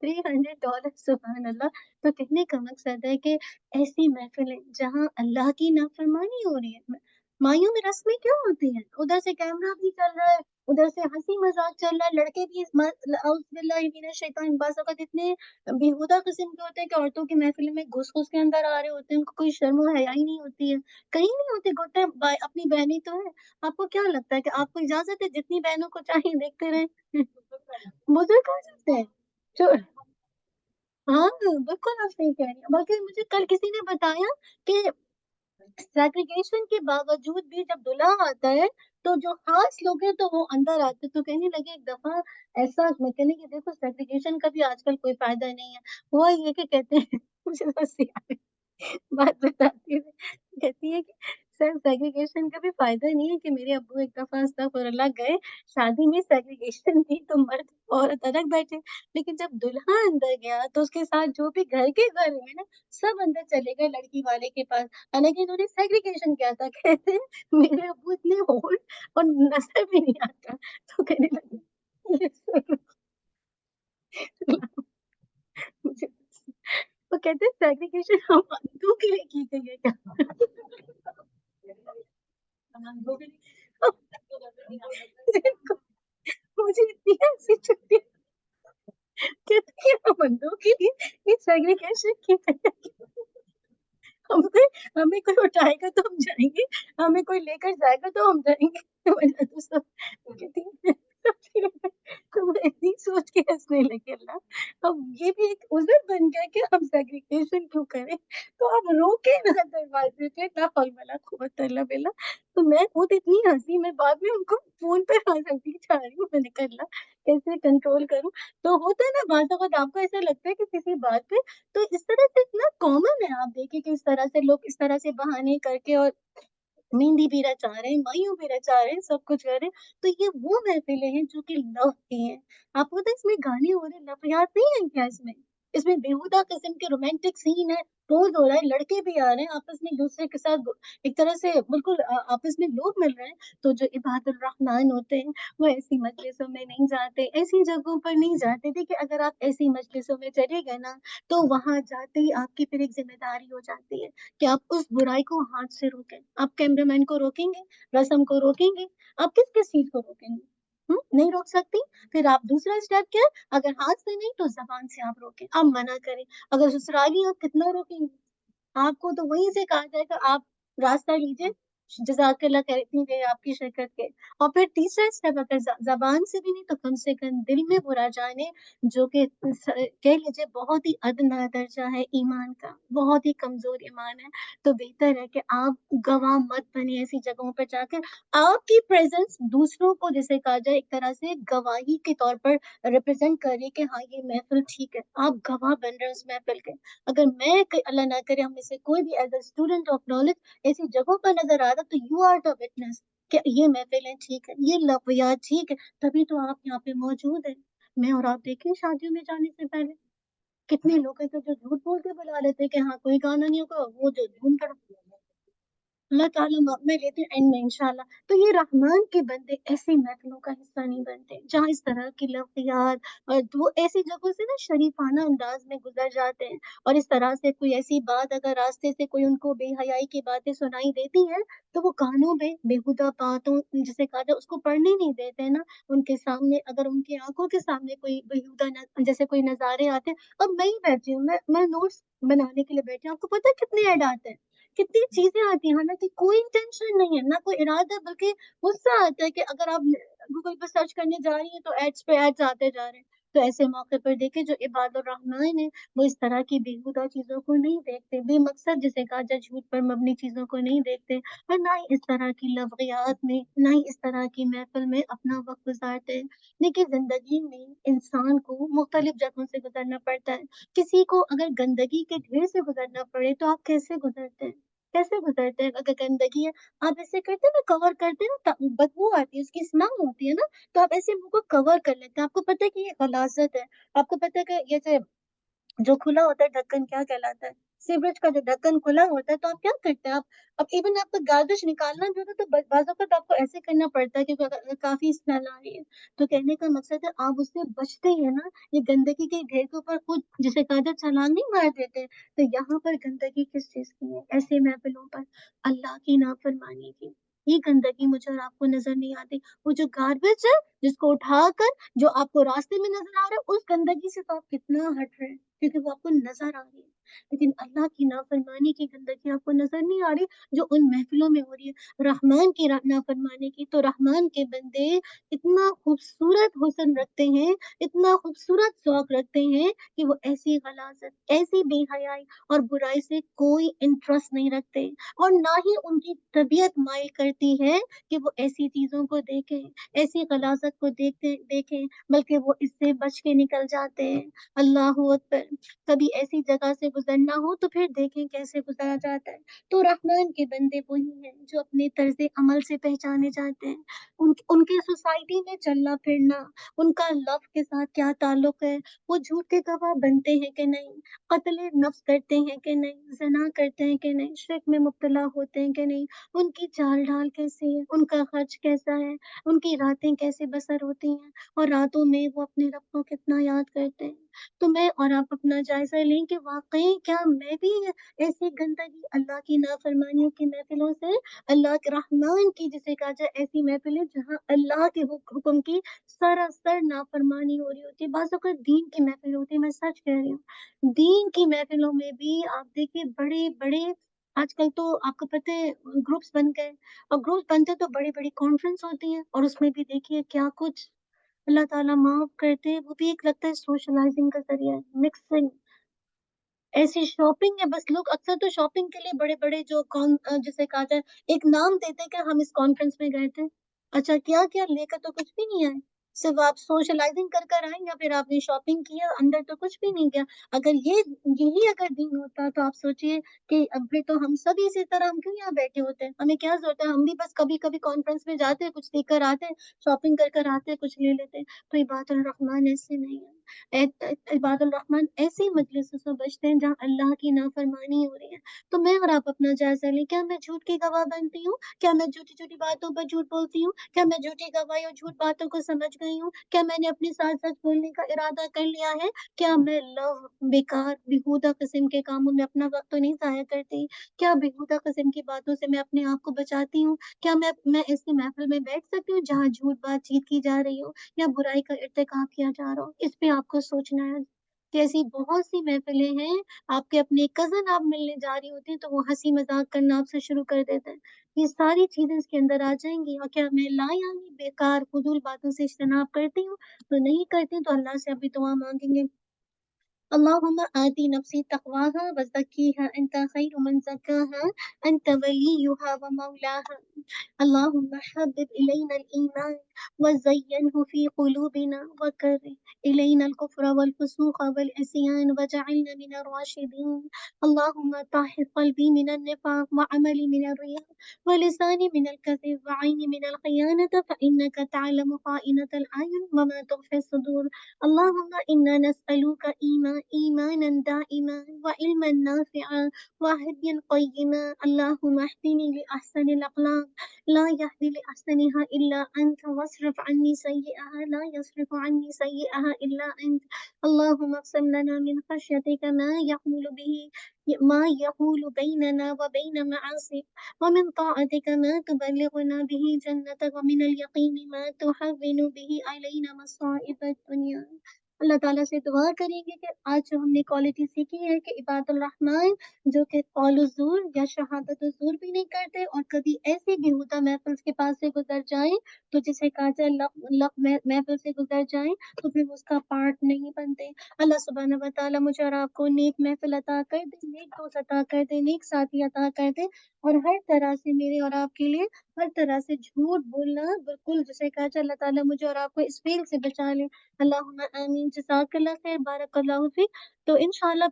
$300, सुभान अल्लाह। तो कहने का मकसद है कि ऐसी महफ़िलें जहाँ अल्लाह की नाफ़रमानी हो रही है, मायूं में रस्में क्यों होती हैं? उधर से कैमरा भी चल रहा है, उधर से हँसी-मज़ाक चल रहा है, लड़के भी औज़ुबिल्लाहि मिनश शैतानिर बाज़ औक़ात इतने बेहुदा किस्म के होते हैं कि औरतों की महफ़िल में घुस-घुस के अंदर आ रहे होते हैं, उनको कोई शर्म और हया ही नहीं होती है। कहीं नहीं होती, गुड्डे अपनी बहनें तो हैं। आपको क्या लगता है कि आपको इजाज़त है जितनी बहनों को चाहे देखते रहें? बुज़ुर्ग आ जाते हैं। जो हाँ, बिल्कुल आप सही कह रही हैं। बल्कि मुझे कल किसी ने बताया कि सेग्रीगेशन के बावजूद भी जब दूल्हा आता है, तो जो खास लोग हैं तो वो अंदर आते हैं। तो कहने लगे एक दफ़ा ऐसा, मैं कहने कि देखो सेग्रीगेशन का भी आजकल कोई फ़ायदा नहीं है। हुआ ये कि कहते हैं मुझे हँसी आ रही बात बताती हूँ। कहती है कि सर सेग्रीगेशन का भी फ़ायदा नहीं है कि मेरे अब्बू एक दफ़ा अस्तगफुरुल्लाह गए, शादी में सेग्रीगेशन थी तो मर्द औरत अलग बैठे। लेकिन जब दूल्हा अंदर गया तो उसके साथ जो भी घर के घर हुए ना, सब अंदर चले गए लड़की वाले के पास। हालाँकि इन्होंने सेग्रीगेशन किया था। कहते हैं मेरे अब्बू इतने होल्ड और नज़र भी नहीं आता। तो कहने लगे ये सब मुझे वो कहते हैं सेग्रीगेशन हम अंधों के लिए की गई है क्या? देखो, मुझे इतनी हँसी छूटी। कहते हैं हम अंधों के लिए ये सेग्रीगेशन की गई है। हमें हमें कोई उठाएगा तो हम जाएँगे, हमें कोई लेकर जाएगा तो हम जाएँगे। वरना तो सब कहती हैं तो मैं इतनी सोच के हँसने लगी। अल्लाह! अब ये भी एक उज़र बन गया कि हम सेग्रीगेशन क्यों करें? तो आप रोके ना दरवाज़े पे, ला हौल वला कुव्वता इल्ला बिल्लाह। तो मैं खुद इतनी हँसी, मैं बाद में उनको फ़ोन पे हँसी जा रही हूँ। मैंने कहा अल्लाह! कैसे कंट्रोल करूँ? तो होता है ना बाज़ औक़ात आपको ऐसा लगता है कि किसी बात पे, तो इस तरह से इतना कॉमन है, आप देखिए कि इस तरह से लोग इस तरह से बहाने करके और मेहंदी भी रचा रहे हैं, मायूं भी रचा रहे हैं, सब कुछ कर रहे हैं। तो ये वो महफ़िलें हैं जो कि लव की हैं। आपको पता है इसमें गाने हो रहे हैं, लफ़्ज़ात नहीं है क्या इसमें? इसमें बेहुदा किस्म के रोमांटिक सीन है, पोज़ हो रहा है, लड़के भी आ रहे हैं, आपस में एक-दूसरे के साथ एक तरह से बिल्कुल आपस में लोग मिल रहे हैं। तो जो इबादुर रहमान होते हैं, वो ऐसी मजलिसों में नहीं जाते, ऐसी जगहों पर नहीं जाते। देखिए अगर आप ऐसी मजलिसों में चले गए ना, तो वहाँ जाते ही आपकी फिर एक ज़िम्मेदारी हो जाती है कि आप उस बुराई को हाथ से रोकें। आप कैमरामैन को रोकेंगे, रस्म को रोकेंगे, आप किस-किस चीज़ को रोकेंगे? नहीं रोक सकती? फिर आप दूसरा स्टेप क्या है? अगर हाथ से नहीं तो ज़बान से आप रोकें, आप मना करें। अगर ससुराली आप कितना रोकेंगे? आपको तो वहीं से कहा जाएगा आप रास्ता लीजिए, जज़ाकल्लाह कहती गई आपकी शिरकत के। और फिर तीसरा स्टेप अगर ज़बान से भी नहीं तो कम से कम दिल में बुरा जाने, जो कि कह लीजिए बहुत ही अदना दर्जा है ईमान का, बहुत ही कमज़ोर ईमान है। तो बेहतर है कि आप गवाह मत बनिए ऐसी जगहों पे जाकर। आपकी प्रेज़ेंस दूसरों को जिसे कहा जाए एक तरह से गवाही के तौर पर रिप्रेज़ेंट कर रही है कि हाँ, ये महफ़िल ठीक है। आप गवाह बन रहे हैं उस महफ़िल के। अगर मैं क अल्लाह ना करे हम में से कोई भी as a student of knowledge ऐसी जगहों पर नज़र आ रहा तो यू आर द विटनेस कि ये महफ़िलें ठीक है, ये लफ़्ज़ियात ठीक है, तभी तो आप यहाँ पे मौजूद हैं। मैं और आप देखें शादियों में जाने से पहले कितने लोग हैं जो झूठ बोल के बुला लेते हैं कि हाँ, कोई गाना नहीं होगा, वो जो धूम धड़ाका अल्लाह ताला में लेते हैं एंड में इंशाल्लाह। तो ये रहमान के बंदे ऐसी महफ़िलों का हिस्सा नहीं बनते, जहाँ इस तरह की लफ़्ज़ियात और वो ऐसी जगहों से ना शरीफ़ाना अंदाज़ में गुज़र जाते हैं और इस तरह से कोई ऐसी बात अगर रास्ते से कोई उनको बेहयाई की बातें सुनाई देती हैं, तो वो कानों में बेहुदा बातों जिसे कहा जाए उसको पढ़ने नहीं देते ना, उनके सामने अगर उनकी आँखों के सामने कोई बेहुदा न जैसे कोई नज़ारे आते हैं। अब मैं ही बैठी हूँ, मैं नोट्स बनाने के लिए बैठी हूँ, आपको पता है कितने ऐड आते हैं? कितनी चीज़ें आती हैं, हालाँकि कोई इंटेंशन नहीं है, ना कोई इरादा बल्कि गुस्सा आता है कि अगर आप गूगल पे सर्च करने जा रही हैं तो एड्स पे एड्स आते जा रहे हैं। तो ऐसे मौके पर देखिए जो इबादुर रहमान हैं, वो इस तरह की बेहुदा चीज़ों को नहीं देखते, बेमकसद जिसे कहा जाए झूठ पर मबनी चीज़ों को नहीं देखते और ना ही इस तरह की लफ़्ज़ियात में, ना ही इस तरह की महफ़िल में अपना वक़्त गुज़ारते हैं। देखिए ज़िंदगी में इंसान को मुख्तलिफ़ जगहों से गुज़रना पड़ता है। किसी को अगर गंदगी के ढेर से गुज़रना पड़े तो आप कैसे गुज़रते हैं? कैसे गुज़रते हैं? अगर गंदगी है, आप ऐसे करते हैं ना कवर करते हैं ना त बदबू आती है, उसकी स्मेल होती है ना, तो आप ऐसे मुँह को कवर कर लेते हैं। आपको पता है कि ये गलाज़त है, आपको पता है कि ये जो खुला होता है ढक्कन क्या कहलाता है? सीवरेज का जो ढक्कन खुला होता है तो आप क्या करते हैं? आप अब इवन आपको गार्बेज निकालना भी होता है तो बाज़ औक़ात आपको ऐसे करना पड़ता है क्योंकि अगर काफ़ी स्मेल आ रही है। तो कहने का मकसद है आप उससे बचते ही है ना, ये गंदगी के ढेर के ऊपर खुद जिसे कहा जाए छलांग नहीं मार देते हैं। तो यहाँ पर गंदगी किस चीज़ की है? ऐसे महफ़िलों पर अल्लाह की नाफ़रमानी की। ये गंदगी मुझे और आपको नज़र नहीं आती। वो जो गार्बेज है जिसको उठाकर जो आपको रास्ते में नज़र आ रहा है उस गंदगी से तो आप कितना हट रहे हैं। क्योंकि वो आपको नज़र आ रही है। लेकिन अल्लाह की नाफ़रमानी की गंदगी आपको नज़र नहीं आ रही, जो उन महफ़िलों में हो रही है। रहमान की नाफ़रमानी की तो रहमान के बंदे इतना खूबसूरत हुस्न रखते हैं, इतना खूबसूरत ज़ौक़ रखते हैं कि वो ऐसी गलाज़त, ऐसी बेहयाई और बुराई से कोई इंटरेस्ट नहीं रखते और ना ही उनकी तबीयत माइल करती है कि वो ऐसी चीज़ों को देखें, ऐसी गलाज़त को देखें, बल्कि वो इससे बच के निकल जाते हैं। अल्लाहू अकबर! कभी ऐसी जगह से गुज़रना हो तो फिर देखें कैसे गुज़रा जाता है। तो रहमान के बंदे वही हैं जो अपने तर्ज़े अमल से पहचाने जाते हैं। उनके सोसाइटी में चलना-फिरना, उनका लव के साथ क्या ताल्लुक है, वो झूठ के गवाह बनते हैं कि नहीं, क़त्ल-ए-नफ़्स करते हैं कि नहीं, ज़िना करते हैं कि नहीं, शिर्क में मुब्तला होते हैं कि नहीं, उनकी चाल-ढाल कैसी है, उनका ख़र्च कैसा है, उनकी रातें कैसे बसर होती हैं और रातों में वो अपने रब को कितना याद करते हैं। तो मैं और आप अपना जायज़ा लें कि वाक़ई क्या मैं भी ऐसी गंदगी अल्लाह की नाफ़रमानियों की महफ़िलों से अल्लाह के रहमान की जिसे कहा जाए ऐसी महफ़िलें जहाँ अल्लाह के हुक्म की सरासर नाफ़रमानी हो रही होती है। बाज़ औक़ात दीन की महफ़िल होती है, मैं सच कह रही हूँ। दीन की महफ़िलों में भी आप देखिए बड़े-बड़े आजकल तो आपको पता है ग्रुप्स बन गए और ग्रुप्स बनते तो बड़ी-बड़ी कॉन्फ्रेंस होती हैं और उसमें भी देखिए क्या कुछ अल्लाह ताला माफ़ करते, वो भी एक लगता है सोशलाइज़िंग का ज़रिया है, मिक्सिंग ऐसी शॉपिंग है बस लोग अक्सर तो शॉपिंग के लिए बड़े-बड़े जो जिसे कहा जाए एक नाम देते हैं कि हम इस कॉन्फ्रेंस में गए थे। अच्छा क्या-क्या लेकर तो कुछ भी नहीं आए। सिर्फ़ आप सोशलाइज़िंग कर कर आए या फिर आपने शॉपिंग किया, अंदर तो कुछ भी नहीं गया। अगर यही अगर दीन होता तो आप सोचिए कि अब फिर तो हम सब इसी तरह हम क्यों यहाँ बैठे होते? हमें क्या ज़रूरत है? हम भी बस कभी-कभी कॉन्फ्रेंस में जाते हैं, कुछ देख कर आते हैं, शॉपिंग कर कर आते हैं, कुछ ले लेते हैं। तो इबादुर रहमान ऐसे नहीं है। इबादुर रहमान ऐसी मजलिसों से बचते हैं जहाँ अल्लाह की नाफ़रमानी हो रही है। तो मैं और आप अपना जायज़ा लें, क्या मैं झूठ की गवाह बनती हूँ? क्या मैं झूठी-झूठी बातों पर झूठ बोलती हूँ? क्या मैं झूठी गवाही और झूठ बातों को समझ गई हूँ? क्या मैंने अपने साथ सच बोलने का इरादा कर लिया है? क्या मैं बेकार, बेहुदा किस्म के कामों में अपना वक़्त तो नहीं ज़ाया करती? क्या बेहुदा किस्म की बातों से मैं अपने आप को बचाती हूँ? क्या मैं ऐसी महफ़िल में बैठ सकती हूँ जहाँ झूठ बातचीत की जा रही हो? या बुराई का इर्तिकाब किया जा रहा हो, इस पे आपको सोचना है। कि ऐसी बहुत सी महफ़िलें हैं, आपके अपने कज़न आप मिलने जा रही होती हैं, तो वो हँसी-मज़ाक करना आपसे शुरू कर देते हैं। ये सारी चीजें इसके अंदर आ जाएंगी। और क्या मैं लायांगी बेकार फजूल बातों से इज्तनाब करती हूँ? तो नहीं करती, तो अल्लाह से अभी दुआ मांगेंगे, अल्लाहुम्मा आती नफ्सी तक़वाहा व ज़क्कीहा अंत खैरु मन ज़क्काहा अंत वलियुहा व मौलाहा। अल्लाहुम्मा हब्बिब इलैनल ईमान व ज़य्यिनहु फ़ी क़ुलूबिना व कर्रिह इलैनल कुफ़्र वल फ़ुसूक़ वल इस्यान वजअलना मिनर राशिदीन। अल्लाहुम्मा ताहिर क़ल्बी मिनन निफ़ाक़ व अमली मिनर रिया व लिसानी मिनल कज़िब व ऐनी मिनल ख़ियानत फ़इन्नका तअलमु ख़ाइनतल अयुन व मा तुख़फ़ी सुदूर। अल्लाहुम्मा इन्ना नस्अलुका ईमानन दाइमा व इल्मन नाफ़िआ व हदयन क़य्यिमा। अल्लाहुम्मा अहदिनी लिअहसनिल अख़लाक़ ला यहदी लिअहसनिहा इल्ला अंत वस्रिफ़ अन्नी सय्यिअहा ला यस्रिफ़ु अन्नी सय्यिअहा इल्ला अंत। अल्लाहुम्मा अक़सिम लना मिन ख़श्यतिका मा यहूलु बैनना व बैन मआसिक व मिन ताअतिका मा तुबल्लिग़ुना बिही जन्नतक व मिनल यक़ीनि मा तुहव्विनु बिही अलैना मसाइबद दुनिया। अल्लाह ताला से दुआ करेंगे कि आज जो हमने क्वालिटी सीखी है कि इबादुर रहमान जो कि कौल ज़ूर या शहादत ज़ूर भी नहीं करते, और कभी ऐसी बेहुदा महफिल के पास से गुजर जाए तो जिसे कहा जाए महफिल से गुजर जाए तो फिर उसका पार्ट नहीं बनते। अल्लाह सुब्हानहू व तआला मुझे और आपको नेक महफिल अता कर दे, नेक दोस्त अता कर दे, नेक साथी अता कर दे, और हर तरह से मेरे और आपके लिए हर तरह से झूठ बोलना बिल्कुल, जिसे कहा जाए अल्लाह ताला मुझे और आपको इस फेल से बचा ले। अल्लाहुम्मा आमीन। जज़ाकल्लाह खैर, बारकल्लाहु फ़ीक। तो इंशाल्लाह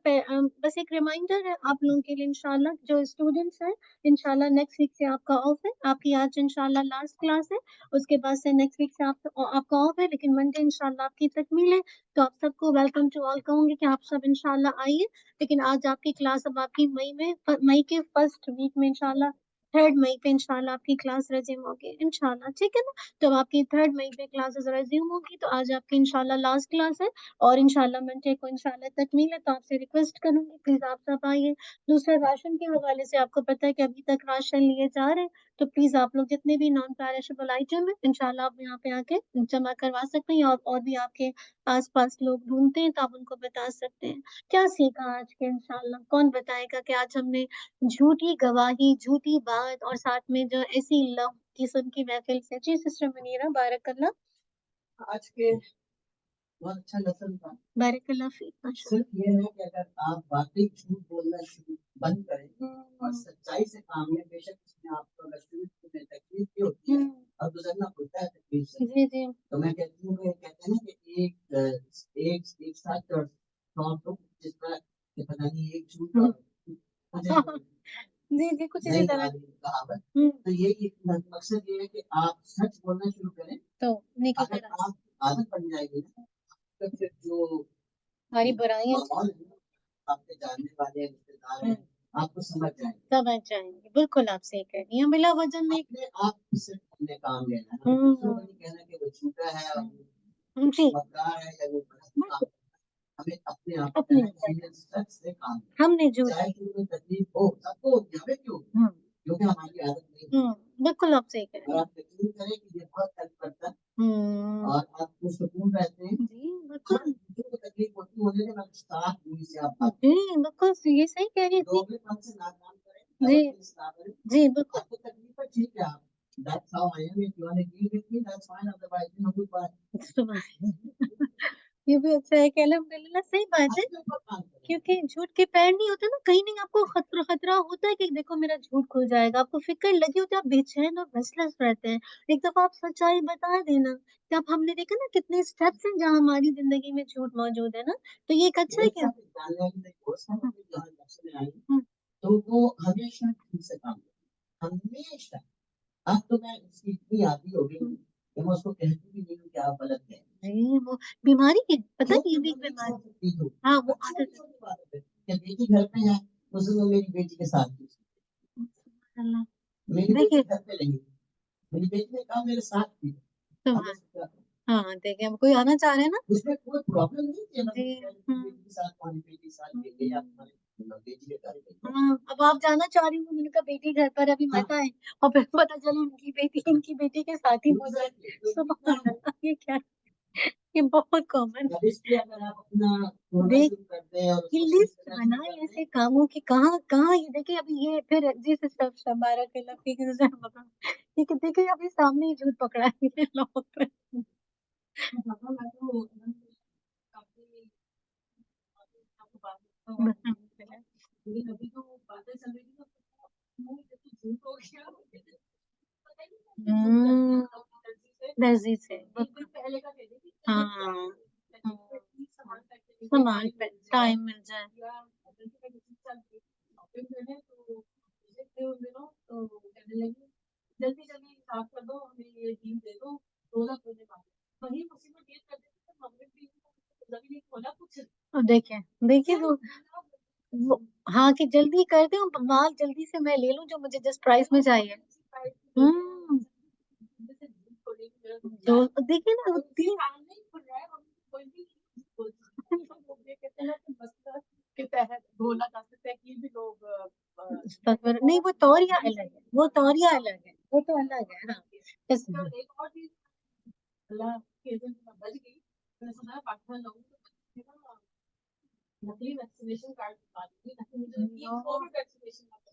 बस एक रिमाइंडर है आप लोगों के लिए, इंशाल्लाह जो स्टूडेंट्स हैं, इंशाल्लाह नेक्स्ट वीक से आपका ऑफ है, आपकी आज इंशाल्लाह लास्ट क्लास है, उसके बाद से नेक्स्ट वीक से आपका ऑफ है, लेकिन मंडे इंशाल्लाह आपकी तकमील है। तो आप सबको वेलकम टू ऑल कहूंगी कि आप सब इंशाल्लाह आइए। लेकिन आज आपकी क्लास अब आपकी मई के फर्स्ट वीक में इंशाल्लाह 3 मई पे इंशाल्लाह आपकी क्लास रेज्यूम होगी इंशाल्लाह, ठीक है ना? तो अब आपकी 3 मई पे क्लासेस रेज्यूम होगी, तो आज आपकी इंशाल्लाह लास्ट क्लास है, और इंशाल्लाह मंडे को इंशाल्लाह तकमील है। तो आपसे रिक्वेस्ट करूंगी प्लीज आप सब आइए। दूसरा, राशन के हवाले से आपको पता है कि अभी तक राशन लिए जा रहे हैं, तो प्लीज आप लोग जितने भी नॉन पेरिशेबल आइटम है इंशाल्लाह आप यहाँ पे आके जमा करवा सकते हैं, और भी आपके आस पास लोग ढूंढते हैं तो आप उनको बता सकते हैं। क्या सीखा आज के? इंशाल्लाह कौन बताएगा कि आज हमने झूठी गवाही, झूठी बात, और साथ में जो ऐसी लव किस्म की महफिल से। जी सिस्टर मुनीरा, बारकल्लाह। आज के बहुत अच्छा लेसन था, बारकल्लाह फीक। सिर्फ ये है कि अगर आप वाकई झूठ बोलना शुरू बंद करें और सच्चाई से काम लें, बेशक इसमें आपको अगर शुरू में तकलीफ भी होती है और गुजरना पड़ता है तकलीफ से। जी जी। तो मैं कहती हूँ कि कहते हैं ना कि एक साथ और 100 लोग जिस तरह कि पता नहीं एक झूठ और जी जी, कुछ इसी तरह कहावत। तो ये मकसद ये है कि आप सच बोलना शुरू करें, तो अगर आप आदत बन जाएगी तो फिर जो हमारी बुराइयां आपके जानने वाले रिश्तेदार हैं आपको समझ जाएंगे। बिल्कुल आप सही कह रही हैं, बिला वजन में अपने आप सिर्फ अपने काम लेना है, दूसरों को नहीं कहना कि वो झूठा है और जी मक्कार है या वो गलत काम। हमें अपने आप को कहना है कि सच से काम लेना। हमने जो चाहे कोई तकलीफ हो, सबको होती है, हमें क्यों? क्योंकि हमारी आदत नहीं है। बिल्कुल आप सही कह रहे हैं। और आप यकीन करें कि ये बहुत हेल्प करता है और आप सुकून रहते हैं। जी बिल्कुल। जो तकलीफ होती है मुझे ना साफ दिल से आप बात जी बिल्कुल ये सही कह रही थी। दोगलेपन से ना काम करें, जी जी बिल्कुल। आपको तकलीफ है, ठीक है, आप that's how I am, if you want to deal with me that's fine, otherwise you know goodbye। ये भी अच्छा है कि अल्हम्दुलिल्लाह, सही बात है, क्योंकि झूठ के पैर नहीं होते ना, कहीं नहीं आपको खतरा होता है कि देखो मेरा झूठ खुल जाएगा, आपको फिक्र लगी होती है, आप बेचैन और रेस्टलेस रहते हैं। एक दफा आप सच्चाई बता देना कि अब हमने देखा ना कितने स्टेप्स हैं जहाँ हमारी जिंदगी में झूठ मौजूद है ना, तो ये एक अच्छा है क्या? तो वो हमेशा ठीक से काम करती, हमेशा। अब तो मैं उसकी इतनी आदी हो गई कि मैं उसको कहती भी नहीं हूँ कि आप गलत कह रही हैं। वो बीमारी है, पता नहीं, ये भी एक बीमारी। हाँ वो आदत है कि बेटी घर पे है, उस दिन वो मेरी बेटी के साथ थी। अल्लाह, मेरी बेटी घर पे नहीं, मेरी बेटी ने कहा मेरे साथ थी। हाँ देखिए, हम कोई आना चाह रहे हैं ना, उसमें कोई प्रॉब्लम नहीं थी। बेटी के साथ पानी, बेटी के साथ बेटी या बेटी के घर पे। हाँ, अब आप जाना चाह रही हूँ, मैंने कहा बेटी घर पर अभी मत आए, और फिर पता चला इनकी बेटी के साथ ही सुबह ये क्या یہ بہت کامن ہے. دیکھ یہ لسٹ بنائے ایسے کاموں کی، کہاں کہاں یہ دیکھیں ابھی یہ پھر جس بارہ کے لفی کے یہ کہ دیکھیں ابھی سامنے ہی جھوٹ پکڑا ہے لوگ پر. درزی سے ہاں سامان پہ ٹائم مل جائے. اور دیکھیں دیکھیے وہ ہاں کہ جلدی کر دیں اور مال جلدی سے میں لے لوں جو مجھے جس پرائس میں چاہیے. تو دیکھیے نا نہیں وہ توریہ الگ ہے، وہ توریہ الگ ہے، وہ تو الگ ہے. ہاں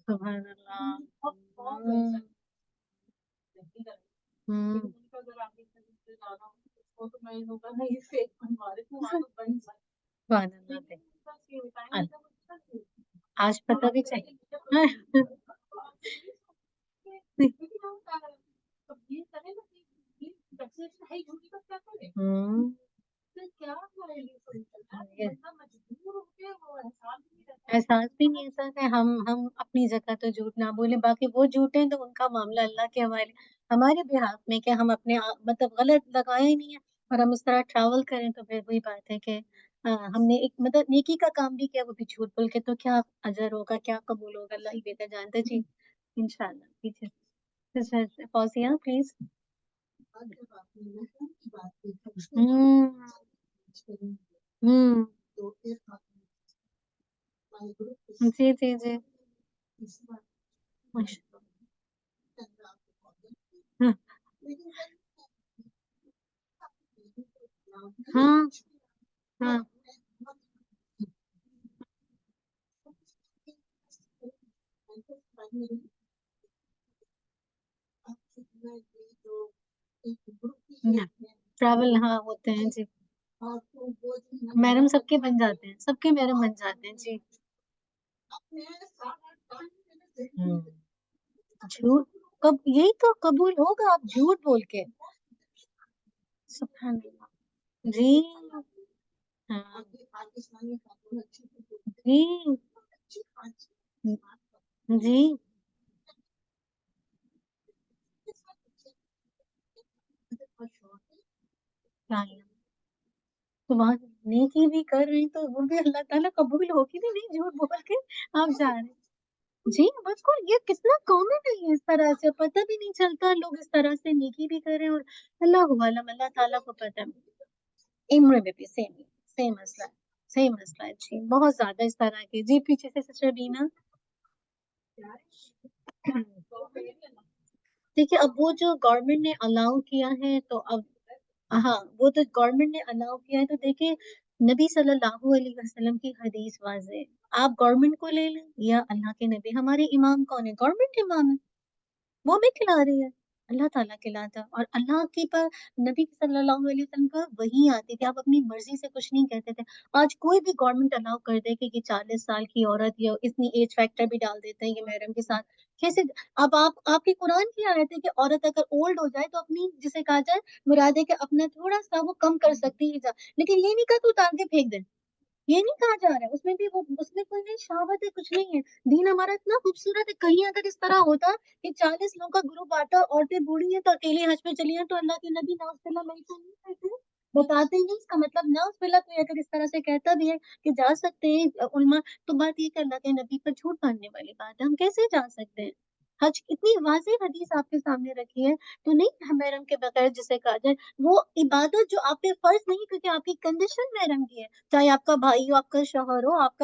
سبحان اللہ. آج پتہ بھی چاہیے. احساس بھی نہیں ہے. ہم اپنی جگہ تو جھوٹ نہ بولیں، باقی وہ جھوٹے ہیں تو ان کا معاملہ اللہ کے حوالے. ہمارے بہاف میں کہ ہم اپنے مطلب غلط لگایا ہی نہیں ہے اور ہم اس طرح ٹریول کریں تو پھر وہی بات ہے کہ ہم نے ایک مطلب نیکی کا کام بھی کیا، وہ بھی جھوٹ بول کے، تو کیا اجر ہوگا، کیا قبول ہوگا، اللہ ہی بہتر جانتے. جی انشاءاللہ. پیچھے فوزیہ پلیز. جی جی جی. ہاں ہاں ٹریول ہاں ہوتے ہیں جی. میڈم سب کے بن جاتے ہیں، سب کے میڈم بن جاتے ہیں. جی جھوٹ کب یہی تو قبول ہوگا آپ جھوٹ بول کے. سبحان اللہ. جی ہاں جی جی تو وہاں نیکی بھی کر رہی تو وہ بھی اللہ تعالیٰ قبول ہوگی نہیں جھوٹ بول کے آپ جا رہے ہیں. جی بس کو یہ کتنا کامن ہے، یہ اس طرح سے پتہ بھی نہیں چلتا، لوگ اس طرح سے نیکی بھی کر رہے ہیں اور اللہ عالم، اللہ تعالیٰ کو پتہ ہے. عمر میں بھی سیم مسئلہ ہے، سیم مسئلہ ہے. جی بہت زیادہ اس طرح کے. جی پیچھے سے سسٹر بینا. دیکھیے اب وہ جو گورنمنٹ نے الاؤ کیا ہے تو اب ہاں وہ تو گورنمنٹ نے الاؤ کیا ہے تو دیکھیں نبی صلی اللہ علیہ وسلم کی حدیث واضح ہے. آپ گورنمنٹ کو لے لیں یا اللہ کے نبی. ہمارے امام کون ہے؟ گورنمنٹ امام ہے، وہ بھی کھلا رہی ہے، اللہ تعالیٰ کھلاتا. اور اللہ کے پر نبی صلی اللہ علیہ وسلم کا وہی آتی تھی، آپ اپنی مرضی سے کچھ نہیں کہتے تھے. آج کوئی بھی گورنمنٹ الاؤ کر دے کہ یہ 40 سال کی عورت یا اتنی ایج فیکٹر بھی ڈال دیتے ہیں یہ محرم کے ساتھ کیسے. اب آپ کی قرآن کی آیت ہے کہ عورت اگر اولڈ ہو جائے تو اپنی جسے کہا جائے مراد ہے کہ اپنا تھوڑا سا وہ کم کر سکتی ہے، لیکن یہ نہیں کہا تو اتار کے پھینک دے، یہ نہیں کہا جا رہا ہے. اس میں بھی وہ اس میں کوئی نہیں شہوت ہے، کچھ نہیں ہے. دین ہمارا اتنا خوبصورت ہے. کہیں اگر اس طرح ہوتا کہ 40 لوگوں کا گروپ آتا، عورتیں بوڑھی ہیں تو اکیلے حج پہ چلی ہیں، تو اللہ کے نبی ناؤز باللہ نہیں تو نہیں کرتے، بتاتے ہی نہیں. اس کا مطلب ناؤز باللہ کوئی اگر اس طرح سے کہتا بھی ہے کہ جا سکتے ہیں علماء، تو بات یہ کہ اللہ کے نبی پر جھوٹ باندھنے والی بات ہے. ہم کیسے جا سکتے ہیں؟ حج اتنی واضح حدیث آپ کے سامنے رکھی ہے تو نہیں محرم کے بغیر جسے کہا جائے وہ عبادت جو آپ پہ فرض نہیں کیونکہ آپ کی کنڈیشن محرم کی ہے، چاہے آپ کا بھائی ہو، آپ کا شوہر ہو، آپ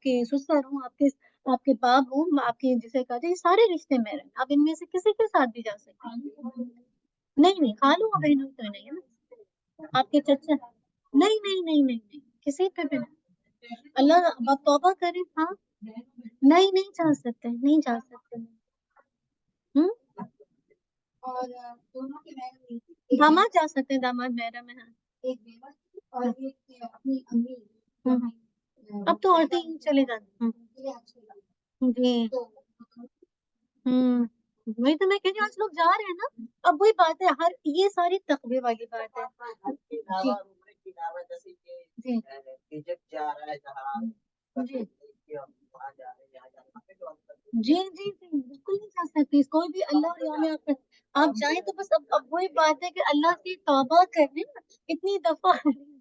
کے سسر ہو، آپ کے باپ ہو، آپ کے جسے کہا جائے سارے رشتے میں رہیں، آپ ان میں سے کسی کے ساتھ بھی جا سکتے ہیں. نہیں خالو اور بہنوں تو نہیں ہے نا. آپ کے چچا؟ نہیں نہیں نہیں نہیں نہیں، کسی پہ بھی نہیں۔ اللہ آپ توبہ کریں، ہاں نہیں نہیں جا سکتے، نہیں جا سکتے۔ ہوں اور دونوں کے داماد جا سکتے ہیں، داماد میرا میں ہے ایک بیوہ تھی اور ایک اپنی امی۔ اب تو عورتیں ہی چلے جاتی ہیں جی۔ وہی تو میں کہہ رہی ہوں، آج لوگ جا رہے ہیں نا، اب وہی بات ہے، ہر یہ ساری تقوی والی بات ہے جی جی جی جی جی بالکل نہیں جا سکتی کوئی بھی اللہ اور یوم آخر۔ آپ جائیں تو بس اب وہی بات ہے کہ اللہ سے توبہ کرنے نا، اتنی دفعہ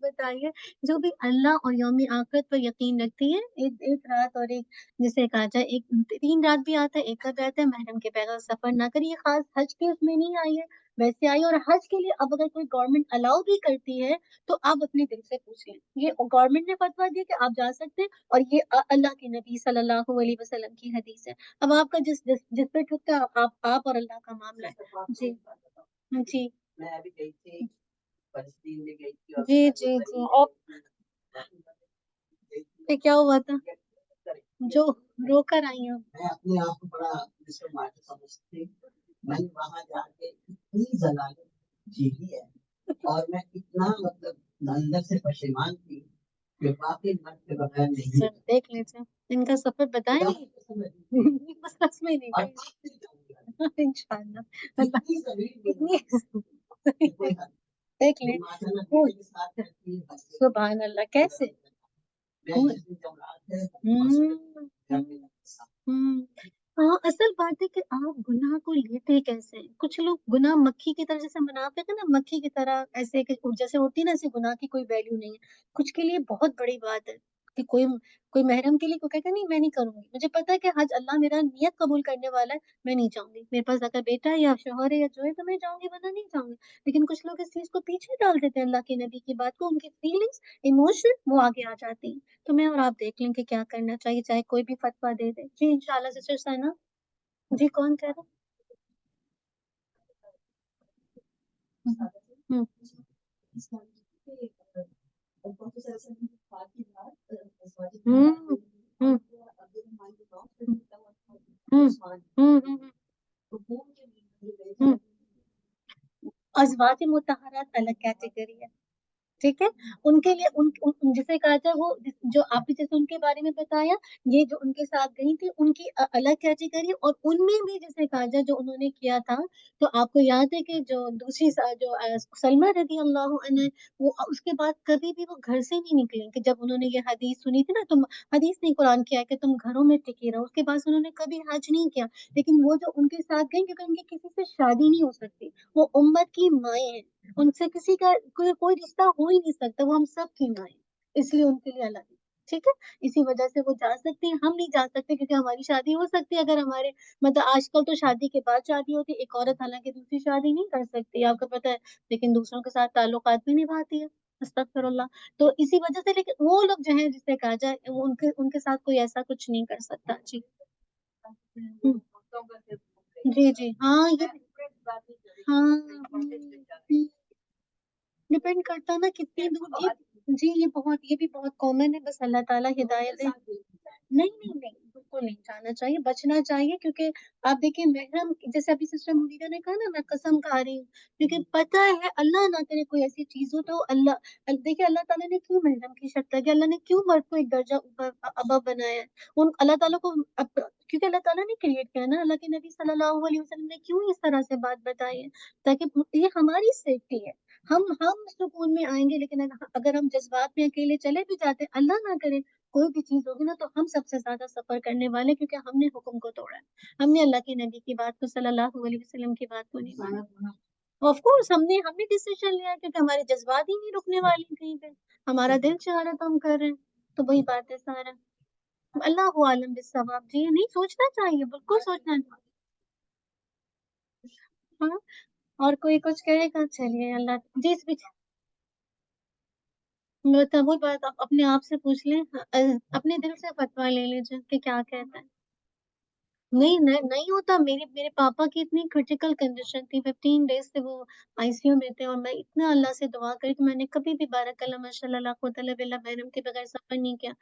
بتائیے جو بھی اللہ اور یوم آخرت پر یقین رکھتی ہے، ایک رات اور ایک جسے کہا جائے ایک 3 رات بھی آتا ہے، ایک رات آتا ہے، محرم کے بغیر سفر نہ کریے، خاص حج کے اس میں نہیں آئی ہے، ویسے آئی ہے۔ اور حج کے لیے اب اگر کوئی گورنمنٹ الاؤ بھی کرتی ہے تو آپ اپنے دل سے پوچھ لیں، یہ گورنمنٹ نے فتویٰ دیا کہ آپ جا سکتے ہیں، اور یہ اللہ کے نبی صلی اللہ علیہ وسلم کی حدیث ہے۔ اب آپ کا جس پہ ٹھکتا ہے، آپ اور اللہ کا معاملہ ہے جی جی جی جی جی۔ اور پہ کیا ہوا تھا جو رو کر آئی ہوں؟ میں اپنے آپ کو بڑا سمجھتی، میں نے وہاں جا کے اتنی ضلالت جھیلی ہے، اور میں اتنا مطلب اندر سے پشیمان تھی کہ واقعی مرد کے بغیر نہیں۔ دیکھ لیجیے ان کا سفر بتائیں بس سچ میں نہیں انشاءاللہ دیکھ لیں۔ سبحان اللہ، کیسے ہاں اصل بات ہے کہ آپ گناہ کو لیتے کیسے ہیں؟ کچھ لوگ گناہ مکھی کی طرح، جیسے منافق ہے نا، مکھی کی طرح ایسے کہ جیسے ہوتی ہے نا، ایسے گناہ کی کوئی ویلیو نہیں ہے۔ کچھ کے لیے بہت بڑی بات ہے کہ کوئی محرم کے لیے کوئی کہے گا نہیں میں نہیں کروں گی، مجھے پتا ہے کہ حج اللہ میرا نیت قبول کرنے والا ہے، میں نہیں جاؤں گی، میرے پاس اگر بیٹا ہے یا شوہر ہے یا جو ہے تو میں جاؤں گی، ورنہ نہیں جاؤں گی۔ لیکن کچھ لوگ اس چیز کو پیچھے ڈال دیتے ہیں، اللہ کے نبی کی بات کو، ان کی فیلنگس ایموشن وہ آگے آ جاتی ہیں۔ تو میں اور آپ دیکھ لیں کہ کیا کرنا چاہیے، چاہے کوئی بھی فتویٰ دے دے جی انشاءاللہ۔ سسٹر ثنا جی کون کہہ رہا؟ ہوں ازواج مطہرات الگ کیٹیگری ہے، ٹھیک ہے، ان کے لیے جسے کہا جائے وہ جو آپ نے جیسے ان کے بارے میں بتایا، یہ جو ان کے ساتھ گئی تھی ان کی الگ کیٹیگری، اور ان میں بھی جسے کہا جائے جو انہوں نے کیا تھا، تو آپ کو یاد ہے کہ جو دوسری جو سلمہ رضی اللہ عنہ، وہ اس کے بعد کبھی بھی وہ گھر سے نہیں نکلے، کہ جب انہوں نے یہ حدیث سنی تھی نا، تم حدیث نہیں قرآن کیا کہ تم گھروں میں ٹکی رہو، اس کے بعد انہوں نے کبھی حج نہیں کیا۔ لیکن وہ جو ان کے ساتھ گئی، کیونکہ ان کی کسی سے شادی نہیں ہو سکتی، وہ امت کی مائیں ہیں، ان سے کسی کا کوئی رشتہ ہو ہی نہیں سکتا، وہ ہم سب کی مائیں، اس لیے ان کے لیے الگ ہے، ٹھیک ہے، اسی وجہ سے وہ جا سکتی ہیں، ہم نہیں جا سکتے کیونکہ ہماری شادی ہو سکتی ہے، اگر ہمارے مطلب آج کل تو شادی کے بعد شادی ہوتی ہے، ایک عورت حالانکہ دوسری شادی نہیں کر سکتی، آپ کو پتہ ہے، لیکن دوسروں کے ساتھ تعلقات بھی نبھاتی ہے، استغفر اللہ۔ تو اسی وجہ سے لیکن وہ لوگ جو ہیں جسے کہا جائے وہ ان کے ساتھ کوئی ایسا کچھ نہیں کر سکتا جی جی جی ہاں یہ ہاں ڈپینڈ کرتا نا کتنی دور جی یہ بھی بہت کامن ہے، بس اللہ تعالیٰ ہدایت دے۔ نہیں نہیں نہیں بالکل نہیں جانا چاہیے، بچنا چاہیے، کیونکہ آپ دیکھیں محرم جیسے ابھی سسٹر مدیرہ نے کہا نا، میں قسم کھا رہی ہوں، کیونکہ پتہ ہے اللہ نہ کرے کوئی ایسی چیز ہو تو دیکھیں اللہ تعالیٰ نے کیوں محرم کی شرط لگی، اللہ نے کیوں مرد کو ایک درجہ اوپر ابو بنایا ہے، اللہ تعالیٰ کو کیونکہ اللہ تعالیٰ نے کریٹ کیا ہے نا، اللہ کے نبی صلی اللہ علیہ وسلم نے کیوں اس طرح سے بات بتائی ہے، تاکہ یہ ہماری سیفٹی ہے، ہم سکون میں آئیں گے، لیکن اگر ہم جذبات میں اکیلے چلے بھی جاتے ہیں، اللہ نہ کرے کوئی بھی چیز ہوگی نا، تو ہم سب سے زیادہ سفر کرنے والے، کیونکہ ہم نے حکم کو توڑا ہے، ہم نے اللہ کے نبی کی بات کو، صلی اللہ علیہ وسلم کی بات کو نہیں مانا۔ آف کورس ہم نے ڈیسیژن لیا کیونکہ ہمارے جذبات ہی نہیں رکنے والے کہیں پہ، ہمارا دل چاہ رہا تو ہم کر رہے ہیں، تو وہی بات ہے سارا۔ اللہ عالم بالصواب جی، نہیں سوچنا چاہیے، بالکل سوچنا چاہیے ہاں۔ اور کوئی کچھ کہے گا؟ چلیے اللہ جی اس بیچ وہ بات آپ اپنے آپ سے پوچھ لیں، اپنے دل سے فتویٰ لے لیجیے کہ کیا کہتا ہے۔ नहीं होता। मेरे मेरे पापा की इतनी क्रिटिकल कंडीशन थी, 15 डेज से वो आईसीयू में थे, और मैं इतना अल्लाह से दुआ करी कि मैंने कभी भी बारकल्ला माशाल्लाह ला कुव्वत इल्ला बिल्लाह बहरम के बगैर सफर नहीं किया।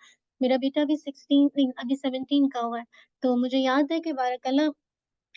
मेरा बेटा अभी 16 नहीं, अभी 17 का हुआ है। तो मुझे याद है कि बारकल्ला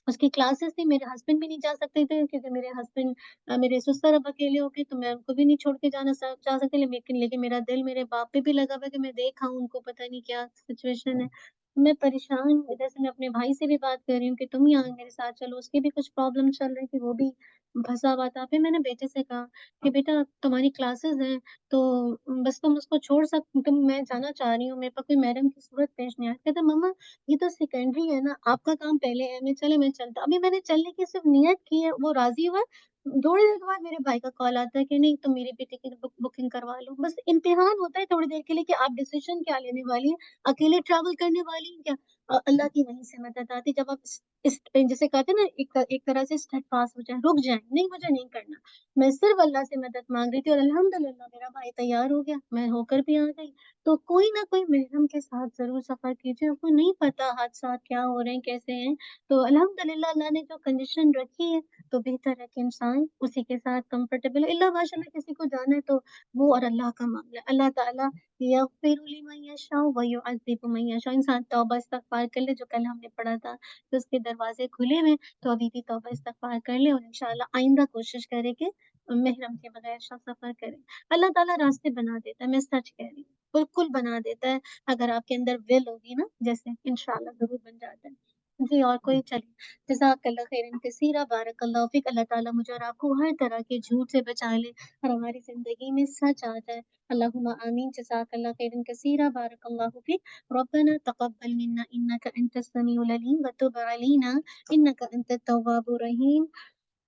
उसकी क्लासेस थी, मेरे हस्बैंड भी नहीं जा सकते थे क्योंकि मेरे हस्बैंड मेरे ससुर अब अकेले हो गए, तो मैं उनको भी नहीं छोड़ के जा सकती, लेकिन मेरा दिल मेरे बाप पे भी लगा हुआ है कि मैं देख आऊं उनको, पता नहीं क्या सिचुएशन है। मैं परेशान हूँ। इधर से मैं अपने भाई से भी बात कर रही हूँ कि तुम यहाँ मेरे साथ चलो, उसकी भी कुछ प्रॉब्लम चल रही थी, वो भी फंसा हुआ था। फिर मैंने बेटे से कहा कि बेटा तुम्हारी क्लासेस हैं, तो बस तुम उसको छोड़ सकते, तुम, मैं जाना चाह रही हूँ, मेरे पास कोई मैडम की सूरत पेश नहीं आ रही। कहता मम्मा ये तो सेकेंडरी है ना, आपका काम पहले है, मैं चलता। अभी मैंने चलने की सिर्फ नियत की है, वो राजी हुआ। थोड़ी देर के बाद मेरे भाई का कॉल आता है कि नहीं तुम मेरी बेटी की बुकिंग करवा लो। बस इम्तिहान होता है थोड़ी देर के लिए कि आप डिसीजन क्या लेने वाली है, अकेले ट्रैवल करने वाली है क्या। अल्लाह की वहीं से मदद आती जब आप जैसे कहते हैं ना, एक तरह से स्टेडफास्ट हो जाए, रुक जाए, नहीं मुझे नहीं करना। मैं सिर्फ अल्लाह से मदद मांग रही थी, और अल्हम्दुलिल्लाह मेरा भाई तैयार हो गया, मैं होकर भी आ गई। तो कोई ना कोई महरम के साथ जरूर सफर कीजिए, आपको नहीं पता हादसा क्या हो रहे हैं, कैसे हैं। तो अल्हम्दुलिल्लाह अल्लाह ने जो कंडीशन रखी है, तो बेहतर है कि इंसान उसी के साथ कंफर्टेबल है। इल्ला माशाल्लाह किसी को जाना है तो वो और अल्लाह का मामला है। अल्लाह ताला यग़फिरु लिमन यशा व युअज़्ज़िबु मन यशा। इंसान तौबा इस्तगफार कर ले, जो कल हमने पढ़ा था, तो उसके दरवाजे खुले हुए, तो अभी भी तौबा इस्तगफार कर ले, और इंशाल्लाह आइंदा कोशिश करे कि महरम के बगैर सफर करे। अल्लाह ताला रास्ते बना देता है, मैं सच कह रही हूँ, बिल्कुल बना देता है। अगर आपके अंदर विल होगी ना, जैसे इंशाल्लाह जरूर बन जाता है। जी, और कोई, चलिए, जज़ाकल्लाह खैरन कसीरा, बारकल्लाहु फ़ीक। अल्लाह ताला मुझे और आपको हर तरह के झूठ से बचा ले, और हमारी ज़िंदगी में सच आ जाए। अल्लाहुम्मा आमीन। जज़ाकल्लाह खैरन कसीरा, बारकल्लाहु फ़ीक। रब्बना तक़ब्बल मिन्ना इन्नका अंतस समीउल अलीम व तुब अलैना इन्नका अंतत तव्वाबुर रहीम।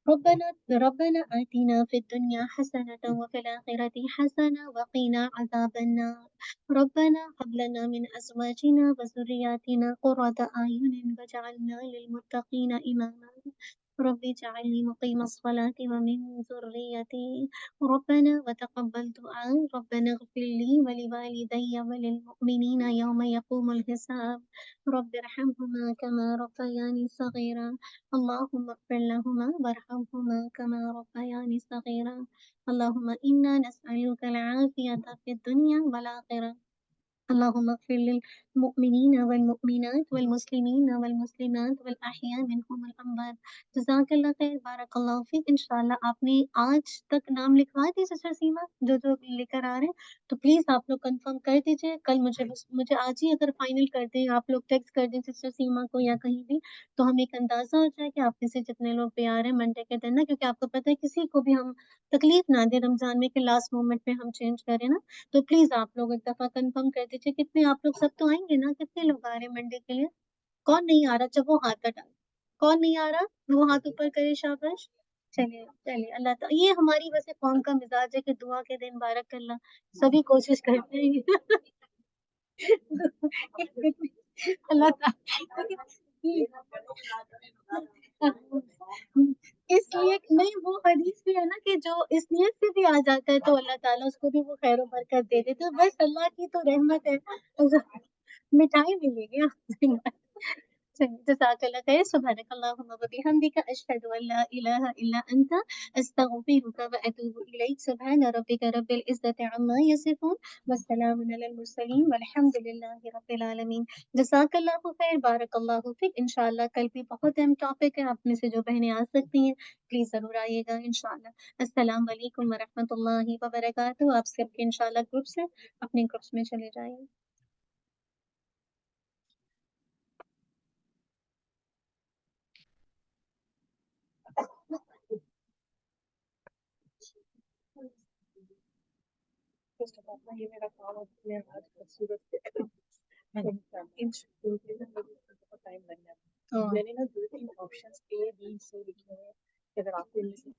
रब्बना आतिना फिद दुनिया हसनतन व फिल आखिरति हसना व क़िना अज़ाबन्नार। रब्बना हब लना मिन अज़वाजिना व ज़ुर्रिय्यातिना क़ुर्रता अयुनिन वजअलना लिलमुत्तक़ीना इमामा। रब्बि जअलनी मुक़ीमस्सलाति व मिन ज़ुर्रिय्यति। रब्बना व तक़ब्बल दुआ। रब्बना इग़फ़िर ली व लिवालिदैया व लिलमुअ्मिनीना यौम यक़ूमुल हिसाब। रब्बिरहमहुमा कमा रब्बयानी सग़ीरा। अल्लाहुम्मा इग़फ़िर लहुमा वरहमहुमा कमा रब्बयानी सग़ीरा। अल्लाहुम्मा इन्ना नस्अलुकल आफ़ियता फ़िद दुनिया वल आख़िरह। अल्लाहुम्मा इग़फ़िर लिल मुअ्मिनीना वल मुअ्मिनात वल मुस्लिमीना वल मुस्लिमात वल अहया मिनहुमुल अमवात। जज़ाकल्लाह खैर, बारकल्लाहु फ़ीक। इंशाअल्लाह आपने आज तक नाम लिखवा दिए सिस्टर सीमा, जो लेकर आ रहे हैं, तो प्लीज़ आप लोग कंफर्म कर दीजिए। कल मुझे आज ही अगर फाइनल कर दें, आप लोग टेक्स्ट कर दें सिस्टर सीमा को या कहीं भी, तो हमें एक अंदाज़ा हो जाए कि आप में से जितने लोग भी आ रहे हैं मंडे के दिन ना, क्योंकि आपको पता है किसी को भी हम तकलीफ ना दें रमज़ान में कि लास्ट मोमेंट में हम चेंज करें ना। तो प्लीज आप लोग एक दफा कंफर्म कर दीजिए, कितने आप लोग, सब तो आएंगे ना, कितने लोग आ रहे हैं मंडे के लिए। कौन नहीं आ रहा, जब वो हाथ हटा, कौन नहीं आ रहा, वो हाथ ऊपर करे, शाबाश। चलिए चलिए, अल्लाह ये हमारी वैसे कौम का मिजाज है कि दुआ के दिन बारक अल्लाह, सभी कोशिश करते हैं। अल्लाह इसलिए नहीं, वो हदीस भी है ना कि जो इस नियत से भी आ जाता है तो अल्लाह ताला उसको भी वो खैर बरकत दे देते, तो बस अल्लाह की तो रहमत है। मिठाई मिलेगी आपको। चलिए, जज़ाकल्लाह खैर। सुब्हानकल्लाहुम्मा व बिहम्दिका अशहदु अन ला इलाहा इल्ला अंता अस्तगफिरुका व अतूबु इलैक। सुब्हान रब्बिका रब्बिल इज़्ज़ति अम्मा यसिफून व सलामुन अलल मुरसलीन वल्हम्दुलिल्लाहि रब्बिल आलमीन। जज़ाकल्लाहु खैर, बारकल्लाहु फ़ीक। इंशाअल्लाह कल भी बहुत अहम टॉपिक है, आप में से जो बहनें आ सकती हैं प्लीज़ ज़रूर आइएगा इंशाअल्लाह। अस्सलाम वालेकुम व रहमतुल्लाहि व बरकातुहू। आप सबके इंशाअल्लाह ग्रुप्स हैं, अपने ग्रुप्स में चले जाइए। ये मेरा काम है, मैं आज खूबसूरत से इन स्कूल में मुझे बहुत टाइम लग जाता है। मैंने ना 2-3 ऑप्शंस ए बी सी लिखे हैं कि अगर आपको इनमें से